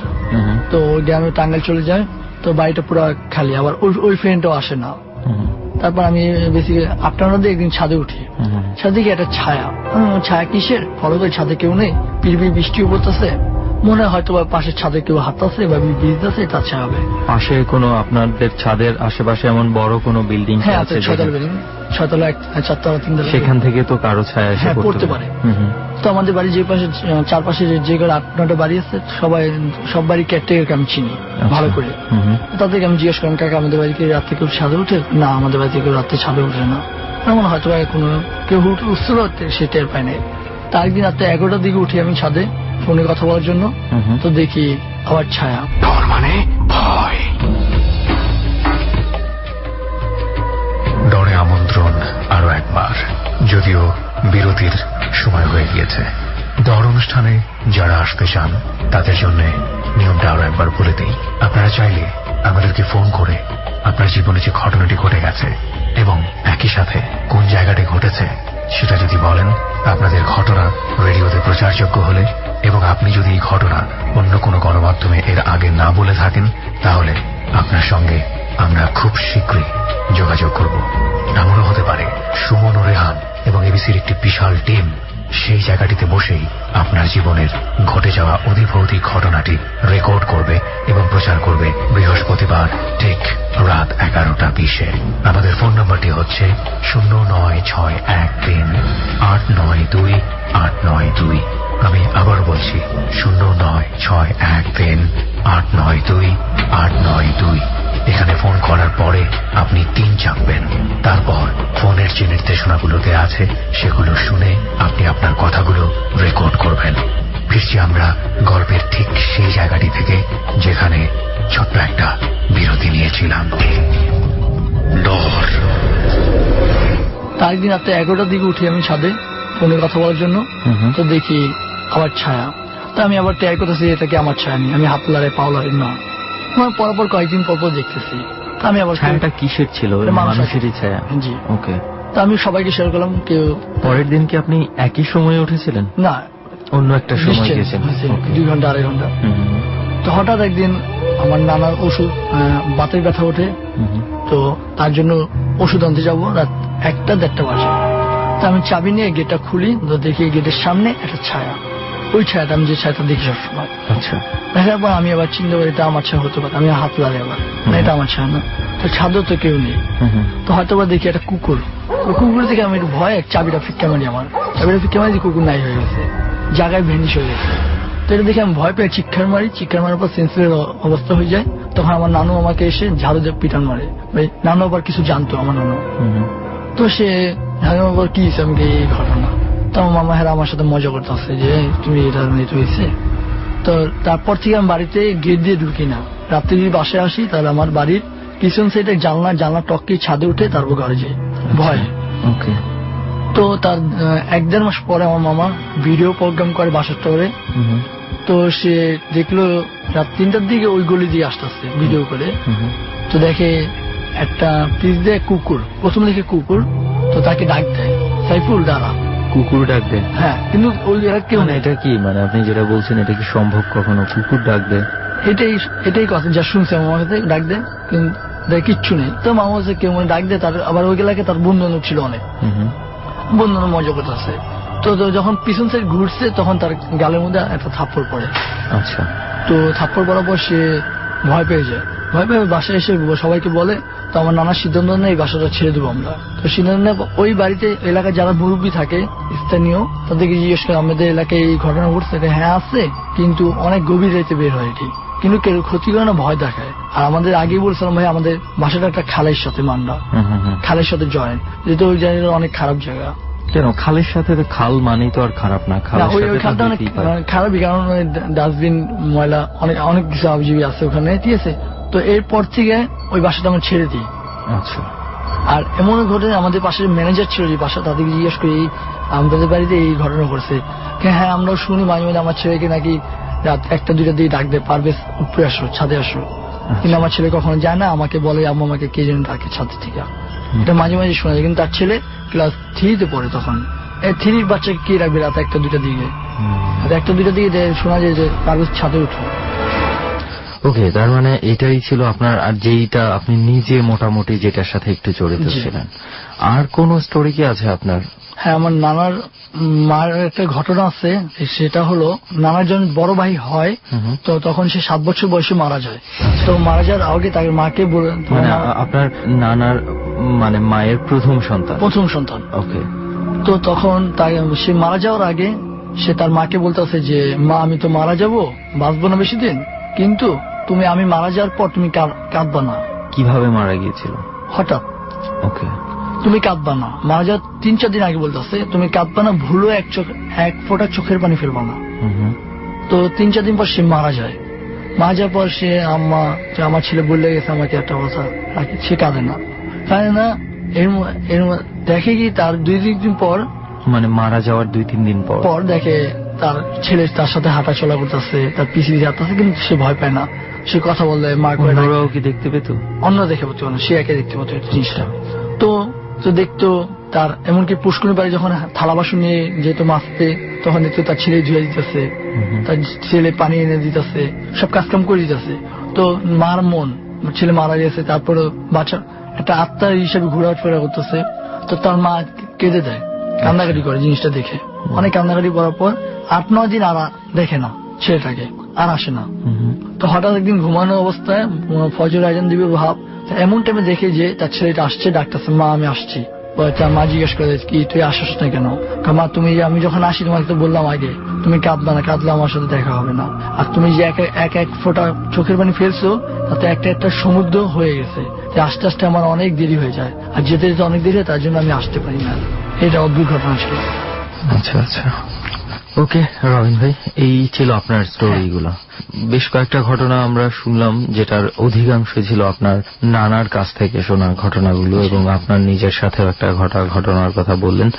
তো গ্রামে টাঙ্গাইল চলে যায়। তো বাড়িটা পুরো খালি, আবার ওই ফ্রেন্ডটাও আসে না। তারপর আমি বেশি আপনারা দিয়ে একদিন ছাদে উঠি, ছাদে গিয়ে একটা ছায়া কিসের ফলো করে, ছাদে কেউ নেই, পিড়ি বৃষ্টিও পড়তেছে, মনে হয় হয়তো পাশের ছাদে কেউ হাঁটতেছে বা ভিজতেছে, তার ছায়া হবে। পাশে কোনো আপনাদের ছাদের আশেপাশে এমন বড় কোনো বিল্ডিং? হ্যাঁ আছে, 6তলা বিল্ডিং, 6তলা 4তলা 3তলা। সেখান থেকে তো কারো ছায়া এসে পড়তে পারে। তো আমাদের বাড়ি যে পাশে চারপাশে যে 8-9টা বাড়ি আছে, সব বাড়ি কেটে আমি চিনি ভালো করে। তাদেরকে আমি জিজ্ঞেস করলাম, কাকা আমাদের বাড়িতে রাত্রে কেউ ছাদে উঠে? না, আমাদের বাড়িতে কেউ রাত্রে ছাদে উঠে না। এমন হয়তো কোনো কেউ উঠছিল, সে টের পায় নাই। তার একদিন রাত্রে 11টার দিকে উঠি আমি ছাদে ফোনে কথা বলার জন্য। তো দেখি আবার ছায়া, মানে ভয়। ডরে আমন্ত্রণ আরো একবার, যদিও বিরতির সময় হয়ে গিয়েছে। দর অনুষ্ঠানে যারা আসতে চান তাদের জন্য নিয়মটা আরো একবার বলে দিই। আপনারা চাইলে আমাদেরকে ফোন করে আপনার জীবনে যে ঘটনাটি ঘটে গেছে এবং একই সাথে কোন জায়গাটি ঘটেছে সেটা যদি বলেন, আপনাদের ঘটনা রেডিওতে প্রচারযোগ্য হলে এবং আপনি যদি এই ঘটনা অন্য কোনো গণমাধ্যমে এর আগে না বলে থাকেন, তাহলে আপনার সঙ্গে আমরা খুব শীঘ্রই যোগাযোগ করব। এমনও হতে পারে সুমন ও রেহান এবং এবিসির একটি বিশাল টিম সেই জায়গাটিতে বসেই আপনার জীবনের ঘটে যাওয়া অধিভৌতিক ঘটনাটি রেকর্ড করবে এবং প্রচার করবে বৃহস্পতিবার ঠিক রাত 11টা 20-এ। আমাদের ফোন নম্বরটি হচ্ছে 09613892892। আমি আবার বলছি 09613892892। এখানে ফোন করার পরে আপনি 3 চাপবেন, তারপর ফোনের যে নির্দেশনাগুলো দেওয়া আছে সেগুলো শুনে আপনি আপনার কথাগুলো রেকর্ড করবেন। ফিরছি আমরা গল্পের ঠিক সেই জায়গাটি থেকে যেখানে ছোট্ট একটা বিরতি নিয়েছিলাম। ডর। তার একদিন রাত্রে 11টার দিকে উঠি আমি ছাদে ফোনে কথা বলার জন্য। তো দেখি আবার ছায়া। তা আমি আবার ট্রাই করতেছি, এটা কি আমার ছায়া নেই, আমি হাত লাড়ে পাও লাড়ে না, পরপর কয়েকদিন পরপর দেখতেছি। আমি আবার ছায়াটা কিসের ছিল? মানুষেরই ছায়া? জি। ওকে। তা আমি সবাইকে শেয়ার করলাম। কেউ পরের দিন কি আপনি একই সময়ে উঠেছিলেন? না, অন্য একটা সময় গিয়েছিলেন। 2 ঘন্টা 2.5 ঘন্টা। তো হঠাৎ একদিন আমার নানার ওষুধ বাতের ব্যথা ওঠে, তো তার জন্য ওষুধ আনতে যাবো রাত 1টা-1:30 বাজে। তো আমি চাবি নিয়ে গেটটা খুলি, তো দেখি গেটের সামনে একটা ছায়া। ওই ছায়াটা আমি যে ছায়াটা দেখি সবসময়। আচ্ছা। দেখার পর আমি আবার চিন্তা করি এটা আমার ছায়া হতে পারে, আমি হাত লাগে আবার, না এটা আমার ছায়া না। তো ছাদও তো কেউ নেই, তো হয়তো বা দেখি একটা কুকুর তো কুকুর থেকে আমি একটু ভয় চাবিটা ফিক্কা মারি, আমার চাবিটা ফিক্কা মারি, কুকুর নাই হয়ে গেছে, জায়গায় ভেনিশ হয়ে গেছে। তো এটা দেখে আমি ভয় পেয়ে চিৎকার মারি, চিৎকার মারার পর সেন্সিলের অবস্থা হয়ে যায়। তখন আমার নানু আমাকে এসে ঝাড়ু দিয়ে পিটান মারে। নানু আবার কিছু জানতো আমার নানু। তো সে আবার কি হয়েছে, আমি এই ঘটনা। তো আমার মামা হেরা আমার সাথে মজা করতেছে যে তুমি এটা হয়েছে। তো তারপর থেকে আমি বাড়িতে গেট দিয়ে ঢুকি না। রাত্রে যদি বাসায় আসি তাহলে আমার বাড়ির পিছন সাইডে জানলা টপকে ছাদে উঠে তারপর ঘরে যাই ভয়। তো তার 1-1.5 মাস পরে আমার মামা ভিডিও প্রোগ্রাম করে বাসার টাওয়ারে। তো সে দেখলো রাত 3টার দিকে ওই গলি দিয়ে আসতেছে ভিডিও করে। তো দেখে একটা পিস দিয়ে কুকুর, প্রথমে দেখে কুকুর, তো তাকে ডাক দেয় সাইফুল দাঁড়া। কুকুর ডাক দেয়? হ্যাঁ, কিন্তু ওই কেউ মানে এটা কি, মানে আপনি যেটা বলছেন এটা কি সম্ভব কখনো কুকুর ডাক দেয়? এটাই কথা যা শুনছে আমার কাছে, ডাক দেয় কিন্তু কিচ্ছু নেই। তো মামা হচ্ছে কেউ মনে ডাক দেয়, তার আবার ওই এলাকায় তার বন্ধু ছিল অনেক, বন্ধু মজা করতেছে। তো যখন পিছন সাইড ঘুরছে তখন তার গালের মধ্যে একটা থাপ্পড় পড়ে। আচ্ছা। তো থাপ্পড় পড়ার পর সে ভয় পেয়ে যায়, ভয় পেয়ে বাসায় এসে সবাইকে বলে। তো আমার নানার সিদ্ধান্ত নেই এই বাসাটা ছেড়ে দেবো আমরা। তো সিদ্ধান্ত নেই ওই বাড়িতে এলাকায় যারা মুরব্বী থাকে স্থানীয় তাদেরকে জিজ্ঞেস করে আমাদের এলাকায় এই ঘটনা ঘটছে। হ্যাঁ আছে, কিন্তু অনেক গভীর রাইতে বের হয় এটি, কিন্তু কেউ ক্ষতি করে না, ভয় দেখায়। আর আমাদের আগেই বলছিলাম ভাই আমাদের বাসাটা একটা খালের সাথে মান্ডা, খালের সাথে জয়েন্ট, যেহেতু ওই জায়গাটা অনেক খারাপ জায়গা। কেন খালের সাথে? খাল মানেই তো আর খারাপ না, ওই খালটা অনেক খারাপই, কারণ ডাস্টবিন ময়লা অনেক কিছু আবজীবী আছে ওখানে, ঠিক আছে। তো এরপর থেকে ওই বাসাটা আমরা ছেড়ে দিই। আচ্ছা। আর এমন ঘটে আমাদের পাশের ম্যানেজার ছিল যে বাসা, তাদেরকে জিজ্ঞেস করি আমাদের বাড়িতে এই ঘটনা ঘটছে। হ্যাঁ, আমরাও শুনি মাঝে মাঝে আমার ছেলেকে নাকি রাত 1-2টা দিয়ে ডাক দেয়, পারবে উপরে আসো, ছাদে আসো। কিন্তু আমার ছেলে কখনো যায় না, আমাকে বলে আম্মু আমাকে কে যেন ডাকে ছাদে থেকে। এটা মাঝে মাঝে শোনা যায়। কিন্তু তার ছেলে ক্লাস 3-তে পড়ে, তখন 3-র বাচ্চাকে কে রাখবে রাত 1-2টার দিকে? 1-2টার দিকে শোনা যায় যে পারবে ছাদে উঠো। ওকে, তার মানে এটাই ছিল আপনার, আর যেইটা আপনি নিজে মোটামুটি যেটার সাথে একটু জড়িত ছিলেন। আর কোন স্টোরি কি আছে আপনার? হ্যাঁ, আমার নানার মার একটা ঘটনা আছে। সেটা হলো নানার যখন বড় ভাই হয়, তো তখন সে 7 বছর বয়সে মারা যায়। তো মারা যাওয়ার আগে তাকে মাকে বলে, আপনার নানার মানে মায়ের প্রথম সন্তান। ওকে। তো তখন সে মারা যাওয়ার আগে সে তার মাকে বলতেছে যে মা আমি তো মারা যাব, বাঁচবো না বেশি দিন, কিন্তু আমি মারা যাওয়ার পর তুমি কাঁদবা না। কিভাবে মারা গিয়েছিল? হঠাৎ। ওকে। তুমি কাঁদবা না, মারা যাওয়ার 3-4 দিন আগে বলতেছে তুমি কাঁদবা না, ভুলো এক ফোঁটা চোখের পানি ফেলবা না। তো 3-4 দিন পর সে মারা যায়। মারা যাওয়ার পর সে আমার ছেলে বললে গেছে আমাকে একটা কথা, সে কাঁদে না। এর দেখে কি তার 2-3 দিন পর, মানে মারা যাওয়ার 2-3 দিন পর দেখে তার ছেলে তার সাথে হাঁটা চলা করতেছে, তার পিছিয়ে যাচ্ছে, কিন্তু সে ভয় পায় না, সে কথা বলে। অন্যরাও কি দেখতে পেত? অন্য দেখে পেত না, সে একে দেখতে পেত জিনিসটা। তো দেখতো তার, এমনকি পুষ্করণী বাড়ি যখন থালা বাসন নিয়ে যেত মাছতে, তখন দেখতো তার ছেলে ধুয়ে দিতেছে, তার ছেলে পানি এনে দিতেছে, সব কাজকাম করে দিতেছে। তো মার মন, ছেলে মারা গেছে, তারপরে বাচ্চা একটা আত্মার হিসাবে ঘোরাফেরা করতেছে। তো তার মা কেঁদে দেয়, কান্নাকাটি করে জিনিসটা দেখে। অনেক কান্নাকাটি করার পর 8-9 দিন আর দেখে না ছেলেটাকে, আর আসে না। তো হঠাৎ একদিন ঘুমানো অবস্থায় ফজর আজান দিবে ভাব, এমন টাইমে দেখে যে তার ছেলেটা আসছে, ডাকতেছে মা আমি আসছি। তার মা জিজ্ঞেস করে কি তুই আসিস না কেন? মা আমি যখন আসি তোমাকে তো বললাম আগে তুমি কাঁদবা না, কাঁদলে আমার সাথে দেখা হবে না। আর তুমি যে এক ফোঁটা চোখের পানি ফেলছো তাতে একটা সমুদ্র হয়ে গেছে, আস্তে আস্তে আমার অনেক দেরি হয়ে যায়, আর যেতে যেতে অনেক দেরি হয়, তার জন্য আমি আসতে পারি না। এটা অদ্ভুত ঘটনা ছিল। আচ্ছা আচ্ছা, ওকে রবিন ভাই, এই ছিল আপনার স্টোরিগুলো। বেশ কয়েকটা ঘটনা আমরা শুনলাম, যেটার অধিকাংশ ছিল আপনার নানার কাছ থেকে শোনা ঘটনাগুলো, এবং আপনার নিজের সাথেও একটা ঘটনার কথা বললেন।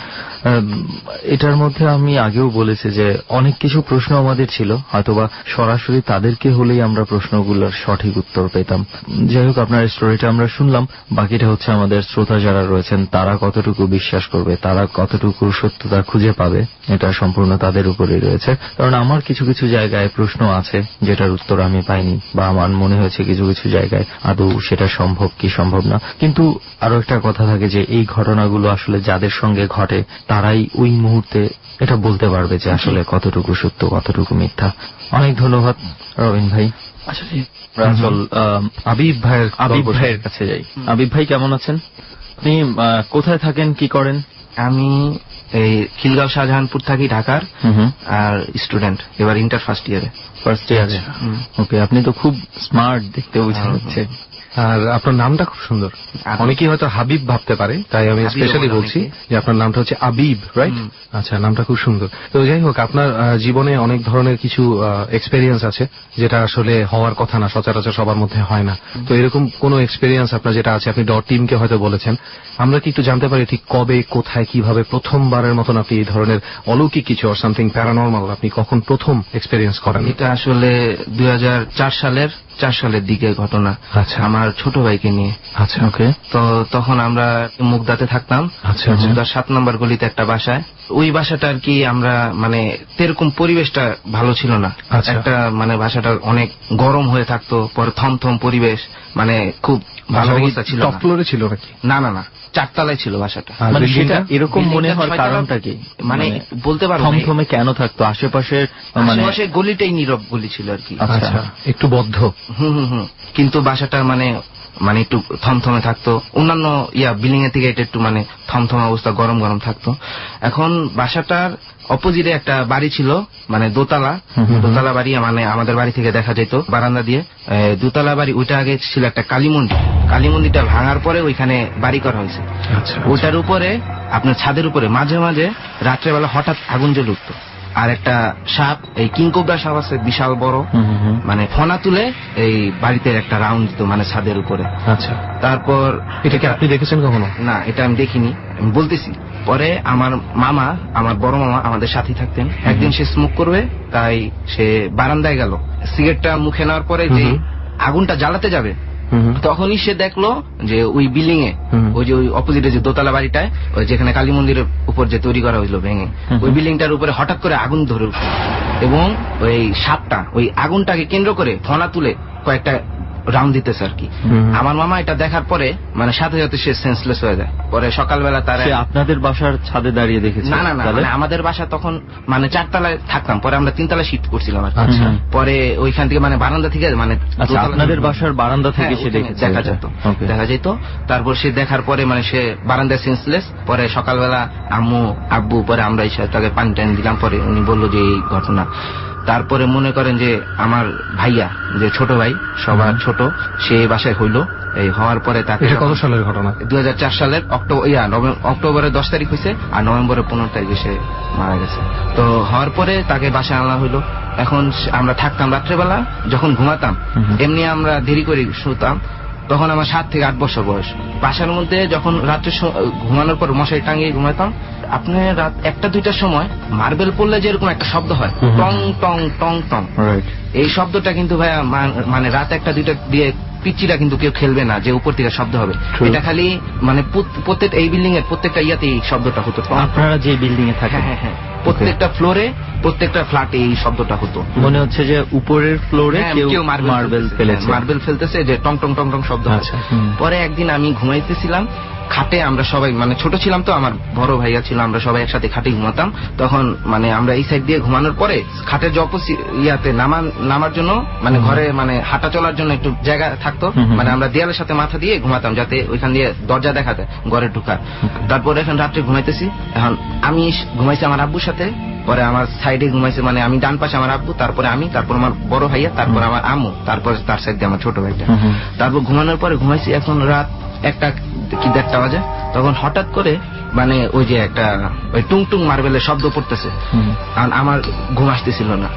এটার মধ্যে আমি আগেও বলেছি যে অনেক কিছু প্রশ্ন আমাদের ছিল, হয়তোবা সরাসরি তাদেরকে হলেই আমরা প্রশ্নগুলোর সঠিক উত্তর পেতাম। যাই হোক, আপনার স্টোরিটা আমরা শুনলাম, বাকিটা হচ্ছে আমাদের শ্রোতা যারা রয়েছেন তারা কতটুকু বিশ্বাস করবে, তারা কতটুকু সত্যতা খুঁজে পাবে, এটা সম্পূর্ণ তাদের উপরেই রয়েছে। কারণ আমার কিছু কিছু জায়গায় প্রশ্ন আছে যেটার উত্তর আমি পাইনি, বা আমার মনে হয়েছে কিছু কিছু জায়গায় আদৌ সেটা সম্ভব কি সম্ভব না। কিন্তু আরো একটা কথা থাকে যে এই ঘটনাগুলো আসলে যাদের সঙ্গে ঘটে তারাই ওই মুহূর্তে এটা বলতে পারবে যে আসলে কতটুকু সত্য কতটুকু মিথ্যা। অনেক ধন্যবাদ রবিন ভাই। আচ্ছা, চল আবিব ভাইয়ের কাছে যাই। আবিব ভাই কেমন আছেন? আপনি কোথায় থাকেন, কি করেন? আমি এই খিলগাঁও শাহজাহানপুর থাকি, ঢাকার, আর স্টুডেন্ট, এবার ইন্টার ফার্স্ট ইয়ারে। ওকে, আপনি তো খুব স্মার্ট দেখতে বোঝা যাচ্ছে। আর আপনার নামটা খুব সুন্দর। অনেকেই হয়তো হাবিব ভাবতে পারে, তাই আমি স্পেশালি বলছি যে আপনার নামটা হচ্ছে আবিব, রাইট? আচ্ছা, নামটা খুব সুন্দর। তো যাই হোক, আপনার জীবনে অনেক ধরনের কিছু এক্সপেরিয়েন্স আছে যেটা আসলে হওয়ার কথা না, সচরাচর সবার মধ্যে হয় না। তো এরকম কোনো এক্সপেরিয়েন্স আপনার যেটা আছে, আপনি ডট টিমকে হয়তো বলেছেন, আমরা কি একটু জানতে পারি ঠিক কবে, কোথায়, কিভাবে প্রথমবারের মতন আপনি এই ধরনের অলৌকিক কিছু অর সামথিং প্যারানর্মাল আপনি কখন প্রথম এক্সপেরিয়েন্স করেন? এটা আসলে 2004 সালের দিকে ঘটনা। আচ্ছা, আমার ছোট ভাইকে নিয়ে। আচ্ছা, ওকে। তো তখন আমরা মুগদাতে থাকতাম। আচ্ছা, মুগদার 7 নম্বর গলিতে একটা বাসায়। ওই বাসাটা আর কি আমরা মানে এরকম পরিবেশটা ভালো ছিল না। একটা মানে বাসাটা অনেক গরম হয়ে থাকতো, পরে থমথম পরিবেশ, মানে খুব ভালো অবস্থা ছিল। টপ ফ্লোরে ছিল নাকি? না না না, 4 তলায় ছিল বাসাটা। মানে সেটা এরকম মনে হওয়ার কারণটা কি? মানে বলতে পারবো থমথমে কেন থাকতো? আশেপাশের মানে গলিটাই নীরব গলি ছিল আর কি। আচ্ছা, একটু বদ্ধ। কিন্তু বাসাটা মানে একটু থমথমে থাকতো। অন্যান্য বিল্ডিং এর থেকে এটা একটু মানে থমথমে অবস্থা, গরম গরম থাকতো। এখন বাসাটার অপোজিটে একটা বাড়ি ছিল, মানে দোতলা বাড়ি, মানে আমাদের বাড়ি থেকে দেখা যেত বারান্দা দিয়ে। দোতলা বাড়ি, ওইটা আগে ছিল একটা কালী মন্দিরটা ভাঙার পরে ওইখানে বাড়ি করা হয়েছে। ওইটার উপরে আপনার ছাদের উপরে মাঝে মাঝে রাত্রেবেলা হঠাৎ আগুন জ্বলে উঠতো। আর একটা সাপ, এই কিংকোবরা সাপ আছে, বিশাল বড়, মানে ফনা তুলে এই বাড়িতে একটা রাউন্ড দিত, মানে ছাদের উপরে। আচ্ছা, তারপর এটা কি আপনি দেখেছেন কখনো? না, এটা আমি দেখিনি, আমি বলতেছি। পরে আমার বড় মামা আমাদের সাথে থাকতেন। একদিন সে স্মোক করবে, তাই সে বারান্দায় গেল। সিগারেটটা মুখে নেওয়ার পরে যে আগুনটা জ্বালাতে যাবে, তখনই সে দেখলো যে ওই বিল্ডিং এ, ওই যে ওই অপোজিটে যে দোতলা বাড়িটায়, ওই যেখানে কালী মন্দিরের উপর যে তৈরি করা হয়েছিল ভেঙে, ওই বিল্ডিংটার উপরে হঠাৎ করে আগুন ধরে উঠল। এবং ওই সাপটা ওই আগুনটাকে কেন্দ্র করে ফনা তুলে কয়েকটা রাউন্ড দিতেছে আর কি। আমার মামা এটা দেখার পরে মানে সাথে সাথে সে সেন্সলেস হয়ে যায়। পরে সকালবেলা তারা আপনাদের বাসার ছাদে দাঁড়িয়ে দেখেছে? না না না, মানে আমাদের বাসা তখন মানে 4 তলায় থাকতাম, পরে আমরা 3 তলায় শিফট করছিলাম আর কি। পরে ওইখান থেকে মানে বারান্দা থেকে, মানে আপনাদের বাসার বারান্দা থেকে সে দেখা যেত। তারপর সে দেখার পরে মানে সে বারান্দায় সেন্সলেস। পরে সকালবেলা আব্বু পরে আমরা এসে তাকে পানি টানি দিলাম। পরে উনি বললো যে এই ঘটনা। তারপরে মনে করেন যে আমার ভাইয়া, যে ছোট ভাই, সবার ছোট, সে বাসায় হইলো। এই হওয়ার পরে তাকে, কত সালের ঘটনা? 2004 সালের অক্টোবরের 10 তারিখ হয়েছে, আর নভেম্বরের 15 তারিখে সে মারা গেছে। তো হওয়ার পরে তাকে বাসায় আনা হইলো। এখন আমরা থাকতাম রাত্রেবেলা, যখন ঘুমাতাম এমনি আমরা দেরি করে শুতাম। তখন আমার 7 থেকে 8 বছর বয়স। বাসার মধ্যে যখন রাত্রে ঘুমানোর পর মশারি টাঙিয়ে ঘুমাতাম, আপনি রাত 1টা-2টার সময় মার্বেল পড়লে যেরকম একটা শব্দ হয়, টং টং টং টং, এই শব্দটা কিন্তু ভাইয়া মানে রাত 1টা-2টা দিয়ে পিচ্চিটা কিন্তু কেউ খেলবে না যে উপর থেকে শব্দ হবে। এটা খালি মানে প্রত্যেকটা এই বিল্ডিং এর প্রত্যেকটা ইয়াতে এই শব্দটা হতো। আপনারা যে বিল্ডিং এ থাকেন, হ্যাঁ, প্রত্যেকটা ফ্লোরে, প্রত্যেকটা ফ্ল্যাটে এই শব্দটা হতো। মনে হচ্ছে যে উপরের ফ্লোরে কেউ মার্বেল ফেলতেছে, যে টং টং টং টং শব্দ। পরে একদিন আমি ঘুমাইতেছিলাম খাটে, আমরা সবাই মানে ছোট ছিলাম তো, আমার বড় ভাইয়া ছিল, আমরা সবাই একসাথে খাটে ঘুমাতাম। তখন মানে আমরা এই সাইড দিয়ে ঘুমানোর পরে খাটের যে অপোজিট ইয়াতে নামার জন্য, মানে ঘরে মানে হাঁটা চলার জন্য একটু জায়গা থাকতো, মানে আমরা দেয়ালের সাথে মাথা দিয়ে ঘুমাতাম, যাতে ওইখান দিয়ে দরজা দেখা যায় ঘরে ঢুকার। তারপর এখন রাত্রে ঘুমাইতেছি, এখন আমি ঘুমাইছি আমার আব্বুর সাথে, পরে আমার সাইডে ঘুমাইছে, মানে আমি ডান পাশে আমার আব্বু, তারপরে আমি, তারপর আমার বড় ভাইয়া, তারপর আমার আম্মু, তারপর তার সাইড দিয়ে আমার ছোট ভাইটা। তারপর ঘুমানোর পরে ঘুমাইছি, এখন রাত 1টা বাজে। তখন হঠাৎ করে মানে ওই যে একটা ওই টুংটুং মার্বেলের শব্দ পড়তেছে, আর আমার ঘুম আসতেছিল না।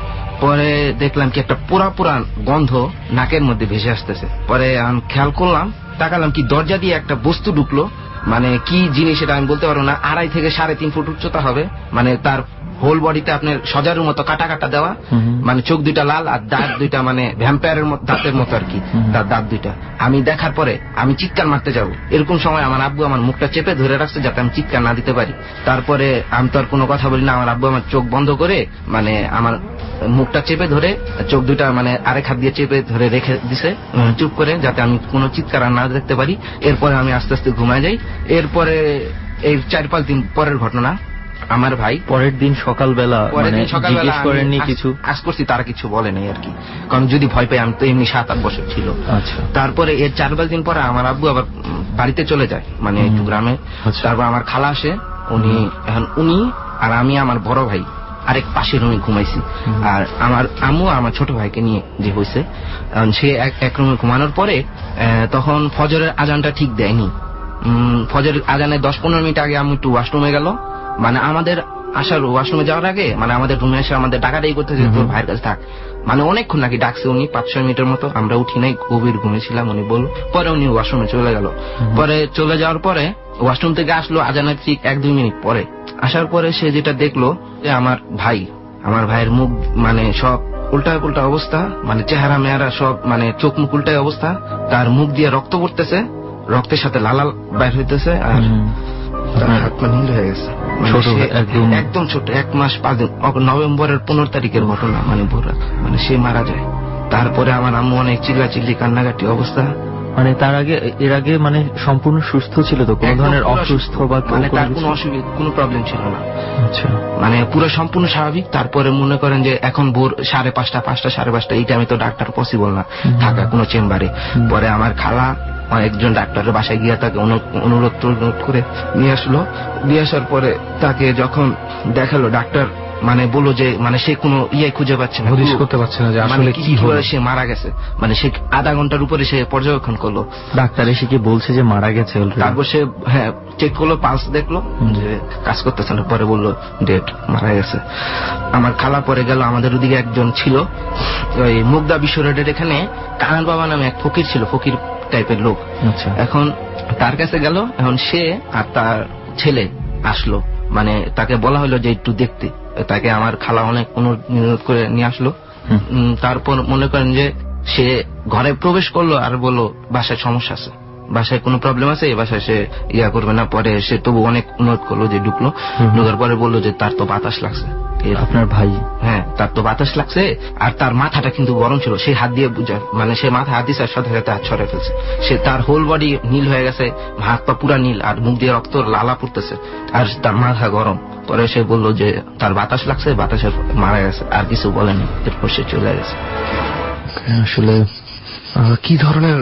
পরে দেখলাম কি একটা পুরা গন্ধ নাকের মধ্যে ভেসে আসতেছে। পরে আমি খেয়াল করলাম, তাকালাম কি দরজা দিয়ে একটা বস্তু ঢুকলো, মানে কি জিনিস সেটা আমি বলতে পারবো না। 2.5 থেকে 3.5 ফুট উচ্চতা হবে, মানে তার হোল বডিতে আপনার সজারুর মতো কাটা দেওয়া, মানে চোখ 2টা লাল, আর দাঁত 2টা মানে ভ্যাম্পায়ারের দাঁতের মতো আর কি, তার দাঁত 2টা। আমি দেখার পরে আমি চিৎকার মারতে যাবো, এরকম সময় আমার আব্বু আমার মুখটা চেপে ধরে রাখছে যাতে আমি চিৎকার না দিতে পারি। তারপরে আমি তো আর কোনো কথা বলি না, আমার আব্বু আমার চোখ বন্ধ করে মানে আমার মুখটা চেপে ধরে, চোখ 2টা মানে আরেক হাত দিয়ে চেপে ধরে রেখে দিছে চুপ করে, যাতে আমি কোনো চিৎকার না দেখতে পারি। এরপরে আমি আস্তে আস্তে ঘুমায় যাই। এরপরে এই 4-5 দিন পরের ঘটনা, আমার ভাই পরের দিন সকালবেলা জিজ্ঞেস করেননি কিছু? আজ করছি, তারা কিছু বলে নাই আর কি, কারণ যদি ভয় পাই, আমি তো এমনি 7-8 বছর ছিল। আচ্ছা। তারপরে এর 4-5 দিন পরে আমার আব্বু আবার বাড়িতে চলে যায়, মানে একটু গ্রামে। তারপর আমার খালা আসে, উনি আর আমি আমার বড় ভাই আরেক পাশের রুমে ঘুমাইছি, আর আমার আম্মু আমার ছোট ভাইকে নিয়ে যে হয়েছে। সে এক রুমে ঘুমানোর পরে তখন ফজরের আজানটা ঠিক দেয়নি। ফজরের আজানের 10-15 মিনিট আগে আমি একটু ওয়াশরুমে গেল, মানে আমাদের আসার ওয়াশরুমে যাওয়ার আগে মানে আমাদের রুমে এসে আমাদের ডাকাডাকি করতে যে তোর ভাইয়ের কাছে থাক, মানে অনেকক্ষণ নাকি ডাকছে উনি, 5-6 মিনিটের মতো। আমরা উঠি নাই, গভীর ঘুমেছিলাম। উনি বলল, পরে উনি ওয়াশরুমে চলে গেল। পরে চলে যাওয়ার পরে ওয়াশরুম থেকে আসলো আজানের ঠিক 1-2 মিনিট পরে। আসার পরে সে যেটা দেখলো যে আমার ভাইয়ের মুখ মানে সব উল্টায় পুল্টা অবস্থা, মানে চেহারা মেহারা সব মানে চোখ মুখ উল্টায় অবস্থা, তার মুখ দিয়ে রক্ত পড়তেছে, রক্তের সাথে লাল বাইর হইতেছে, আর হাত পা নীল হয়ে গেছে। একদম ছোট, 1 মাস 5 দিন, নভেম্বরের 15 তারিখের ঘটনা, মানে ভোরা, মানে সে মারা যায়। তারপরে আমার আম্মু অনেক চিল্লাচিল্লি কান্নাকাটি অবস্থা। মানে এর আগে মানে সম্পূর্ণ সুস্থ ছিল তো, কোন ধরনের অসুস্থ বা মানে তার কোনো অসুবিধা কোনো প্রবলেম ছিল না। আচ্ছা, মানে পুরো সম্পূর্ণ স্বাভাবিক। তারপরে মনে করেন যে এখন ভোর 5:30, 5:30 এই টাইমে তো ডাক্তার পসিবল না থাকা কোনো চেম্বারে। পরে আমার খালা একজন ডাক্তারের বাসায় গিয়ে তাকে অনুরোধ করে নিয়ে আসলো। নিয়ে আসার পরে তাকে যখন দেখালো, ডাক্তার মানে বললো যে মানে সে কোনো খুঁজে পাচ্ছে না, হদিশ করতে পারছে না যে আসলে কি হলো, সে মারা গেছে। মানে সে আধা ঘন্টার উপরে সে পর্যবেক্ষণ করলো। ডাক্তার এসে কি বলছে যে মারা গেছে? তারপর সে চেক করলো, পালস দেখলো যে কাজ করতেছে না, পরে বললো ডেড, মারা গেছে। আমার খালা পরে গেল, আমাদের ওদিকে একজন ছিল ওই মুগদা বিশ্ব রোডের এখানে কানাল বাবা নামে এক ফকির ছিল, ফকির টাইপের লোক। এখন তার কাছে গেল, এখন সে আর তার ছেলে আসলো, মানে তাকে বলা হলো যে একটু দেখতে। তাকে আমার খালা অনেক অনুরোধ করে নিয়ে আসলো। তারপর মনে করেন যে সে ঘরে প্রবেশ করলো আর বললো বাসায় সমস্যা আছে, বাসায় কোনো প্রবলেম আছে, এই বাসায় সে করবে না। পরে সে তবু অনেক অনুরোধ করলো যে ঢুকলো। ঢুকার পরে বললো যে তার তো বাতাস লাগছে। আপনার ভাই? হ্যাঁ, তার তো বাতাস লাগছে, আর তার মাথাটা কিন্তু গরম ছিল। সে হাত দিয়ে মানে সে মাথা হাত দিচ্ছে, সাথে সাথে হাত ছড়ে ফেলছে। সে তার হোল বডি নীল হয়ে গেছে, হাত পা পুরা নীল, আর মুখ দিয়ে রক্ত লালা পড়তেছে, আর তার মাথা গরম। পরে সে বললো যে তার বাতাস লাগছে, বাতাসে মারা গেছে, আর কিছু বলেনি। এরপর সে চলে গেছে। আসলে কি ধরনের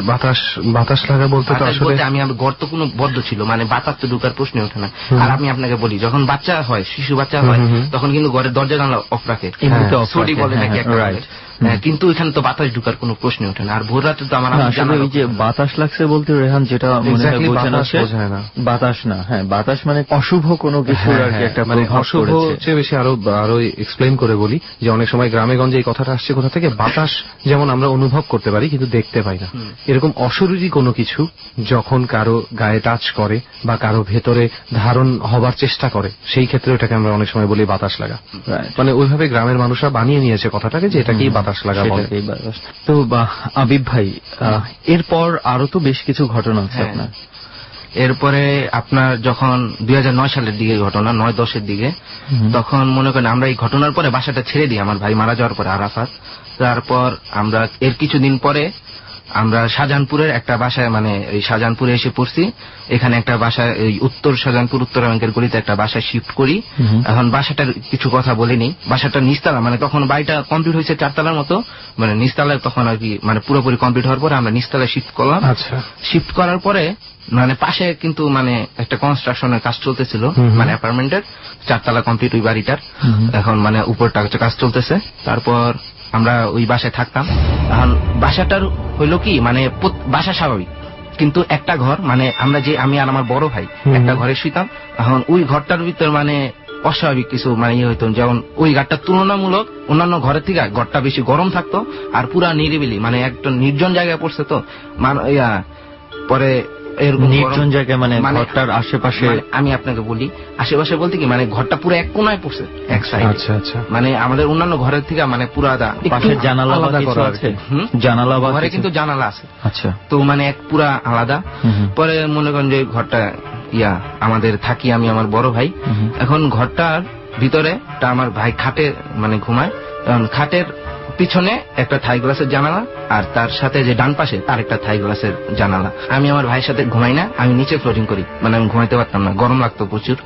বাতাস লাগা বলতে? তো আসলে আমি গর্ত কোনো বদ্ধ ছিল, মানে বাতাস তো ঢুকার প্রশ্নই ওঠে না। আর আমি আপনাকে বলি, যখন বাচ্চা হয়, শিশু বাচ্চা হয়, তখন কিন্তু ঘরের দরজা জানলা অফ রাখে, সরি বলে নাকি একটা, কিন্তু এখানে তো বাতাস ঢুকার কোনো প্রশ্নই ওঠে না। আর ভোর রাতে তো আমার ওই যে বাতাস লাগছে বলতে রেহান যেটা মনে হয় বোঝানো বাতাস না, হ্যাঁ বাতাস মানে অশুভ কোনো কিছু আর কি, একটা মানে অশুভ চেয়ে বেশি আরো এক্সপ্লেইন করে বলি যে অনেক সময় গ্রামে গঞ্জে এই কথাটা আসছে কোথা থেকে, বাতাস যেমন আমরা অনুভব করতে পারি কিন্তু দেখতে পাই না, এরকম অশরীরী কোনো কিছু যখন কারো গায়ে টাচ করে বা কারো ভেতরে ধারণ হবার চেষ্টা করে, সেই ক্ষেত্রে এটাকে আমরা অনেক সময় বলি বাতাস লাগা। মানে ওইভাবে গ্রামের মানুষরা বানিয়ে নিয়েছে কথাটাকে যে এটাকেই বাতাস লাগা বলে। তো আবিব ভাই, এরপর আরো তো বেশ কিছু ঘটনা আছে আপনার। এরপরে আপনার যখন 2009 সালের দিকে ঘটনা, 9-10 দিকে, তখন মনে করেন আমরা এই ঘটনার পরে বাসাটা ছেড়ে দিই আমার ভাই মারা যাওয়ার পরে, আরাফাত। তারপর আমরা এর কিছুদিন পরে আমরা শাহজাহানপুরের একটা বাসায়, মানে এই শাহজাহানপুরে এসে পড়ছি। এখানে একটা বাসায়, এই উত্তর শাহজাহানপুর উত্তরা ব্যাংকের গলিতে একটা বাসায় শিফট করি। এখন বাসাটার কিছু কথা বলিনি, বাসাটা নিচতলা, মানে তখন বাড়িটা কমপ্লিট হয়েছে 4 তলার মতো, মানে নিচতলায় তখন আর কি, মানে পুরোপুরি কমপ্লিট হওয়ার পরে আমরা নিচতলায় শিফট করলাম। শিফট করার পরে মানে পাশে কিন্তু মানে একটা কনস্ট্রাকশনের কাজ চলতেছিল, মানে অ্যাপার্টমেন্টের 4 তলা কমপ্লিট ওই বাড়িটার। এখন মানে উপরটা কাজ চলতেছে। তারপর আমরা ওই বাসায় থাকতাম। এখন বাসাটার হইলো কি, মানে বাসা স্বাভাবিক, কিন্তু একটা ঘর, মানে আমরা যে আমি আর আমার বড় ভাই একটা ঘরে শুইতাম। এখন ওই ঘরটার ভিতর মানে অস্বাভাবিক কিছু মানে হইতো, যেমন ওই ঘরটার তুলনামূলক অন্যান্য ঘরের থেকে ঘরটা বেশি গরম থাকতো, আর পুরা নিরিবিলি, মানে একটা নির্জন জায়গায় পড়ছে তো পরে নির্জন জায়গায়, মানে ঘরটার আশেপাশে, আমি আপনাকে বলি আশেপাশে বলতে কি, মানে ঘরটা পুরো এক কোনায় পড়ছে, এক সাইড। আচ্ছা, মানে আমাদের অন্যান্য ঘরের থেকে মানে পুরো পাশে জানালা আছে, জানালা ঘরে কিন্তু জানালা আছে। আচ্ছা, তো মানে এক পুরা আলাদা। পরে মনে করেন যে ঘরটা আমাদের থাকি আমি আমার বড় ভাই। এখন ঘরটার ভিতরে আমার ভাই খাটে মানে ঘুমায়, খাটের পিছনে একটা থাই গ্লাসের জানালা, আর তার সাথে যে ডান পাশে তার একটা থাই গ্লাসের জানালা। আমি আমার ভাইয়ের সাথে ঘুমাই না, আমি নিচে ফ্লোটিং করি, মানে আমি ঘুমাইতে পারতাম না, গরম লাগতো প্রচুর।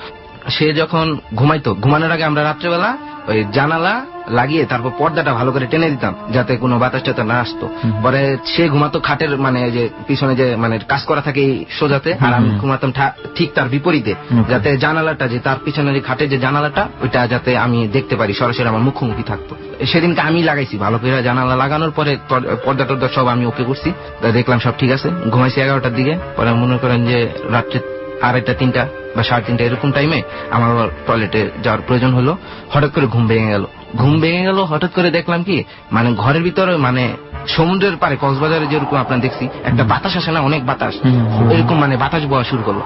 সে যখন ঘুমাইতো, ঘুমানোর আগে আমরা রাত্রেবেলা ওই জানালা লাগিয়ে তারপর পর্দাটা ভালো করে টেনে দিতাম যাতে কোনো বাতাস টাতাস না আসতো। পরে সে ঘুমাতো খাটের মানে যে পিছনে যে মানে কাজ করা থাকে এই সোজাতে, আর আমি ঘুমাতাম ঠিক তার বিপরীতে, যাতে জানালাটা যে তার পিছনে যে খাটের যে জানালাটা ওইটা যাতে আমি দেখতে পারি, সরাসরি আমার মুখোমুখি থাকতো। সেদিনকে আমি লাগাইছি ভালো করে জানালা লাগানোর পরে পর্দা টর্দা সব আমি ওকে করছি, দেখলাম সব ঠিক আছে। ঘুমাইছি 11টার দিকে। পরে মনে করেন যে রাত্রে 2:30 3টা বা 3:30 এরকম টাইমে আমার টয়লেটে যাওয়ার প্রয়োজন হলো। হঠাৎ করে ঘুম ভেঙে গেল। হঠাৎ করে দেখলাম কি মানে ঘরের ভিতরে মানে সমুদ্রের পারে কক্সবাজারে যেরকম আপনার দেখছি একটা বাতাস আসে না, অনেক বাতাস, এরকম মানে বাতাস বওয়া শুরু করলো।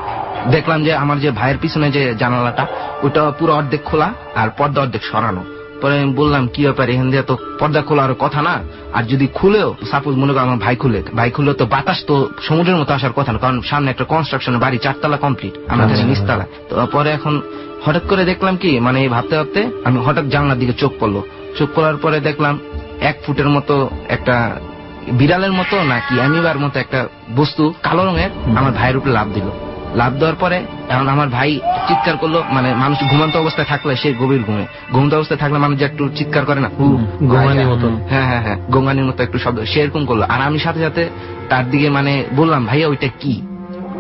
দেখলাম যে আমার যে ভাইয়ের পিছনে যে জানালাটা ওটা পুরো অর্ধেক খোলা আর পর্দা অর্ধেক সরানো। পরে আমি বললাম কি ব্যাপার, এখান দিয়ে তো পর্দা খোলার কথা না, আর যদি খুলেও সাপোজ মনে করো আমার ভাই খুলে তো বাতাস তো সমুদ্রের মতো আসার কথা না, কারণ সামনে একটা কনস্ট্রাকশনের বাড়ি 4 তলা কমপ্লিট, আমাদের নিচতলা। তো পরে এখন হঠাৎ করে দেখলাম কি মানে ভাবতে ভাবতে আমি হঠাৎ জানলার দিকে চোখ পড়ার পরে দেখলাম 1 ফুটের মতো একটা বিড়ালের মতো নাকি অ্যামিবার মতো একটা বস্তু কালো রঙের আমার ভাইয়ের উপরে লাফ দেওয়ার পরে এখন আমার ভাই চিৎকার করলো। মানে মানুষ ঘুমন্ত অবস্থায় থাকলে সে গভীর ঘুমন্ত অবস্থায় থাকলে মানুষ যে একটু চিৎকার করে না, গোঙানির মতো, হ্যাঁ গোঙানির মতো একটু শব্দ, সে এরকম করলো। আর আমি সাথে সাথে তার দিকে মানে বললাম ভাইয়া ওইটা কি,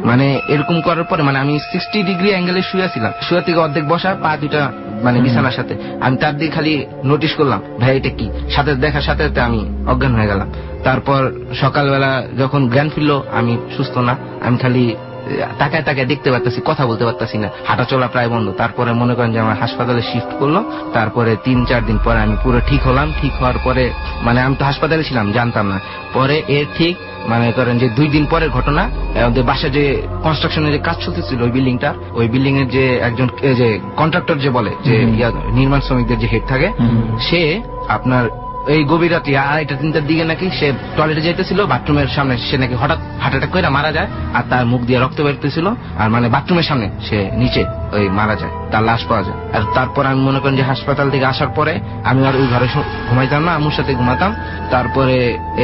মানে এরকম করার পরে মানে আমি 60 ডিগ্রি অ্যাঙ্গেলে শুয়েছিলাম, শুয়ে থেকে অর্ধেক বসা, পা দুটা মানে বিছানার সাথে। আমি তার দিকে খালি নোটিস করলাম ভাই এটা কি, সাথে দেখার সাথে সাথে আমি অজ্ঞান হয়ে গেলাম। তারপর সকালবেলা যখন জ্ঞান ফিরলো আমি সুস্থ না, আমি খালি তাকায় দেখতে পারতেছি, কথা বলতে পারতেছি না, হাঁটা চলা প্রায় বন্ধ। তারপরে মনে করেন যে আমার হাসপাতালে শিফট করলো। তারপরে 3-4 দিন পরে আমি পুরো ঠিক হলাম। ঠিক হওয়ার পরে মানে আমি তো হাসপাতালে ছিলাম, জানতাম না। পরে এর ঠিক মানে করেন যে 2 দিন পরের ঘটনা, আমাদের বাসায় যে কনস্ট্রাকশনের যে কাজ চলতেছিল ওই বিল্ডিং এর যে একজন যে কন্ট্রাক্টর যে বলে যে নির্মাণ শ্রমিকদের যে হেড থাকে, সে আপনার এই গভীর রাত্রি 2:30-3টার দিকে নাকি সে টয়লেটে যাইতেছিল, বাথরুমের সামনে সে নাকি হঠাৎ হার্ট অ্যাটাক করে মারা যায়, আর তার মুখ দিয়ে রক্ত বেরোতেছিল, আর মানে বাথরুমের সামনে সে নিচে ওই মারা যায়, তার লাশ পাওয়া যায়। আর তারপর আমি মনে করেন যে হাসপাতাল থেকে আসার পরে আমি আর ওই ঘরে ঘুমাইতাম না, আম্মুর সাথে ঘুমাতাম। তারপরে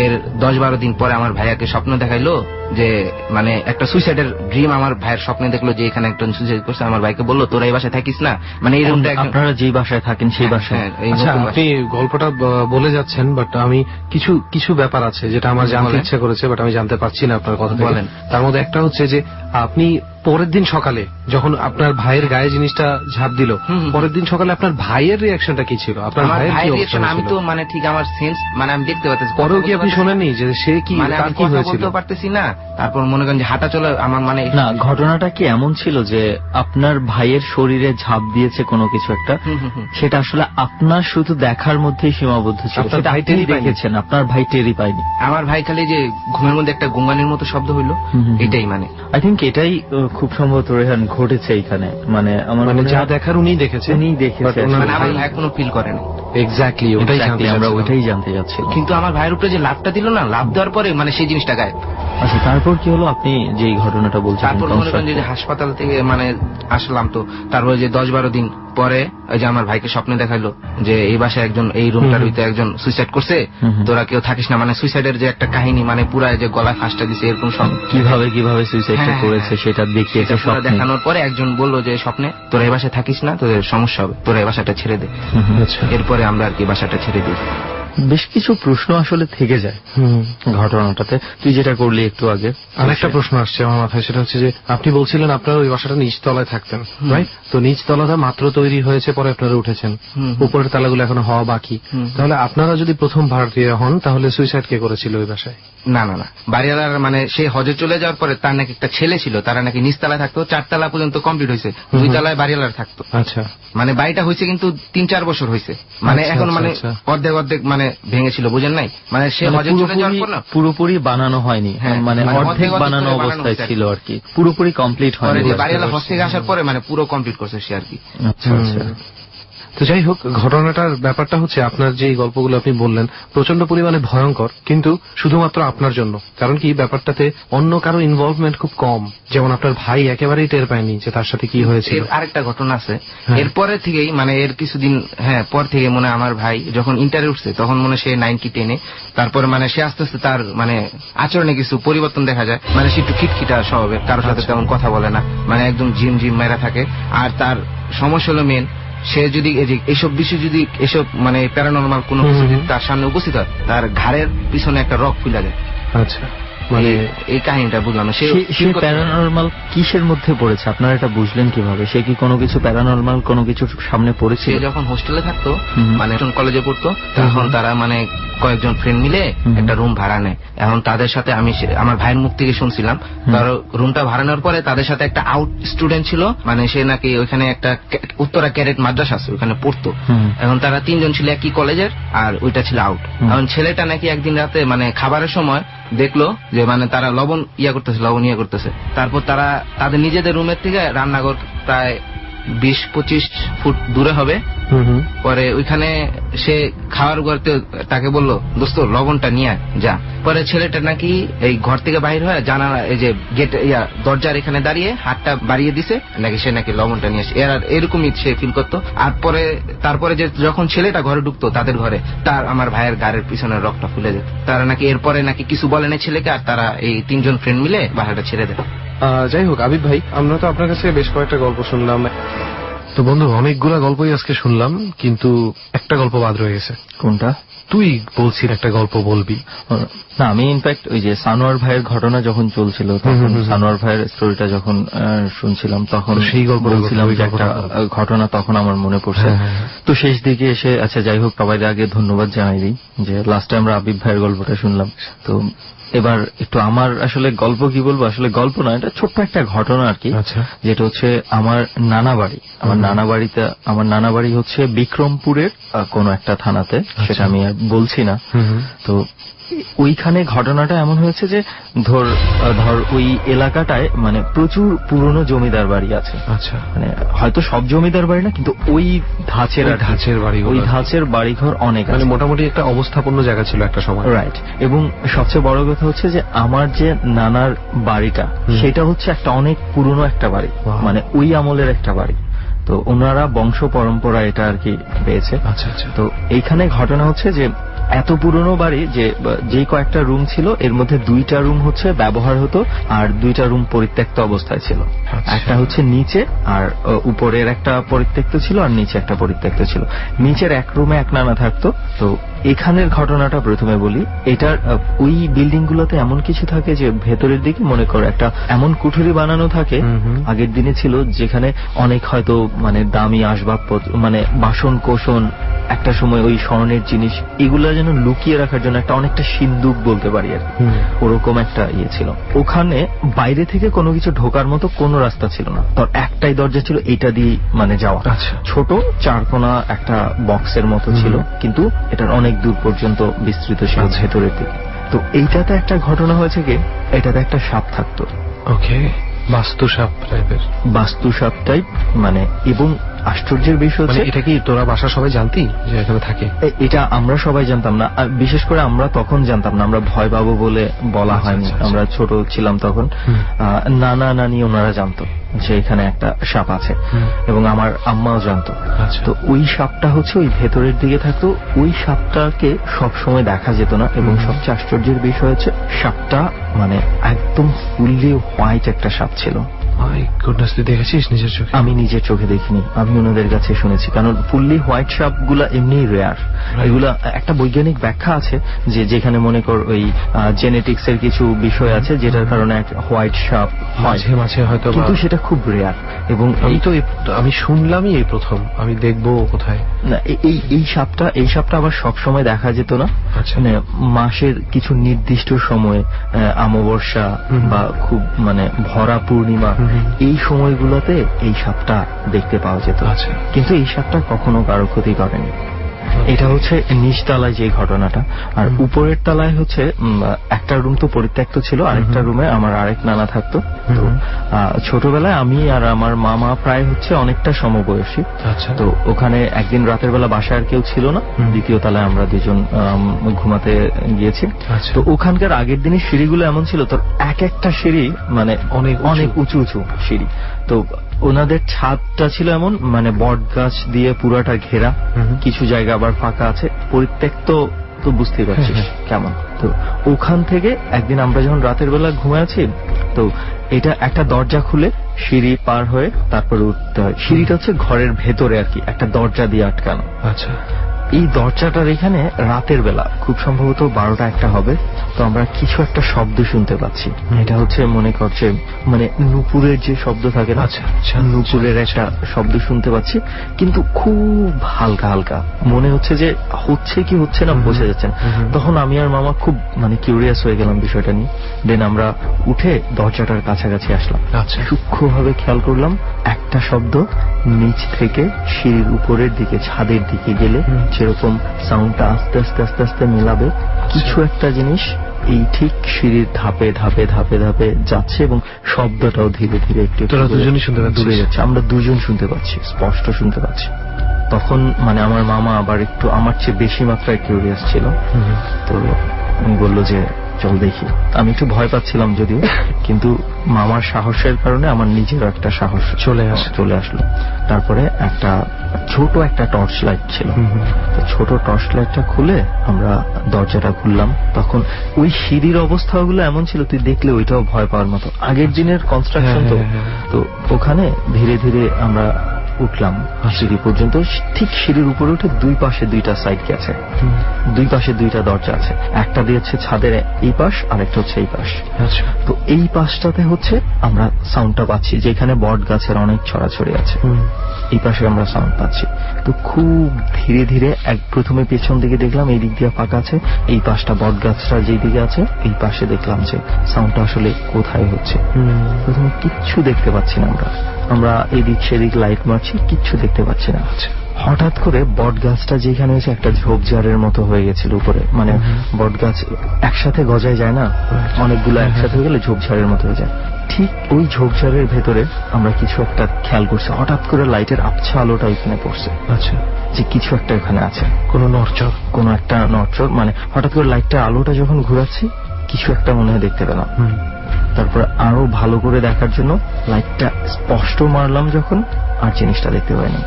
এর 10-12 দিন পরে আমার ভাইয়াকে স্বপ্ন দেখাইলো যে মানে একটা সুইসাইডের ড্রিম আমার ভাইয়ের স্বপ্নে দেখলো যে এখানে একজন সুইসাইড করছে। আমার ভাইকে বললো তোরা এই বাসায় থাকিস না, মানে এইরকম আপনারা যেই বাসায় থাকেন সেই বাসায়। আপনি গল্পটা বলে যাচ্ছেন, বাট আমি কিছু ব্যাপার আছে যেটা আমার জানতে ইচ্ছা করেছে, বাট আমি জানতে পারছি না আপনার কথা বলেন। তার মধ্যে একটা হচ্ছে যে আপনি পরের দিন সকালে যখন আপনার ভাইয়ের গায়ে জিনিসটা ঝাঁপ দিল, পরের দিন সকালে আপনার ভাইয়ের রিয়াকশনটা কি ছিল? আপনার ভাইয়ের কি অবস্থা? আমি তো মানে ঠিক আমার সেন্স মানে আমি দেখতে পাচ্ছি, পরেও কি আপনি শোনেননি যে সে কি তার কি হয়েছিল? বলতে পারতেছি না। তারপর মনে করেন যে হাঁটা চলে আমার মানে না, ঘটনাটা কি এমন ছিল যে আপনার ভাইয়ের শরীরে ঝাঁপ দিয়েছে কোনো কিছু একটা, সেটা আসলে আপনার শুধু দেখার মধ্যেই সীমাবদ্ধ ছিল, সেটা আপনি দেখেছেন, আপনার ভাই টেরই পায়নি। আমার ভাই খালি যে ঘুমের মধ্যে একটা গোঙানির মতো শব্দ হইলো, এটাই মানে আই থিঙ্ক এটাই খুব সম্ভবত রেহান ঘটেছে এখানে। মানে আমার মানে যা দেখার উনি দেখেছেন, মানে আমার ভাই কোনো ফিল করেনি। এক্স্যাক্টলি আমরা ওইটাই জানতে যাচ্ছি। কিন্তু আমার ভাইয়ের উপরে যে লাভটা দিল না, লাভ দেওয়ার পরে মানে সেই জিনিসটা গায়েব। আচ্ছা, তারপর কি হলো? আপনি যে ঘটনাটা বলছেন, তারপর মনে করেন যে হাসপাতাল থেকে মানে আসলাম, তো তারপরে যে 10-12 দিন পরে ওই যে আমার ভাইকে স্বপ্নে দেখাইলো যে এই বাসায় একজন, এই রুমটার ভিতরে একজন সুইসাইড করছে, তোরা কেউ থাকিস না। মানে সুইসাইডের যে একটা কাহিনী, মানে পুরা যে গলায় ফাঁসটা দিছে এরকম সব, কিভাবে সুইসাইডটা করেছে সেটা দেখিয়েছে স্বপ্নে। দেখানোর পরে একজন বললো যে স্বপ্নে তোরা এই বাসায় থাকিস না, তোদের সমস্যা হবে, তোরা এই বাসাটা ছেড়ে দে। এরপরে আমরা আর কি বাসাটা ছেড়ে দিই। বেশ কিছু প্রশ্ন আসলে থেকে যায় ঘটনাটাতে। তুই যেটা করলি একটু আগে, আরেকটা প্রশ্ন আসছে আমার মাথায়, সেটা হচ্ছে যে আপনি বলছিলেন আপনার ওই বাসাটা নিচতলায় থাকতেন, রাইট? তো নিচতলাটা মাত্র তৈরি হয়েছে, পরে আপনারা উঠেছেন, উপরের তালাগুলো এখনো হওয়া বাকি। তাহলে আপনারা যদি প্রথম ভাড়াটিয়া হন, তাহলে সুইসাইড কে করেছিল ওই বাসায়? না, বাড়িওয়ালার মানে সে হজে চলে যাওয়ার পরে তার নাকি একটা ছেলে ছিল, তারা নাকি নিচতলায় থাকতো, 4 তলা পর্যন্ত কমপ্লিট হয়েছে, 2 তলায় বাড়িওয়ালার থাকতো। আচ্ছা, মানে বাড়িটা হয়েছে কিন্তু 3-4 বছর হয়েছে, মানে এখন মানে অর্ধেক মানে ভেঙেছিল, বুঝেন নাই? মানে সে হজে চলে যাওয়ার পর না পুরোপুরি বানানো হয়নি, মানে অর্ধেক বানানো অবস্থায় ছিল আর কি, পুরোপুরি কমপ্লিট হয়নি। বাড়িওয়ালা হজ থেকে আসার পরে মানে পুরো কমপ্লিট করছে সে আর কি। আচ্ছা। তো যাই হোক, ঘটনাটার ব্যাপারটা হচ্ছে আপনার যে গল্পগুলো আপনি বললেন প্রচন্ড পরিমাণে ভয়ঙ্কর, কিন্তু শুধুমাত্র আপনার জন্য। কারণ কি, ব্যাপারটাতে অন্য কারো ইনভলভমেন্ট খুব কম। যেমন আপনার ভাই একেবারেই টের পায়নি যে তার সাথে কি হয়েছিল। আরেকটা ঘটনা আছে এরপরে থেকেই, মানে এর কিছুদিন পর থেকে মনে আমার ভাই যখন ইন্টারে উঠছে তখন মনে সে 9-10-এ, তারপরে মানে সে আস্তে আস্তে তার মানে আচরণে কিছু পরিবর্তন দেখা যায়। মানে সে একটু খিটখিটা স্বভাবের, কারোর সাথে তেমন কথা বলে না, মানে একদম জিম মেরা থাকে। আর তার সমস্যা হলো মেন সে যদি এইসব বিষয় যদি এসব মানে প্যারানরমাল কোনো কিছু যদি তার সামনে উপস্থিত হয়, তার ঘাড়ের পিছনে একটা রক ফুলে যায়। আচ্ছা, মানে এই কাহিনীটা বুঝলাম না। সে প্যারানরমাল কিসের মধ্যে পড়েছে, আপনারা এটা বুঝলেন কিভাবে? সে কি কোনো কিছু প্যারানরমাল কোনো কিছু সামনে পড়েছে? সে যখন হোস্টেলে থাকতো, মানে কলেজে পড়তো, তখন তারা মানে কয়েকজন ফ্রেন্ড মিলে একটা রুম ভাড়া নেয়। এখন তাদের সাথে আমি আমার ভাইয়ের মুখ থেকে শুনছিলাম, তার রুমটা ভাড়া নেওয়ার পরে তাদের সাথে একটা আউট স্টুডেন্ট ছিল, মানে সে নাকি ওইখানে একটা উত্তরা ক্যাডেট মাদ্রাসা আছে ওখানে পড়তো। এখন তারা 3 জন ছিল একই কলেজের, আর ওইটা ছিল আউট। এখন ছেলেটা নাকি একদিন রাতে মানে খাবারের সময় দেখলো যে মানে তারা লবণ ইয়া করতেছে। তারপর তারা তাদের নিজেদের রুমের থেকে রান্নাঘর প্রায় 20-25 ফুট দূরে হবে। পরে ওইখানে সে খাওয়ার ঘরতে তাকে বললো, দোস্ত লবণটা নিয়ে যা। পরে ছেলেটা নাকি এই ঘর থেকে বাইর হয়ে জানালা এই যে গেট দরজার এখানে দাঁড়িয়ে হাতটা বাড়িয়ে দিছে, নাকি সে নাকি লবণটা নিয়ে আসে। এরকমই সে ফিল করতো। আর তারপরে যে যখন ছেলেটা ঘরে ঢুকতো তাদের ঘরে, তার আমার ভাইয়ের গাড়ির পিছনের রকটা ফুলে যেত। তারা নাকি এরপরে নাকি কিছু বলেনি ছেলেকে, আর তারা এই 3 জন ফ্রেন্ড মিলে বাসাটা ছেড়ে দেয়। যাই হোক আবিব ভাই, আমরা তো আপনার কাছে বেশ কয়েকটা গল্প শুনলাম। তো বন্ধু, অনেকগুলা গল্পই আজকে শুনলাম, কিন্তু একটা গল্প বাদ রয়ে গেছে। কোনটা? তুই বলছিস একটা গল্প বলবি না। আমি ইনফ্যাক্ট ওই যে সানোয়ার ভাইয়ের ঘটনা যখন চলছিল, তখন সানোয়ার ভাইয়ের স্টোরিটা যখন শুনছিলাম, তখন সেই গল্প বলছিলাম যে একটা ঘটনা তখন আমার মনে পড়ছে। তো শেষ দিকে এসে, আচ্ছা যাই হোক, সবাই আগে ধন্যবাদ জানাই দিই যে লাস্টে আমরা আবিব ভাইয়ের গল্পটা শুনলাম। তো এবার একটু আমার আসলে গল্প কি বলবো, আসলে গল্প না, এটা ছোট্ট একটা ঘটনা আর কি। যেটা হচ্ছে আমার নানা বাড়ি। আমার নানা বাড়ি হচ্ছে বিক্রমপুরের কোন একটা থানাতে, সেটা আমি আর বলছি না। তো ওইখানে ঘটনাটা এমন হয়েছে যে ধর ওই এলাকাটায় মানে প্রচুর পুরনো জমিদার বাড়ি আছে। আচ্ছা, মানে হয়তো সব জমিদার বাড়ি না, কিন্তু ওই ধাঁচের বাড়ি, ওই ধাঁচের বাড়িঘর অনেক, মানে মোটামুটি একটা অবস্থাপন্ন জায়গা ছিল একটা সময়। রাইট। এবং সবচেয়ে বড় কথা হচ্ছে যে আমার যে নানার বাড়িটা, সেটা হচ্ছে একটা অনেক পুরনো একটা বাড়ি, মানে ওই আমলের একটা বাড়ি। তো ওনারা বংশ পরম্পরা এটা আর কি পেয়েছে। আচ্ছা আচ্ছা। তো এইখানে ঘটনা হচ্ছে যে এত পুরনো বাড়ি যে কয়েকটা রুম ছিল, এর মধ্যে 2টা রুম হচ্ছে ব্যবহার হতো, আর 2টা রুম পরিত্যক্ত অবস্থায় ছিল। একটা হচ্ছে নিচে, আর উপরের একটা পরিত্যক্ত ছিল, আর নিচে একটা পরিত্যক্ত ছিল। নিচের এক রুমে এক নানা থাকতো। তো এখানের ঘটনাটা প্রথমে বলি। এটার ওই বিল্ডিং গুলোতে এমন কিছু থাকে যে ভেতরের দিকে মনে করো একটা এমন কুঠুরি বানানো থাকে, আগের দিনে ছিল, যেখানে অনেক হয়তো মানে দামি আসবাবপত্র, মানে বাসন কোসন, একটা সময় ওই স্বর্ণের জিনিস, এগুলা যেন লুকিয়ে রাখার জন্য একটা অনেকটা সিন্দুক বলতে পারি আর কি, ওরকম একটা ইয়ে ছিল। ওখানে বাইরে থেকে কোনো কিছু ঢোকার মতো কোনো রাস্তা ছিল না, তোর একটাই দরজা ছিল, এটা দিয়ে মানে যাওয়া। ছোট 4 কোণা একটা বক্সের মতো ছিল, কিন্তু এটার অনেক দূর পর্যন্ত বিস্তৃত ছিল ভেতরের দিকে। তো এইটাতে একটা ঘটনা হয়েছে কি, এটাতে একটা সাপ থাকতো। ওকে, বাস্তু সাপ টাইপ মানে। এবং আশ্চর্যের বিষয় হচ্ছে, এটা কি তোরা বাসা সবাই জানতি যে এখানে থাকে? এটা আমরা সবাই জানতাম না, বিশেষ করে আমরা তখন জানতাম না, আমরা ভয় পাবো বলে বলা হয়নি, আমরা ছোট ছিলাম তখন। নানা নানি ওনারা জানতো যে এখানে একটা সাপ আছে, এবং আমার আম্মাও জানতো। তো ওই সাপটা হচ্ছে ওই ভেতরের দিকে থাকতো। ওই সাপটাকে সবসময় দেখা যেত না, এবং সবচেয়ে আশ্চর্যের বিষয় হচ্ছে সাপটা মানে একদম ফুললি হোয়াইট একটা সাপ ছিল। তুই দেখেছিস নিজের চোখে? আমি নিজের চোখে দেখিনি, আমি ওনাদের কাছে শুনেছি। কারণ ফুললি হোয়াইট সাপ গুলা এমনি রেয়ার। এগুলা একটা বৈজ্ঞানিক ব্যাখ্যা আছে, যে যেখানে মনে কর ওই জেনেটিক্স এর কিছু বিষয় আছে, যেটার কারণে হোয়াইট সাপ মাঝে মাঝে হয়তো, কিন্তু সেটা খুব রেয়ার। এবং আমি শুনলামই এই প্রথম, আমি দেখবো কোথায় না। এই সাপটা আবার সব সময় দেখা যেত না, মানে মাসের কিছু নির্দিষ্ট সময়ে, অমাবস্যা বা খুব মানে ভরা পূর্ণিমা, এই সময়গুলোতে এই সাপটা দেখতে পাওয়া যেত। কিন্তু এই সাপটা কখনো কারো ক্ষতি করেনি। এটা হচ্ছে নিচতলায় যে ঘটনাটা। আর উপরের তলায় হচ্ছে একটা রুম তো পরিত্যক্ত ছিল, আরেকটা রুমে আমার আরেক নানা থাকতো। তো ছোটবেলায় আমি আর আমার মামা প্রায় হচ্ছে অনেকটা সমবয়সী। তো ওখানে একদিন রাতের বেলা বাসায় আর কেউ ছিল না, দ্বিতীয় তলায় আমরা 2জন ঘুমাতে গিয়েছি। তো ওখানকার আগের দিনের সিঁড়িগুলো এমন ছিল, তোর এক একটা সিঁড়ি মানে অনেক উঁচু উঁচু সিঁড়ি। তো ওনাদের ছাদটা ছিল এমন মানে বট গাছ দিয়ে পুরাটা ঘেরা, কিছু জায়গা আবার ফাঁকা আছে, পরিত্যক্ত তো বুঝতেই পারছিস কেমন। তো ওখান থেকে একদিন আমরা যখন রাতের বেলা ঘুমায় আছি, তো এটা একটা দরজা খুলে সিঁড়ি পার হয়ে তারপরে উঠতে হয়। সিঁড়িটা হচ্ছে ঘরের ভেতরে আর কি, একটা দরজা দিয়ে আটকানো। আচ্ছা, এই দরজাটার এখানে রাতের বেলা খুব সম্ভবত 12টা-1টা হবে, তো আমরা কিছু একটা শব্দ শুনতে পাচ্ছি। এটা হচ্ছে মনে করছে মানে নুপুরের যে শব্দ থাকে না, নুপুরের একটা শব্দ শুনতে পাচ্ছি, কিন্তু খুব হালকা হালকা, মনে হচ্ছে যে হচ্ছে কি হচ্ছে না বোঝা যাচ্ছে না। তখন আমি আর মামা খুব মানে কিউরিয়াস হয়ে গেলাম বিষয়টা নিয়ে। দেন আমরা উঠে দরজাটার কাছাকাছি আসলাম, সূক্ষ্মভাবে খেয়াল করলাম একটা শব্দ নিচ থেকে সিঁড়ির উপরের দিকে ছাদের দিকে গেলে সেরকম সাউন্ডটা আস্তে আস্তে আস্তে আস্তে মেলাবে, কিছু একটা জিনিস এই ঠিক সিঁড়ির ধাপে ধাপে ধাপে ধাপে যাচ্ছে এবং শব্দটাও ধীরে ধীরে একটু দূরে যাচ্ছে। আমরা দুজন শুনতে পাচ্ছি, স্পষ্ট শুনতে পাচ্ছি। তখন মানে আমার মামা আবার একটু আমার চেয়ে বেশি মাত্রায় কিউরিয়াস ছিল, তো উনি বললো যে চল দেখি। আমি একটু ভয় পাচ্ছিলাম যদিও, কিন্তু মামার সাহসের কারণে আমার নিজেরও একটা সাহস চলে আসলো। তারপরে একটা ছোট একটা টর্চ লাইট ছিল, তো ছোট টর্চ লাইটটা খুলে আমরা দরজাটা খুললাম। তখন ওই সিঁড়ির অবস্থাগুলো এমন ছিল তুই দেখলে ওইটাও ভয় পাওয়ার মতো, আগের দিনের কনস্ট্রাকশন। তো ওখানে ধীরে ধীরে আমরা উঠলাম সিঁড়ি পর্যন্ত। ঠিক সিঁড়ির উপরে উঠে দুই পাশে দুইটা সাইড গেছে, দুই পাশে দুইটা দরজা আছে, একটা দিয়েছে ছাদের এই পাশ আর একটা হচ্ছে এই পাশ। তো এই পাশটাতে হচ্ছে আমরা সাউন্ডটা পাচ্ছি, যেখানে বট গাছের অনেক ছড়াছড়ি আছে, এই পাশে আমরা সাউন্ড পাচ্ছি। তো খুব ধীরে ধীরে প্রথমে পেছন দিকে দেখলাম এই দিক দিয়ে ফাঁকা আছে, এই পাশটা বট গাছটা যেই দিকে আছে এই পাশে দেখলাম যে সাউন্ডটা আসলে কোথায় হচ্ছে। প্রথমে কিচ্ছু দেখতে পাচ্ছি না, আমরা এদিক সেদিক লাইট মারছি, কিচ্ছু দেখতে পাচ্ছি না। হঠাৎ করে বট গাছটা যেখানে হয়েছে একটা ঝোপঝাড়ের মতো হয়ে গেছিল উপরে, মানে বট গাছ একসাথে গজায় যায় না, অনেকগুলো একসাথে হয়ে গেলে ঝোপঝাড়ের মতো হয়ে যায়। ঠিক ওই ঝোপঝাড়ের ভেতরে আমরা কিছু একটা খেয়াল করছি, হঠাৎ করে লাইটের আবছা আলোটা ওইখানে পড়ছে। আচ্ছা, যে কিছু একটা ওখানে আছে, কোনো একটা নড়চড়, মানে হঠাৎ করে লাইটটা আলোটা যখন ঘুরাচ্ছি কিছু একটা মনে হয় দেখতে পেলাম। তারপর আরো ভালো করে দেখার জন্য লাইটটা স্পষ্ট মারলাম যখন, আর জিনিসটা দেখতে পাইনি।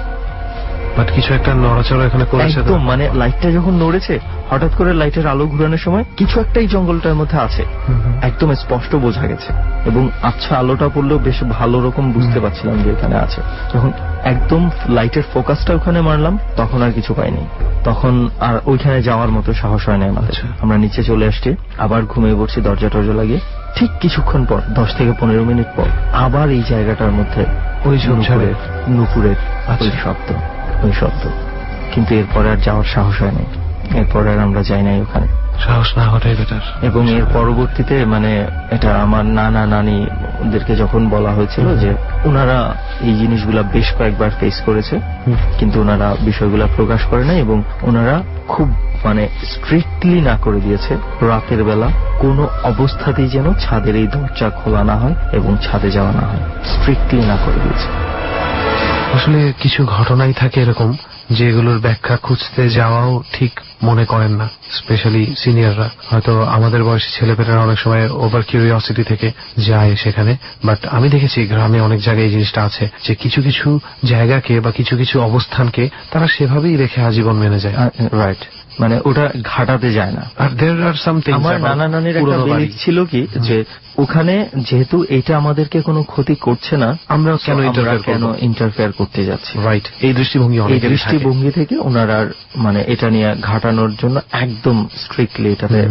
কিছু একটা নড়াচড়া এখানে করেছে, একদম মানে লাইটটা যখন নড়েছে হঠাৎ করে লাইটের আলো ঘুরানোর সময় কিছু একটা এই জঙ্গলটার মধ্যে আছে, একদম স্পষ্ট বোঝা গেছে। এবং আচ্ছা আলোটা পড়লেও বেশ ভালো রকম বুঝতে পারছিলাম যে এখানে আছে। যখন একদম লাইটের ফোকাসটা ওখানে মারলাম তখন আর কিছু পাইনি, তখন আর ওইখানে যাওয়ার মতো সাহস হয় না আমাদের। আমরা নিচে চলে আসছি, আবার ঘুমিয়ে পড়ছি দরজা টরজা লাগিয়ে। ঠিক কিছুক্ষণ পর 10 থেকে 15 মিনিট পর আবার এই জায়গাটার মধ্যে ওই নুপুরের ওই শব্দ, কিন্তু এরপরে আর যাওয়ার সাহস হয়নি, এরপর আর আমরা যাই নাই ওখানে, সাহস না হওয়াটাই বেটার। এবং এর পরবর্তীতে মানে এটা আমার নানা নানি ওদেরকে যখন বলা হয়েছিল যে ওনারা এই জিনিসগুলা বেশ কয়েকবার ফেস করেছে, কিন্তু ওনারা বিষয়গুলা প্রকাশ করে নাই, এবং ওনারা খুব মানে স্ট্রিক্টলি না করে দিয়েছে রাতের বেলা কোনো অবস্থাতেই যেন ছাদের এই দরজা খোলা না হয় এবং ছাদে যাওয়া না হয়, স্ট্রিক্টলি না করে দিয়েছে। আসলে কিছু ঘটনাই থাকে এরকম যেগুলোর ব্যাখ্যা খুঁজতে যাওয়াও ঠিক মনে করেন না, স্পেশালি সিনিয়ররা। হয়তো আমাদের বয়সী ছেলেপেলেরা অনেক সময় ওভার কিউরিওসিটি থেকে যায় সেখানে, বাট আমি দেখেছি গ্রামে অনেক জায়গায় এই জিনিসটা আছে যে কিছু কিছু জায়গাকে বা কিছু কিছু অবস্থানকে তারা সেভাবেই রেখে আজীবন মেনে যায়। রাইট, মানে ওটা ঘাটাতে যায় না। আর দেয়ার আর সামথিং, আমার নানা নানির একটা বিলিফ ছিল কি যে ওখানে যেহেতু এটা আমাদেরকে কোনো ক্ষতি করছে না, আমরা কেন ইন্টারফেয়ার করতে যাচ্ছি। রাইট, এই দৃষ্টিভঙ্গি থেকে ওনারা মানে এটা নিয়ে ঘাটানোর জন্য একদম স্ট্রিক্টলি এটাতে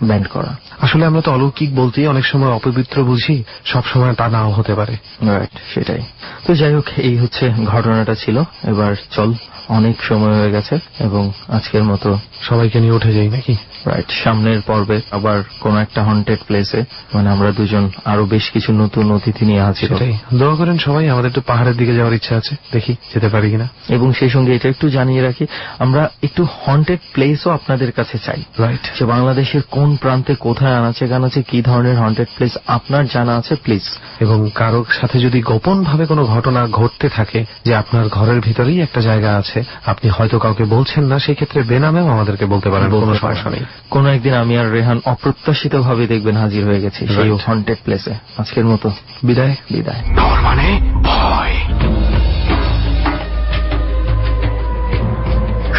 ব্যান্ড করা। আসলে আমরা তো অলৌকিক বলতেই অনেক সময় অপবিত্র বুঝি, সব সময় তা নাও হতে পারে। রাইট, সেটাই। তো যাই হোক, এই হচ্ছে ঘটনাটা ছিল। এবার চল, অনেক সময় হয়ে গেছে এবং আজকের মতো সবাইকে নিয়ে উঠে যাই নাকি? রাইট, সামনের পর্বে আবার কোন একটা হন্টেড প্লেসে, মানে আমরা দুজন আরো বেশ কিছু নতুন অতিথি নিয়ে হাজির হব। দোয়া করেন সবাই, আমাদের একটু পাহাড়ের দিকে যাওয়ার ইচ্ছা আছে, দেখি যেতে পারি কিনা। এবং সেই সঙ্গে এটা একটু জানিয়ে রাখি, আমরা একটু হন্টেড প্লেসও আপনাদের কাছে চাই। রাইট, যে বাংলাদেশের কোন প্রান্তে কোথায় আনাচে কানাচে কি ধরনের হন্টেড প্লেস আপনার জানা আছে প্লিজ। এবং কারো সাথে যদি গোপন ভাবে কোনো ঘটনা ঘটতে থাকে যে আপনার ঘরের ভিতরেই একটা জায়গা আছে, আপনি হয়তো কাউকে বলছেন না, সেই ক্ষেত্রে বেনামেও আমাদেরকে বলতে পারেন, কোনো সমস্যা নেই। কোনো একদিন আমি আর রেহান অপ্রত্যাশিত ভাবে দেখবেন হাজির হয়ে গেছি সেই হন্টেড প্লেসে। আজকের মতো বিদায়। মানে ভয়।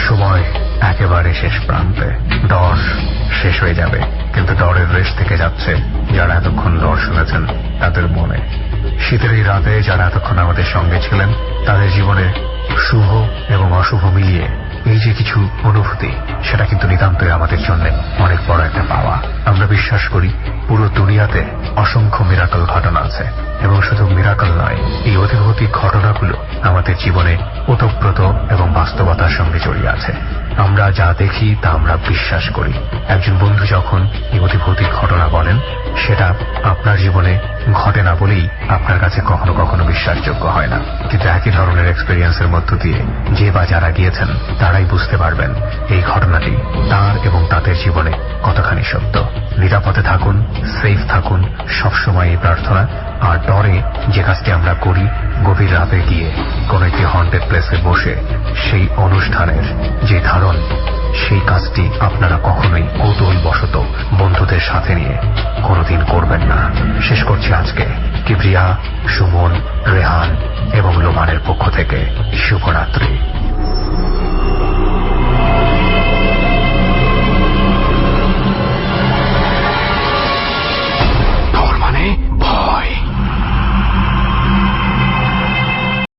সময় একেবারে শেষ প্রান্তে। ডর শেষ হয়ে যাবে, কিন্তু ডরের রেশ থেকে যাচ্ছে যারা এতক্ষণ ডর শুনেছেন তাদের মনে। শীতের এই রাতে যারা এতক্ষণ আমাদের সঙ্গে ছিলেন তাদের জীবনে শুভ এবং অশুভ মিলিয়ে এই যে কিছু অনুভূতি, সেটা কিন্তু নিতান্তই আমাদের জন্য অনেক বড় একটা পাওয়া। আমরা বিশ্বাস করি পুরো দুনিয়াতে অসংখ্য মিরাকল ঘটনা আছে, এবং শুধু মিরাকল নয়, এই অতিভৌতিক ঘটনাগুলো আমাদের জীবনে ওতপ্রোত এবং বাস্তবতার সঙ্গে জড়িয়ে আছে। আমরা যা দেখি তা আমরা বিশ্বাস করি। একজন বন্ধু যখন এই অতিভৌতিক ঘটনা বলেন, সেটা আপনার জীবনে ঘটে না বলেই আপনার কাছে কখনো কখনো বিশ্বাসযোগ্য হয় না, কিন্তু একই ধরনের এক্সপেরিয়েন্সের মধ্য দিয়ে যে বা যারা গিয়েছেন তারাই বুঝতে পারবেন এই ঘটনাটি তার এবং তাদের জীবনে কতখানি সত্য। নিরাপদে থাকুন, সেফ থাকুন, সবসময় এই প্রার্থনা। আর ডরে যে কাজটি আমরা করি, গভীর রাতে গিয়ে কোন একটি হন্টেড প্লেসে বসে সেই অনুষ্ঠানের যে ধারণ, সেই কাজটি আপনারা কখনোই কৌতূহলবশত বন্ধুদের সাথে নিয়ে কোনোদিন করবেন না। শেষ করছি আজকে কিবরিয়া, সুমন, রেহান এবং লোমানের পক্ষ থেকে শুভরাত্রি।